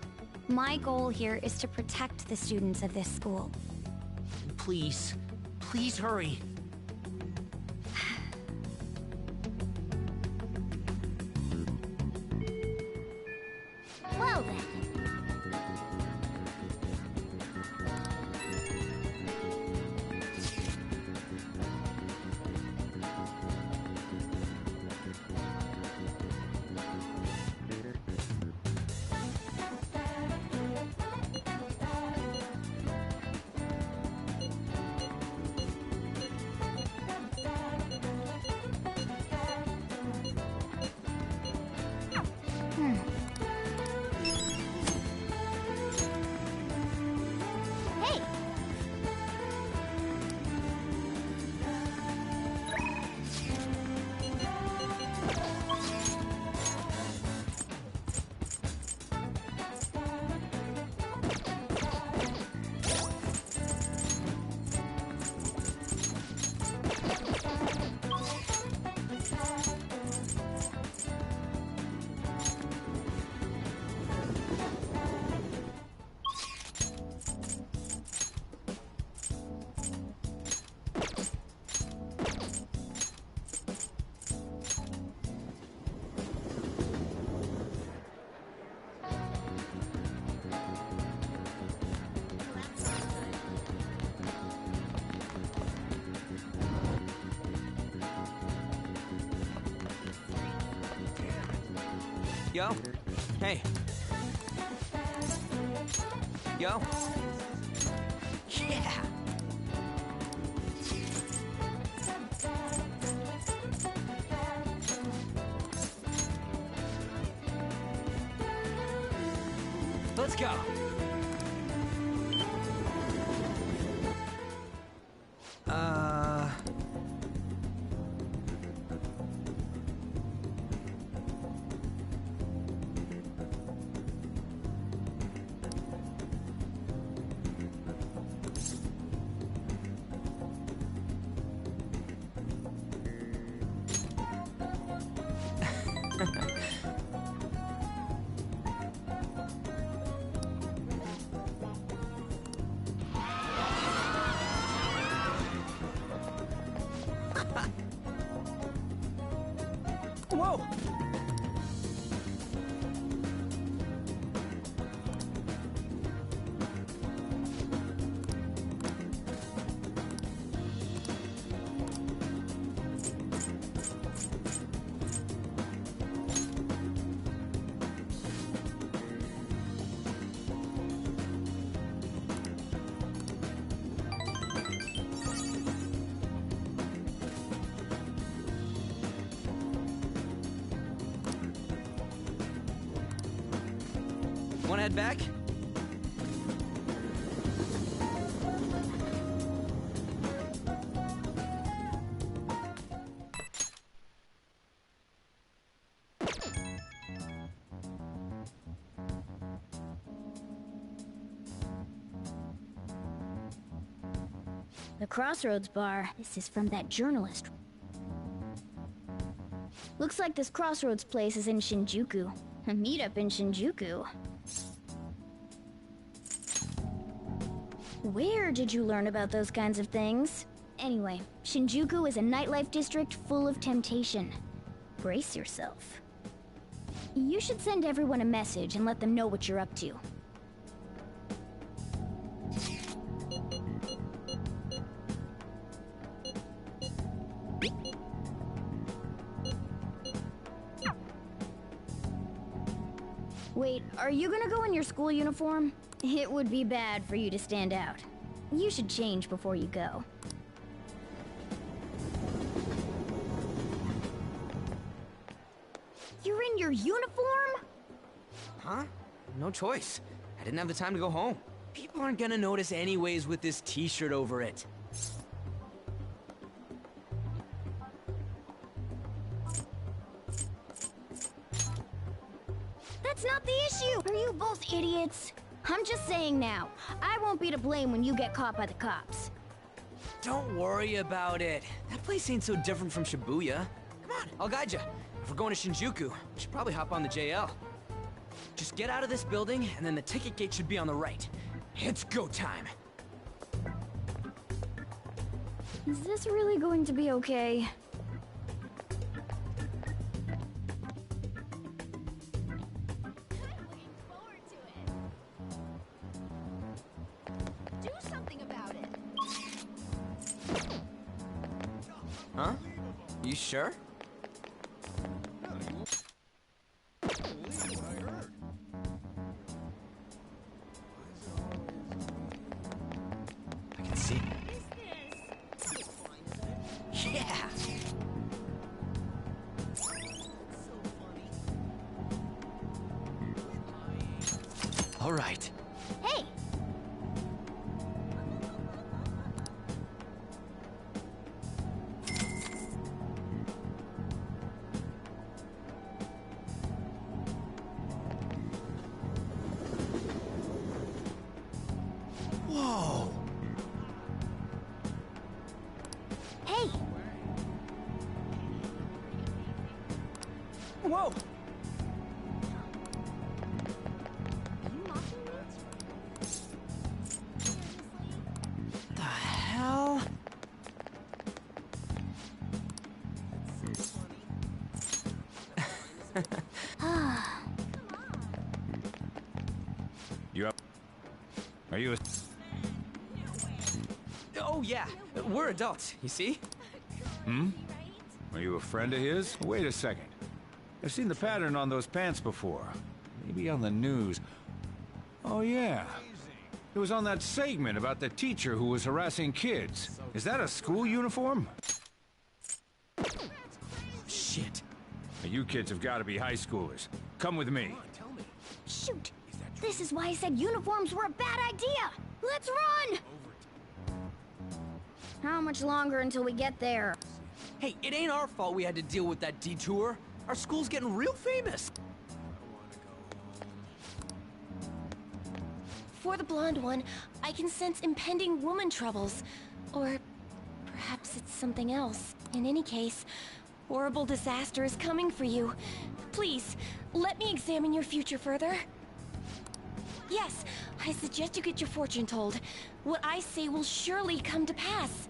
My goal here is to protect the students of this school. Please, please hurry. Well then. Hey! Yo? Hey. Yo? Yeah! Let's go! Whoa! Wanna head back? The Crossroads Bar. This is from that journalist. Looks like this Crossroads place is in Shinjuku. A meetup in Shinjuku. Where did you learn about those kinds of things? Anyway, Shinjuku is a nightlife district full of temptation. Brace yourself. You should send everyone a message and let them know what you're up to. Wait, are you gonna go in your school uniform? It would be bad for you to stand out. You should change before you go. You're in your uniform? Huh? No choice. I didn't have the time to go home. People aren't gonna notice anyways with this t-shirt over it. That's not the issue! Are you both idiots? I'm just saying now, I won't be to blame when you get caught by the cops. Don't worry about it. That place ain't so different from Shibuya. Come on, I'll guide you. If we're going to Shinjuku, we should probably hop on the JL. Just get out of this building, and then the ticket gate should be on the right. It's go time. Is this really going to be okay? Do something about it. Huh? You sure? I can see. Yeah! All right. Hey! Whoa! Hey! Whoa! The hell? You up? Are you a... Oh yeah, we're adults, you see? Hmm? Are you a friend of his? Wait a second. I've seen the pattern on those pants before. Maybe on the news. Oh yeah. It was on that segment about the teacher who was harassing kids. Is that a school uniform? Shit. Now, you kids have got to be high schoolers. Come with me. Shoot! This is why I said uniforms were a bad idea! Let's run! How much longer until we get there? Hey, it ain't our fault we had to deal with that detour. Our school's getting real famous. For the blonde one, I can sense impending woman troubles. Or perhaps it's something else. In any case, horrible disaster is coming for you. Please, let me examine your future further. Yes, I suggest you get your fortune told. What I say will surely come to pass.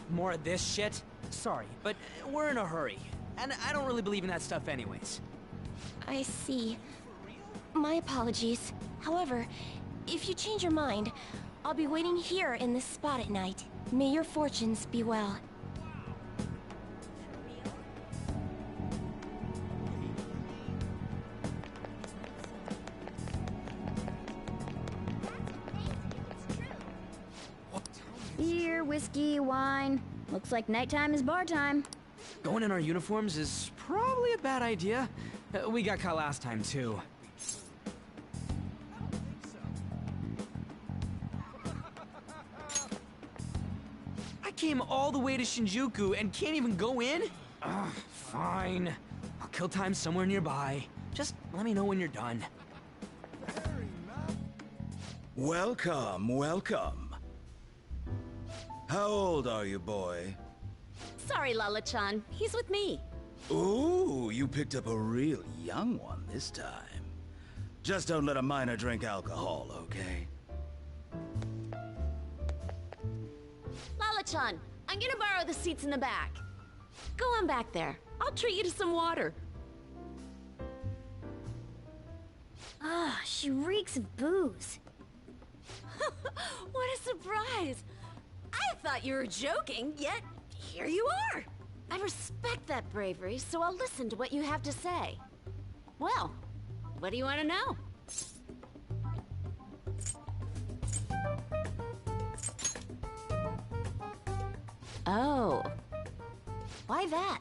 More of this shit? Sorry, but we're in a hurry. And I don't really believe in that stuff anyways. I see. My apologies. However, if you change your mind, I'll be waiting here in this spot at night. May your fortunes be well. Beer, whiskey, wine. Looks like nighttime is bar time. Going in our uniforms is probably a bad idea. We got caught last time, too. I came all the way to Shinjuku and can't even go in? Ugh, fine. I'll kill time somewhere nearby. Just let me know when you're done. Welcome, welcome. How old are you, boy? Sorry, Lala-chan. He's with me. Ooh, you picked up a real young one this time. Just don't let a minor drink alcohol, okay? Lala-chan, I'm gonna borrow the seats in the back. Go on back there. I'll treat you to some water. Ah, she reeks of booze. What a surprise! I thought you were joking, yet here you are. I respect that bravery, so I'll listen to what you have to say. Well, what do you want to know? Oh. Why that?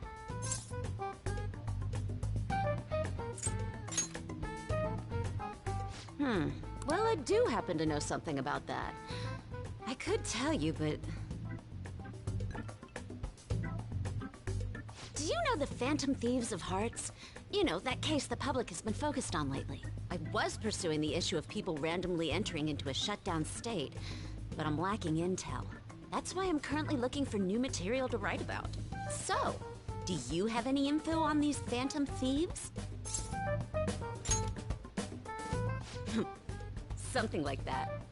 Well, I do happen to know something about that. I could tell you, but... Do you know the Phantom Thieves of Hearts? You know, that case the public has been focused on lately. I was pursuing the issue of people randomly entering into a shutdown state, but I'm lacking intel. That's why I'm currently looking for new material to write about. So, Do you have any info on these phantom thieves? Something like that.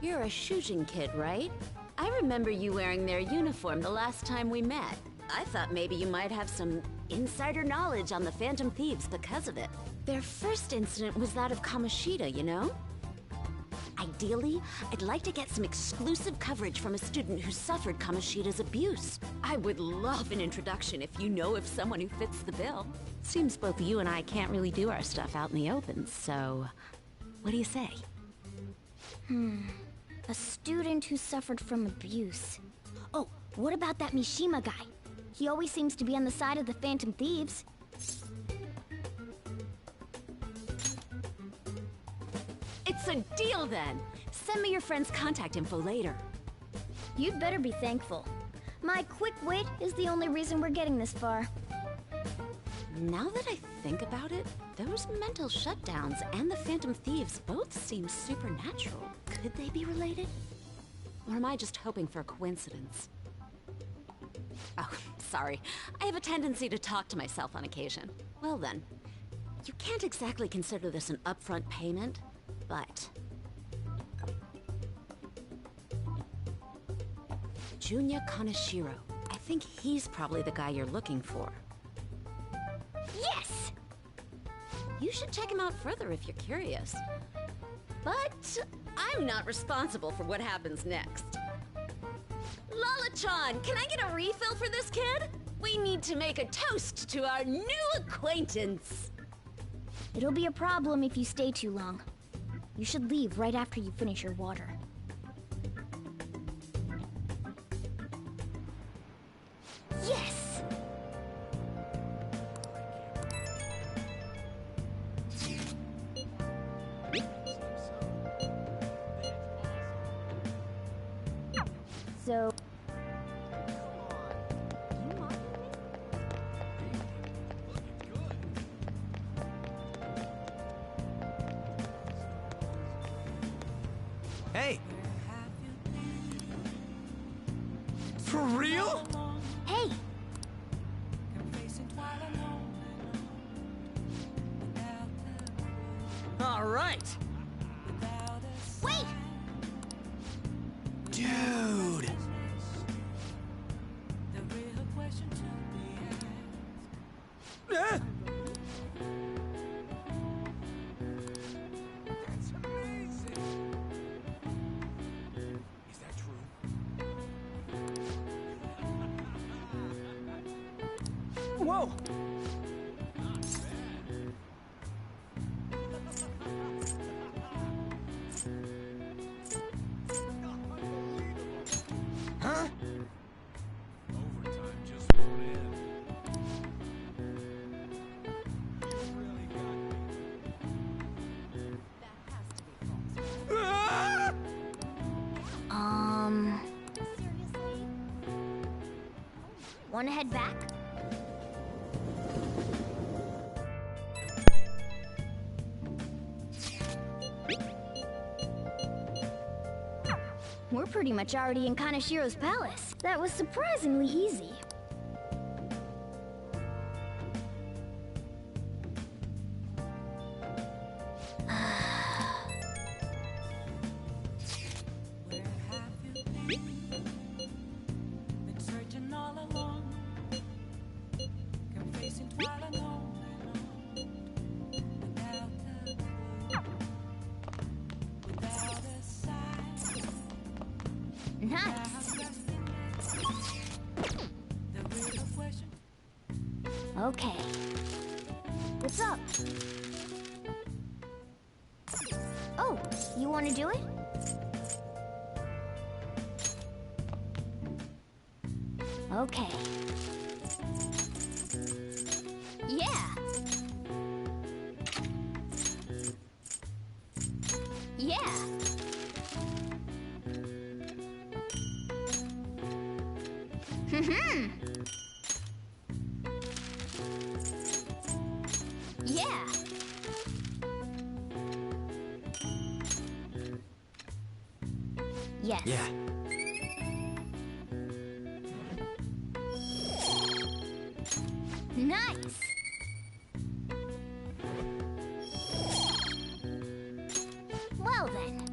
You're a Shujin kid, right? I remember you wearing their uniform the last time we met. I thought maybe you might have some insider knowledge on the Phantom Thieves because of it. Their first incident was that of Kamoshida, you know? Ideally, I'd like to get some exclusive coverage from a student who suffered Kamoshida's abuse. I would love an introduction if you know of someone who fits the bill. Seems both you and I can't really do our stuff out in the open, so what do you say? A student who suffered from abuse. Oh, what about that Mishima guy? He always seems to be on the side of the Phantom Thieves. It's a deal then! Send me your friend's contact info later. You'd better be thankful. My quick wit is the only reason we're getting this far. Now that I think about it, those mental shutdowns and the Phantom Thieves both seem supernatural. Could they be related? Or am I just hoping for a coincidence? Oh, sorry. I have a tendency to talk to myself on occasion. Well then, you can't exactly consider this an upfront payment, but... Junya Kaneshiro. I think he's probably the guy you're looking for. Yes! You should check him out further if you're curious. But I'm not responsible for what happens next. Lala-chan, can I get a refill for this kid? We need to make a toast to our new acquaintance. It'll be a problem if you stay too long. You should leave right after you finish your water. Yes! So... Hey! For real? Hey! All right. Wait! Dude. Ah! That's amazing. Is that true? Whoa. Huh? Overtime just won't end. Really got me. Ah! Wanna head back? We're pretty much already in Kaneshiro's palace. That was surprisingly easy. Been searching all along, confessing while alone, without a sign. Nice. The real question. Okay. What's up? Oh, you wanna do it? Okay. Yeah. Yeah. Yeah. Yes. Yeah. Nice! Well then.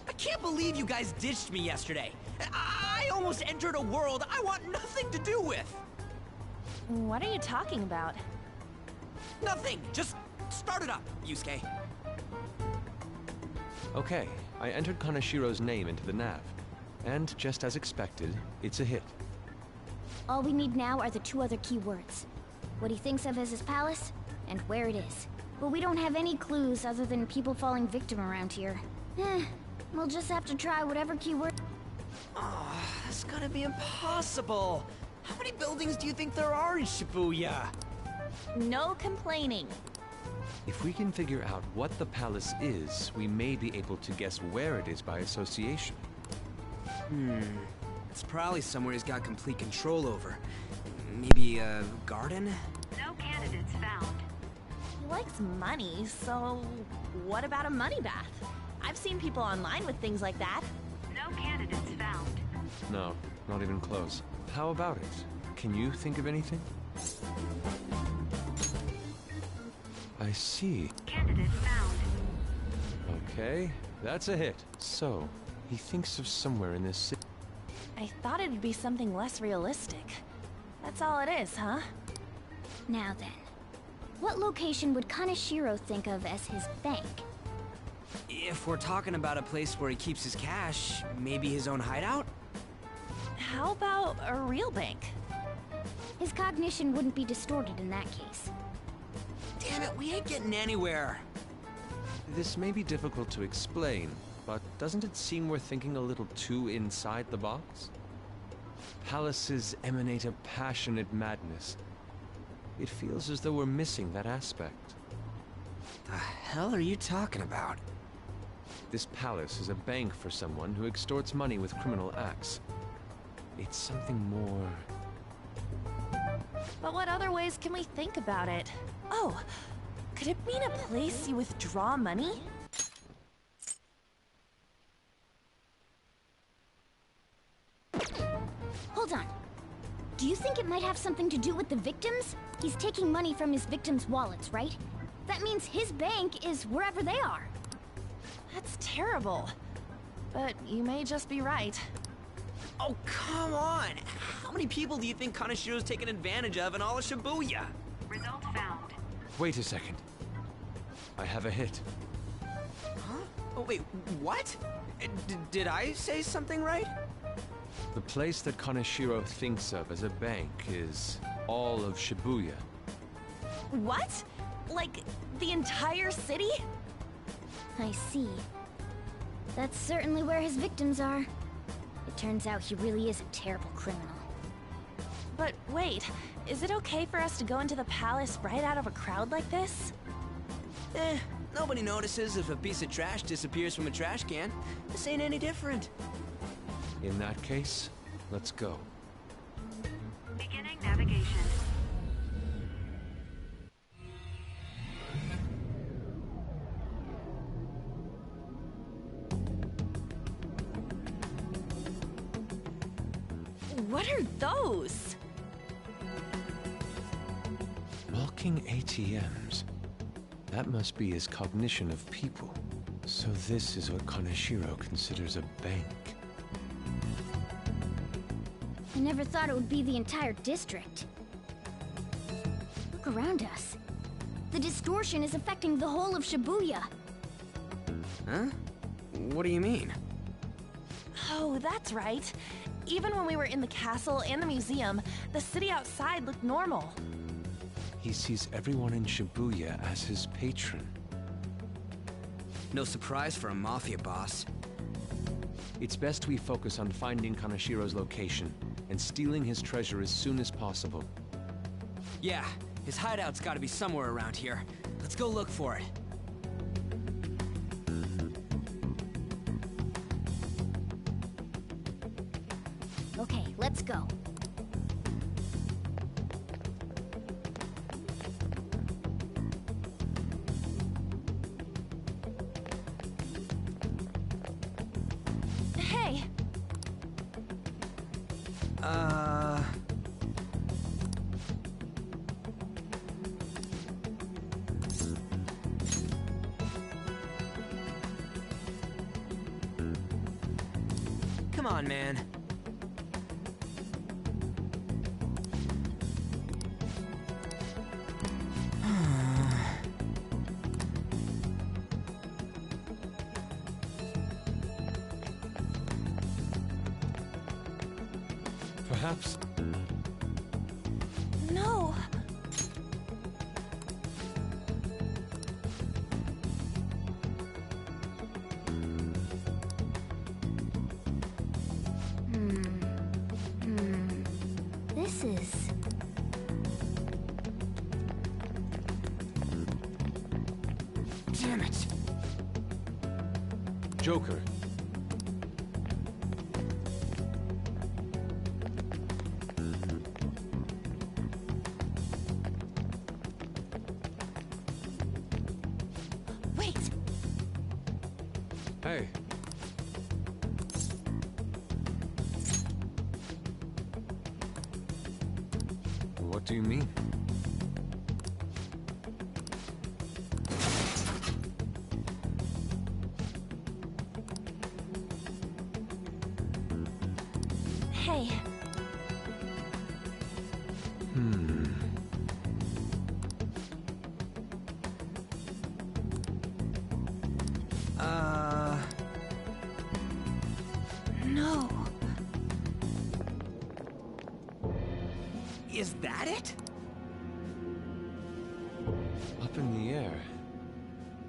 I can't believe you guys ditched me yesterday. I almost entered a world I want nothing to do with. What are you talking about? Nothing. Just start it up, Yusuke. Okay, I entered Kanashiro's name into the nav. And just as expected, it's a hit. All we need now are the 2 other keywords. What he thinks of as his palace, and where it is. But we don't have any clues other than people falling victim around here. We'll just have to try whatever keyword... Oh, that's gotta be impossible. How many buildings do you think there are in Shibuya? No complaining. If we can figure out what the palace is, we may be able to guess where it is by association. It's probably somewhere he's got complete control over. Maybe a garden? No candidates found. He likes money, so what about a money bath? I've seen people online with things like that. No candidates found. No, not even close. How about it? Can you think of anything? I see. Candidate found. Okay, that's a hit. So, he thinks of somewhere in this city. I thought it'd be something less realistic. That's all it is, huh? Now then, what location would Kaneshiro think of as his bank? If we're talking about a place where he keeps his cash, maybe his own hideout? How about a real bank? His cognition wouldn't be distorted in that case. Damn it, we ain't getting anywhere. This may be difficult to explain, but doesn't it seem we're thinking a little too inside the box? Palaces emanate a passionate madness. It feels as though we're missing that aspect. The hell are you talking about? This palace is a bank for someone who extorts money with criminal acts. It's something more... But what other ways can we think about it? Oh, could it mean a place you withdraw money? Hold on. Do you think it might have something to do with the victims? He's taking money from his victims' wallets, right? That means his bank is wherever they are. That's terrible. But you may just be right. Oh, come on! How many people do you think Kaneshiro's taken advantage of in all of Shibuya? Result found. Wait a second. I have a hit. Huh? Oh, wait, what? Did I say something right? The place that Kaneshiro thinks of as a bank is all of Shibuya. What? Like, the entire city? I see. That's certainly where his victims are. It turns out he really is a terrible criminal. But wait, is it okay for us to go into the palace right out of a crowd like this? Nobody notices if a piece of trash disappears from a trash can. This ain't any different. In that case, let's go. Beginning navigation. What are those? Walking ATMs. That must be his cognition of people. So this is what Kaneshiro considers a bank. I never thought it would be the entire district. Look around us. The distortion is affecting the whole of Shibuya. Huh? What do you mean? Oh, that's right. Even when we were in the castle and the museum, the city outside looked normal. He sees everyone in Shibuya as his patron. No surprise for a mafia boss. It's best we focus on finding Kaneshiro's location and stealing his treasure as soon as possible. Yeah, his hideout's gotta be somewhere around here. Let's go look for it. Okay, let's go. Come on, man. Perhaps... No. This is... Damn it. Joker. Wait. Hey. What do you mean? Hey. No. Is that it? Up in the air.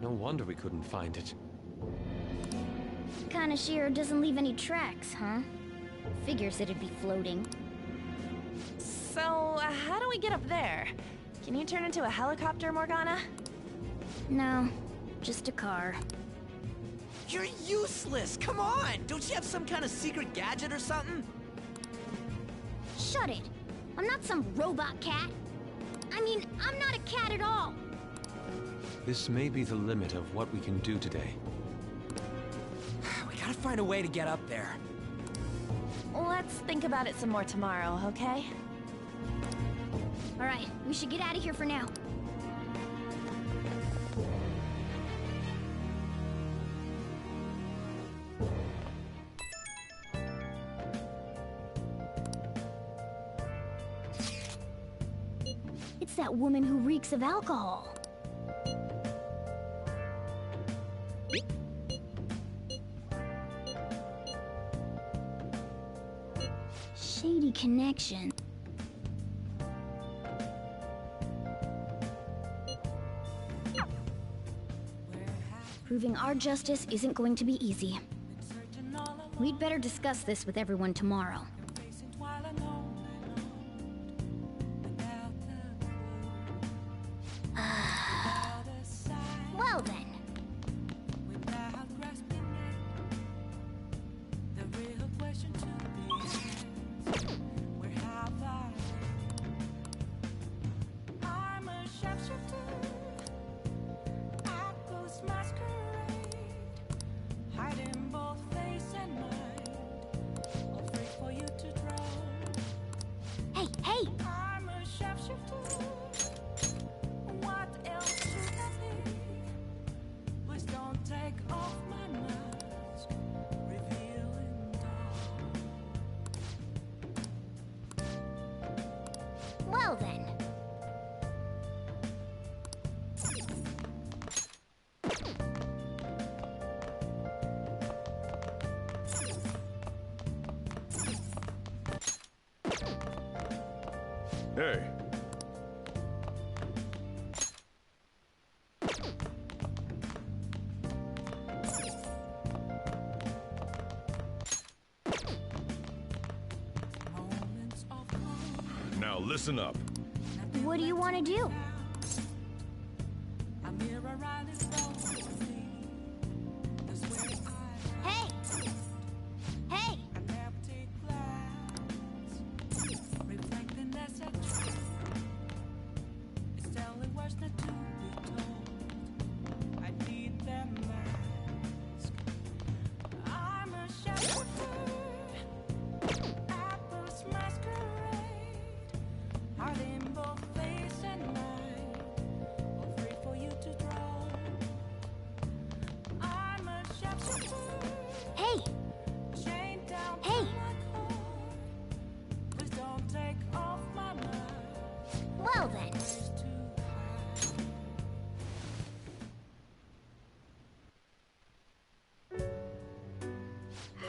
No wonder we couldn't find it. Kinda sheer doesn't leave any tracks, huh? Figures it'd be floating. So, how do we get up there? Can you turn into a helicopter, Morgana? No, just a car. You're useless! Come on! Don't you have some kind of secret gadget or something? Shut it! I'm not some robot cat. I mean, I'm not a cat at all. This may be the limit of what we can do today. We gotta find a way to get up there. Let's think about it some more tomorrow, okay? Alright, we should get out of here for now. It's that woman who reeks of alcohol. Shady connection. Proving our justice isn't going to be easy. We'd better discuss this with everyone tomorrow. Well then. Hey, hey! I'm a shapeshifter. What else should I be? Please don't take off my mask, revealing dawn. Well then. Hey. Now listen up. What do you want to do? Hey! Hey! Heart in both face and mind.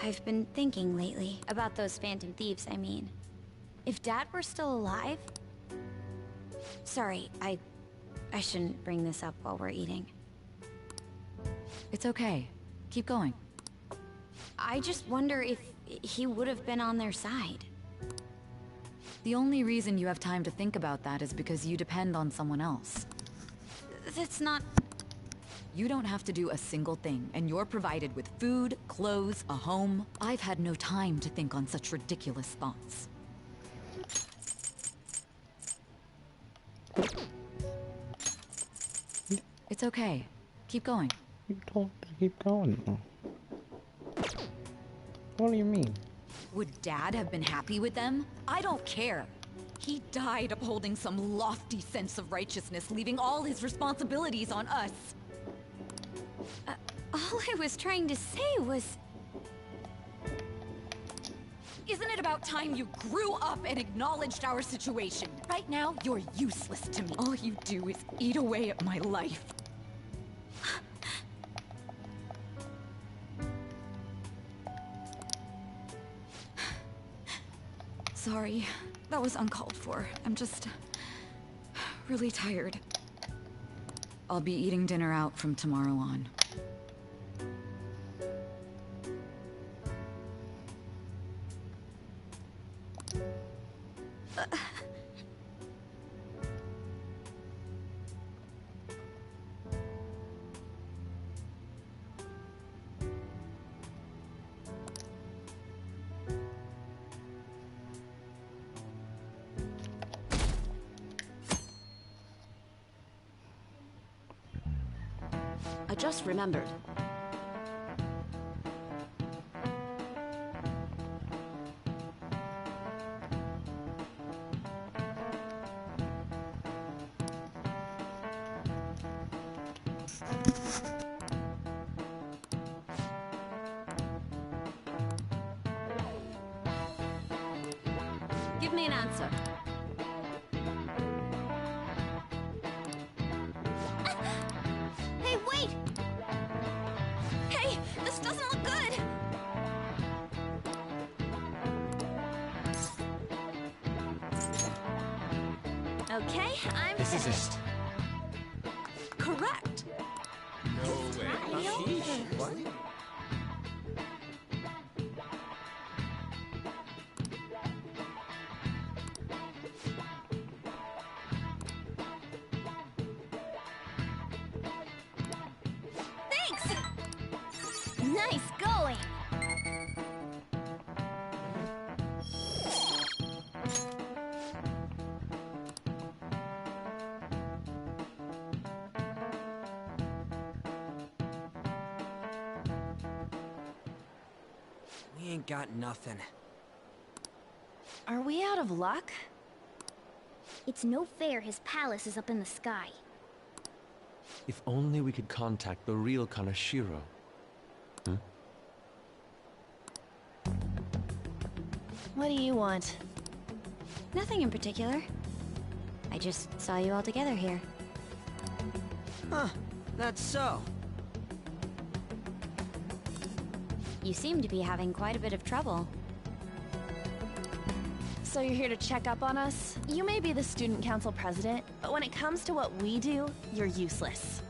I've been thinking lately about those phantom thieves, I mean. If Dad were still alive... Sorry, I shouldn't bring this up while we're eating. It's okay. Keep going. I just wonder if he would have been on their side. The only reason you have time to think about that is because you depend on someone else. That's not... You don't have to do a single thing, and you're provided with food, clothes, a home. I've had no time to think on such ridiculous thoughts. It's okay. Keep going. You told me to keep going. What do you mean? Would Dad have been happy with them? I don't care. He died upholding some lofty sense of righteousness, leaving all his responsibilities on us. All I was trying to say was... Isn't it about time you grew up and acknowledged our situation? Right now, you're useless to me. All you do is eat away at my life. Sorry, that was uncalled for. I'm just... really tired. I'll be eating dinner out from tomorrow on. I just remembered. Give me an answer. Hey, wait! Hey, this doesn't look good! Okay, I'm This is finished. Correct. No way. What? Thanks! Nice going! We ain't got nothing. Are we out of luck? It's no fair his palace is up in the sky. If only we could contact the real Kanashiro. Hmm? What do you want? Nothing in particular. I just saw you all together here. Huh, that's so. You seem to be having quite a bit of trouble. So you're here to check up on us? You may be the student council president, but when it comes to what we do, you're useless.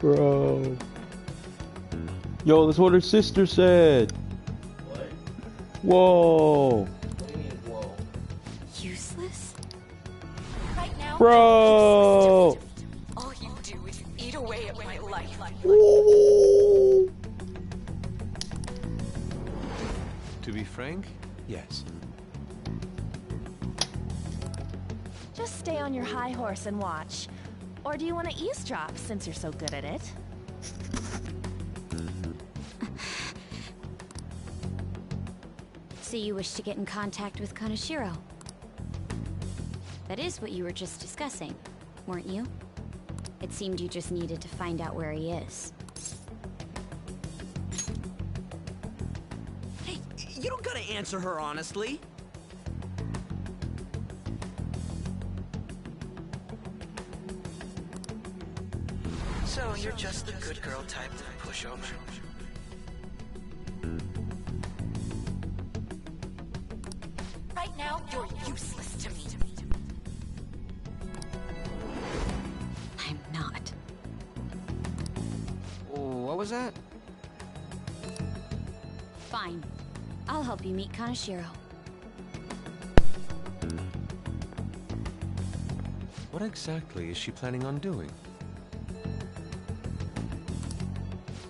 Bro. Yo, that's what her sister said. What? Whoa. What do you mean, whoa? Useless? Right now, Bro. all you do is eat away at my life. To be frank, yes. Just stay on your high horse and watch. Or do you want to eavesdrop since you're so good at it? So you wish to get in contact with Kanashiro? That is what you were just discussing, weren't you? It seemed you just needed to find out where he is. Hey, you don't gotta answer her honestly. So you're just the good girl type to push over. was that? Fine. I'll help you meet Kaneshiro. What exactly is she planning on doing?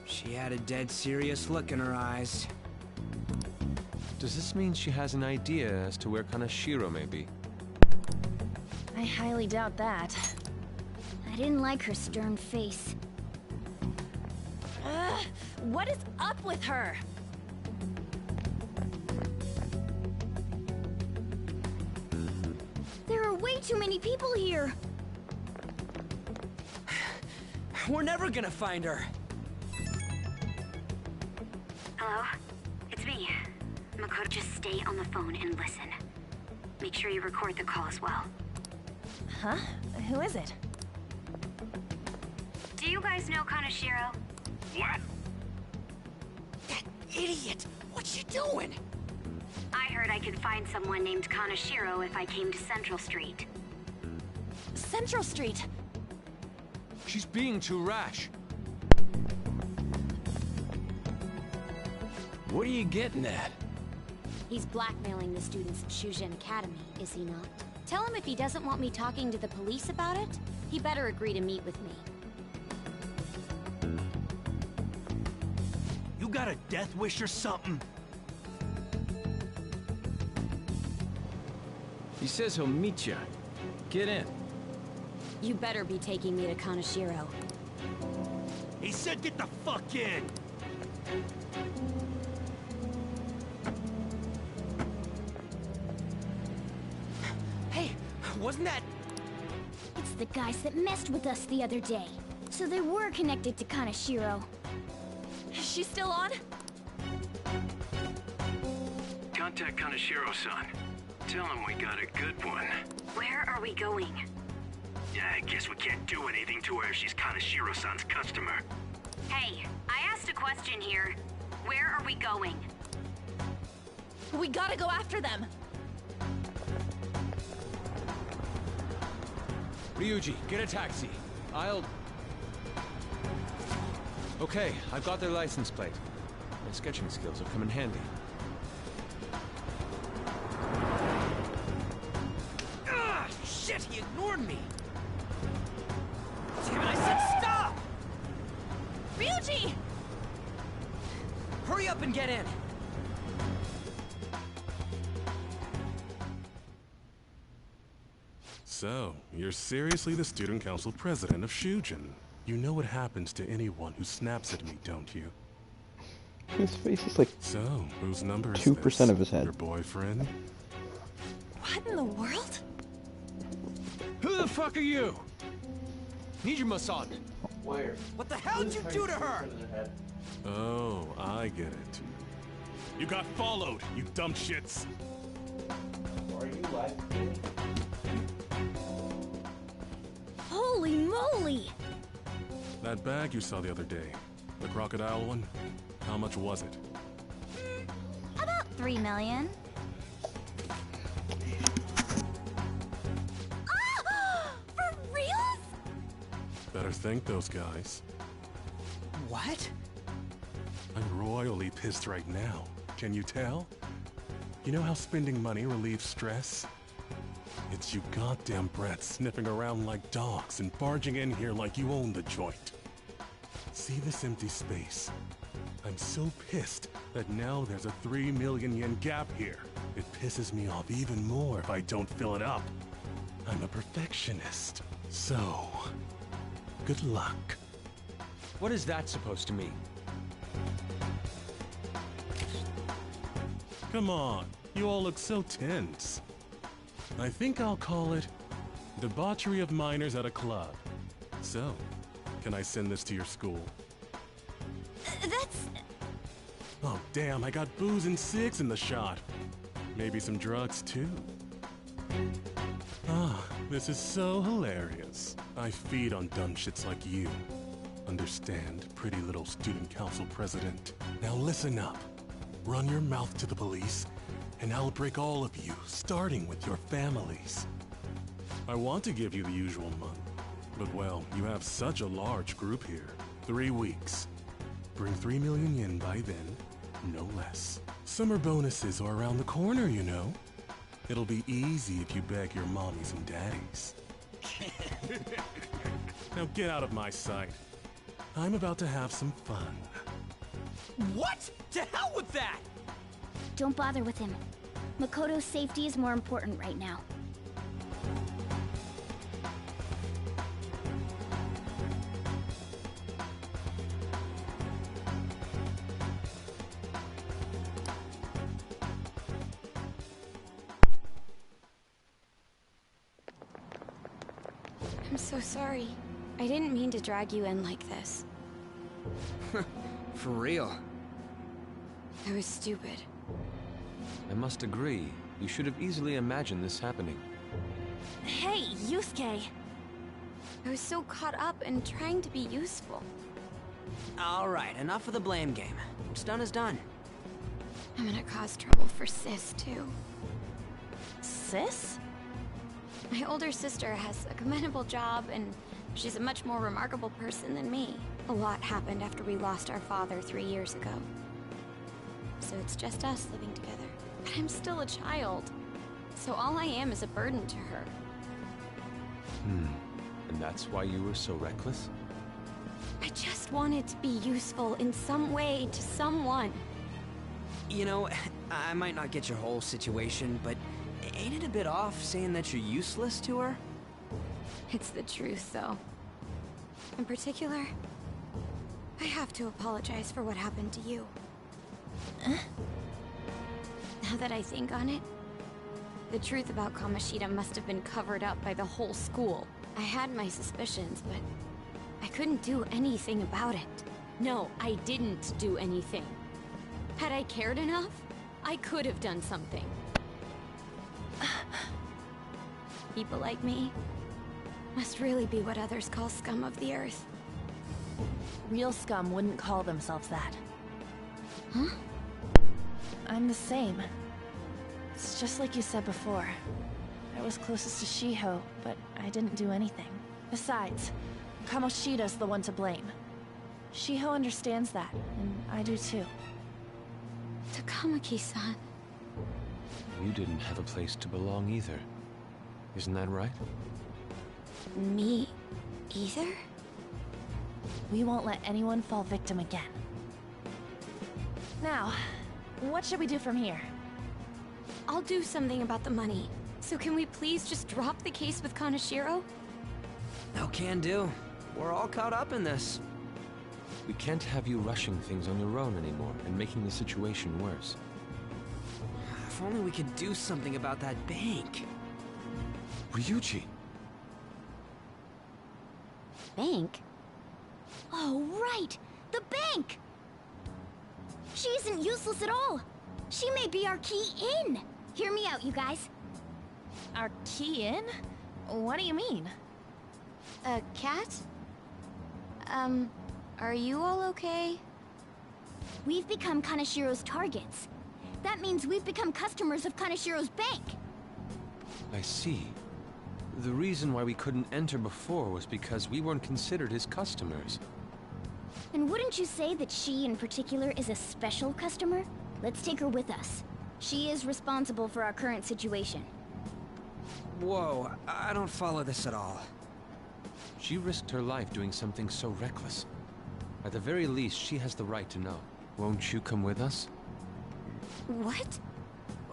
She had a dead serious look in her eyes. Does this mean she has an idea as to where Kaneshiro may be? I highly doubt that. I didn't like her stern face. Ugh, what is up with her? There are way too many people here. We're never gonna find her. Hello? It's me. Makoto, just stay on the phone and listen. Make sure you record the call as well. Huh? Who is it? Do you guys know Kaneshiro? What? That idiot! What's she doing? I heard I could find someone named Kaneshiro if I came to Central Street. Central Street! She's being too rash. What are you getting at? He's blackmailing the students at Shujin Academy, is he not? Tell him if he doesn't want me talking to the police about it, he better agree to meet with me. You got a death wish or something? He says he'll meet you. Get in. You better be taking me to Kaneshiro. He said get the fuck in! Hey, wasn't that... It's the guys that messed with us the other day. So they were connected to Kaneshiro. Is she still on? Contact Kaneshiro-san. Tell him we got a good one. Where are we going? Yeah, I guess we can't do anything to her if she's Kaneshiro-san's customer. Hey, I asked a question here. Where are we going? We gotta go after them! Ryuji, get a taxi. I'll... Okay, I've got their license plate. My sketching skills have come in handy. Ah, shit, he ignored me! Damn it, I said stop! Ryuji! Hurry up and get in! So, you're seriously the student council president of Shujin. You know what happens to anyone who snaps at me, don't you? His face is like so, whose number is 2% of his head. Your boyfriend? What in the world? Who the fuck are you? Need your massage. Where? What the hell did you do to her? Oh, I get it. You got followed, you dumb shits! Are you like? Holy moly! That bag you saw the other day, the crocodile one, how much was it? About 3 million. For reals? Better thank those guys. What? I'm royally pissed right now. Can you tell? You know how spending money relieves stress? It's you goddamn brats sniffing around like dogs and barging in here like you own the joint. See this empty space? I'm so pissed that now there's a 3 million yen gap here. It pisses me off even more if I don't fill it up. I'm a perfectionist. So, good luck. What is that supposed to mean? Come on, you all look so tense. I think I'll call it debauchery of minors at a club. So, can I send this to your school? That's... Oh damn, I got booze and cigs in the shot. Maybe some drugs too. Ah, this is so hilarious. I feed on dumb shits like you. Understand, pretty little student council president. Now listen up. Run your mouth to the police, and I'll break all of you, starting with your families. I want to give you the usual month, but well, you have such a large group here. 3 weeks. Bring 3 million yen by then, no less. Summer bonuses are around the corner, you know. It'll be easy if you beg your mommies and daddies. Now get out of my sight. I'm about to have some fun. What? To hell with that! Don't bother with him. Makoto's safety is more important right now. I'm so sorry. I didn't mean to drag you in like this. For real. I was stupid. I must agree. You should have easily imagined this happening. Hey, Yusuke! I was so caught up in trying to be useful. Alright, enough of the blame game. What's done is done. I'm gonna cause trouble for Sis, too. Sis? My older sister has a commendable job, and she's a much more remarkable person than me. A lot happened after we lost our father 3 years ago. So it's just us living together. But I'm still a child. So all I am is a burden to her. And that's why you were so reckless? I just wanted to be useful in some way to someone. You know, I might not get your whole situation, but ain't it a bit off saying that you're useless to her? It's the truth, though. In particular, I have to apologize for what happened to you. Now that I think on it, the truth about Kamoshida must have been covered up by the whole school. I had my suspicions, but I couldn't do anything about it. No, I didn't do anything. Had I cared enough, I could have done something. People like me must really be what others call scum of the earth. Real scum wouldn't call themselves that. Huh? I'm the same. It's just like you said before. I was closest to Shiho, but I didn't do anything. Besides, Kamoshida's the one to blame. Shiho understands that, and I do too. Takamaki-san. You didn't have a place to belong either. Isn't that right? Me either? We won't let anyone fall victim again. Now, what should we do from here? I'll do something about the money. So can we please just drop the case with Kaneshiro? No can do. We're all caught up in this. We can't have you rushing things on your own anymore and making the situation worse. If only we could do something about that bank. Ryuji! Bank? Oh, right! The bank! She isn't useless at all! She may be our key in! Hear me out, you guys. Our key in? What do you mean? A cat? Are you all okay? We've become Kaneshiro's targets. That means we've become customers of Kaneshiro's bank. I see. The reason why we couldn't enter before was because we weren't considered his customers. And wouldn't you say that she in particular is a special customer? Let's take her with us. She is responsible for our current situation. Whoa, I don't follow this at all. She risked her life doing something so reckless. At the very least, she has the right to know. Won't you come with us? What?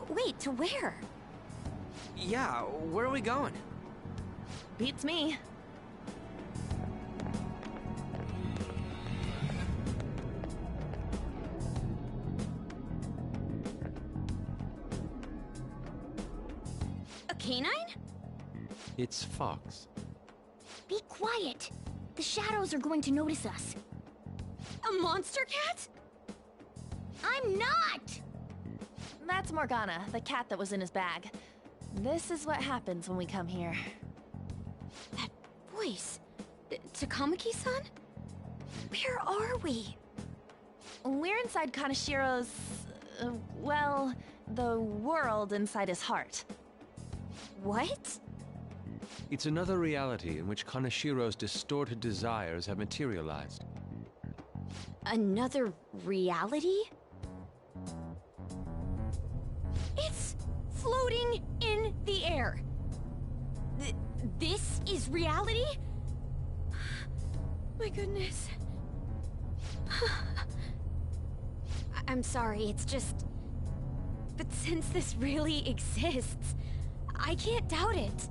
Wait, to where? Yeah, where are we going? Beats me. A canine? It's Fox. Be quiet. The shadows are going to notice us. A monster cat? I'm not! That's Morgana, the cat that was in his bag. This is what happens when we come here. That voice. Takamaki-san? Where are we? We're inside Kaneshiro's... well, the world inside his heart. What? It's another reality in which Kaneshiro's distorted desires have materialized. Another reality? It's floating in the air. This is reality? My goodness. I'm sorry, it's just... But since this really exists, I can't doubt it.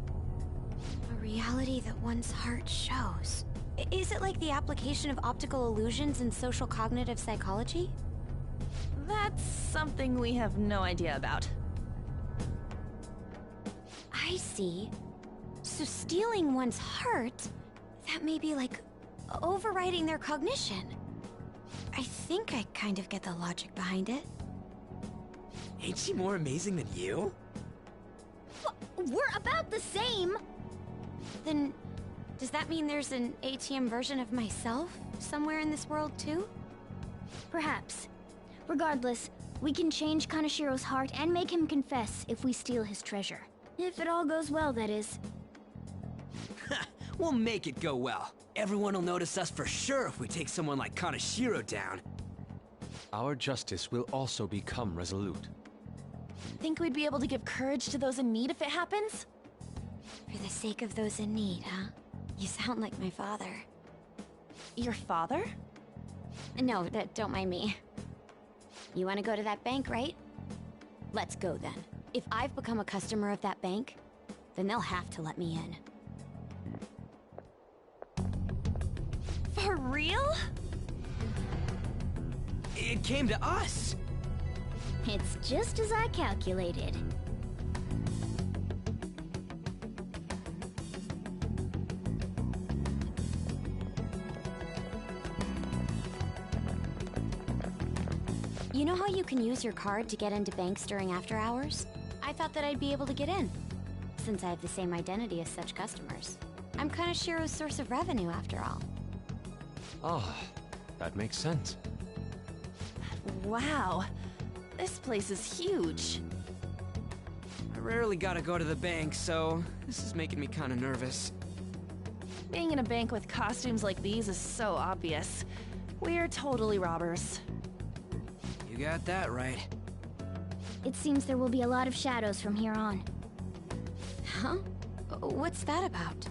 A reality that one's heart shows. Is it like the application of optical illusions in social cognitive psychology? That's something we have no idea about. I see. So stealing one's heart, that may be like overriding their cognition. I think I kind of get the logic behind it. Ain't she more amazing than you? We're about the same! Then, does that mean there's an ATM version of myself somewhere in this world too? Perhaps. Regardless, we can change Kanashiro's heart and make him confess if we steal his treasure. If it all goes well, that is. We'll make it go well. Everyone will notice us for sure if we take someone like Kanashiro down. Our justice will also become resolute. Think we'd be able to give courage to those in need if it happens? For the sake of those in need, huh? You sound like my father. Your father? No, don't mind me. You want to go to that bank, right? Let's go then. If I've become a customer of that bank, then they'll have to let me in. For real? It came to us! It's just as I calculated. You know how you can use your card to get into banks during after hours? I thought that I'd be able to get in, since I have the same identity as such customers. I'm Kanashiro's source of revenue, after all. Ah, that makes sense. Wow. This place is huge. I rarely gotta go to the bank, so this is making me kinda nervous. Being in a bank with costumes like these is so obvious. We're totally robbers. You got that right. It seems there will be a lot of shadows from here on. Huh? What's that about?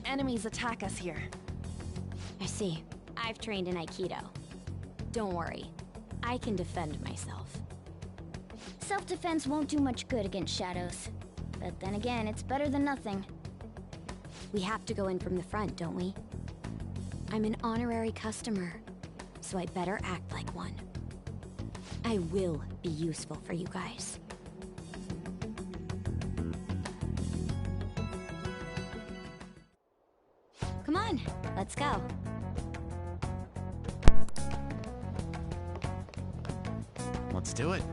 Enemies attack us here. I see. I've trained in Aikido. Don't worry. I can defend myself. Self-defense won't do much good against shadows. But then again, it's better than nothing. We have to go in from the front, don't we? I'm an honorary customer, so I better act like one. I will be useful for you guys. Come on, let's go. Let's do it.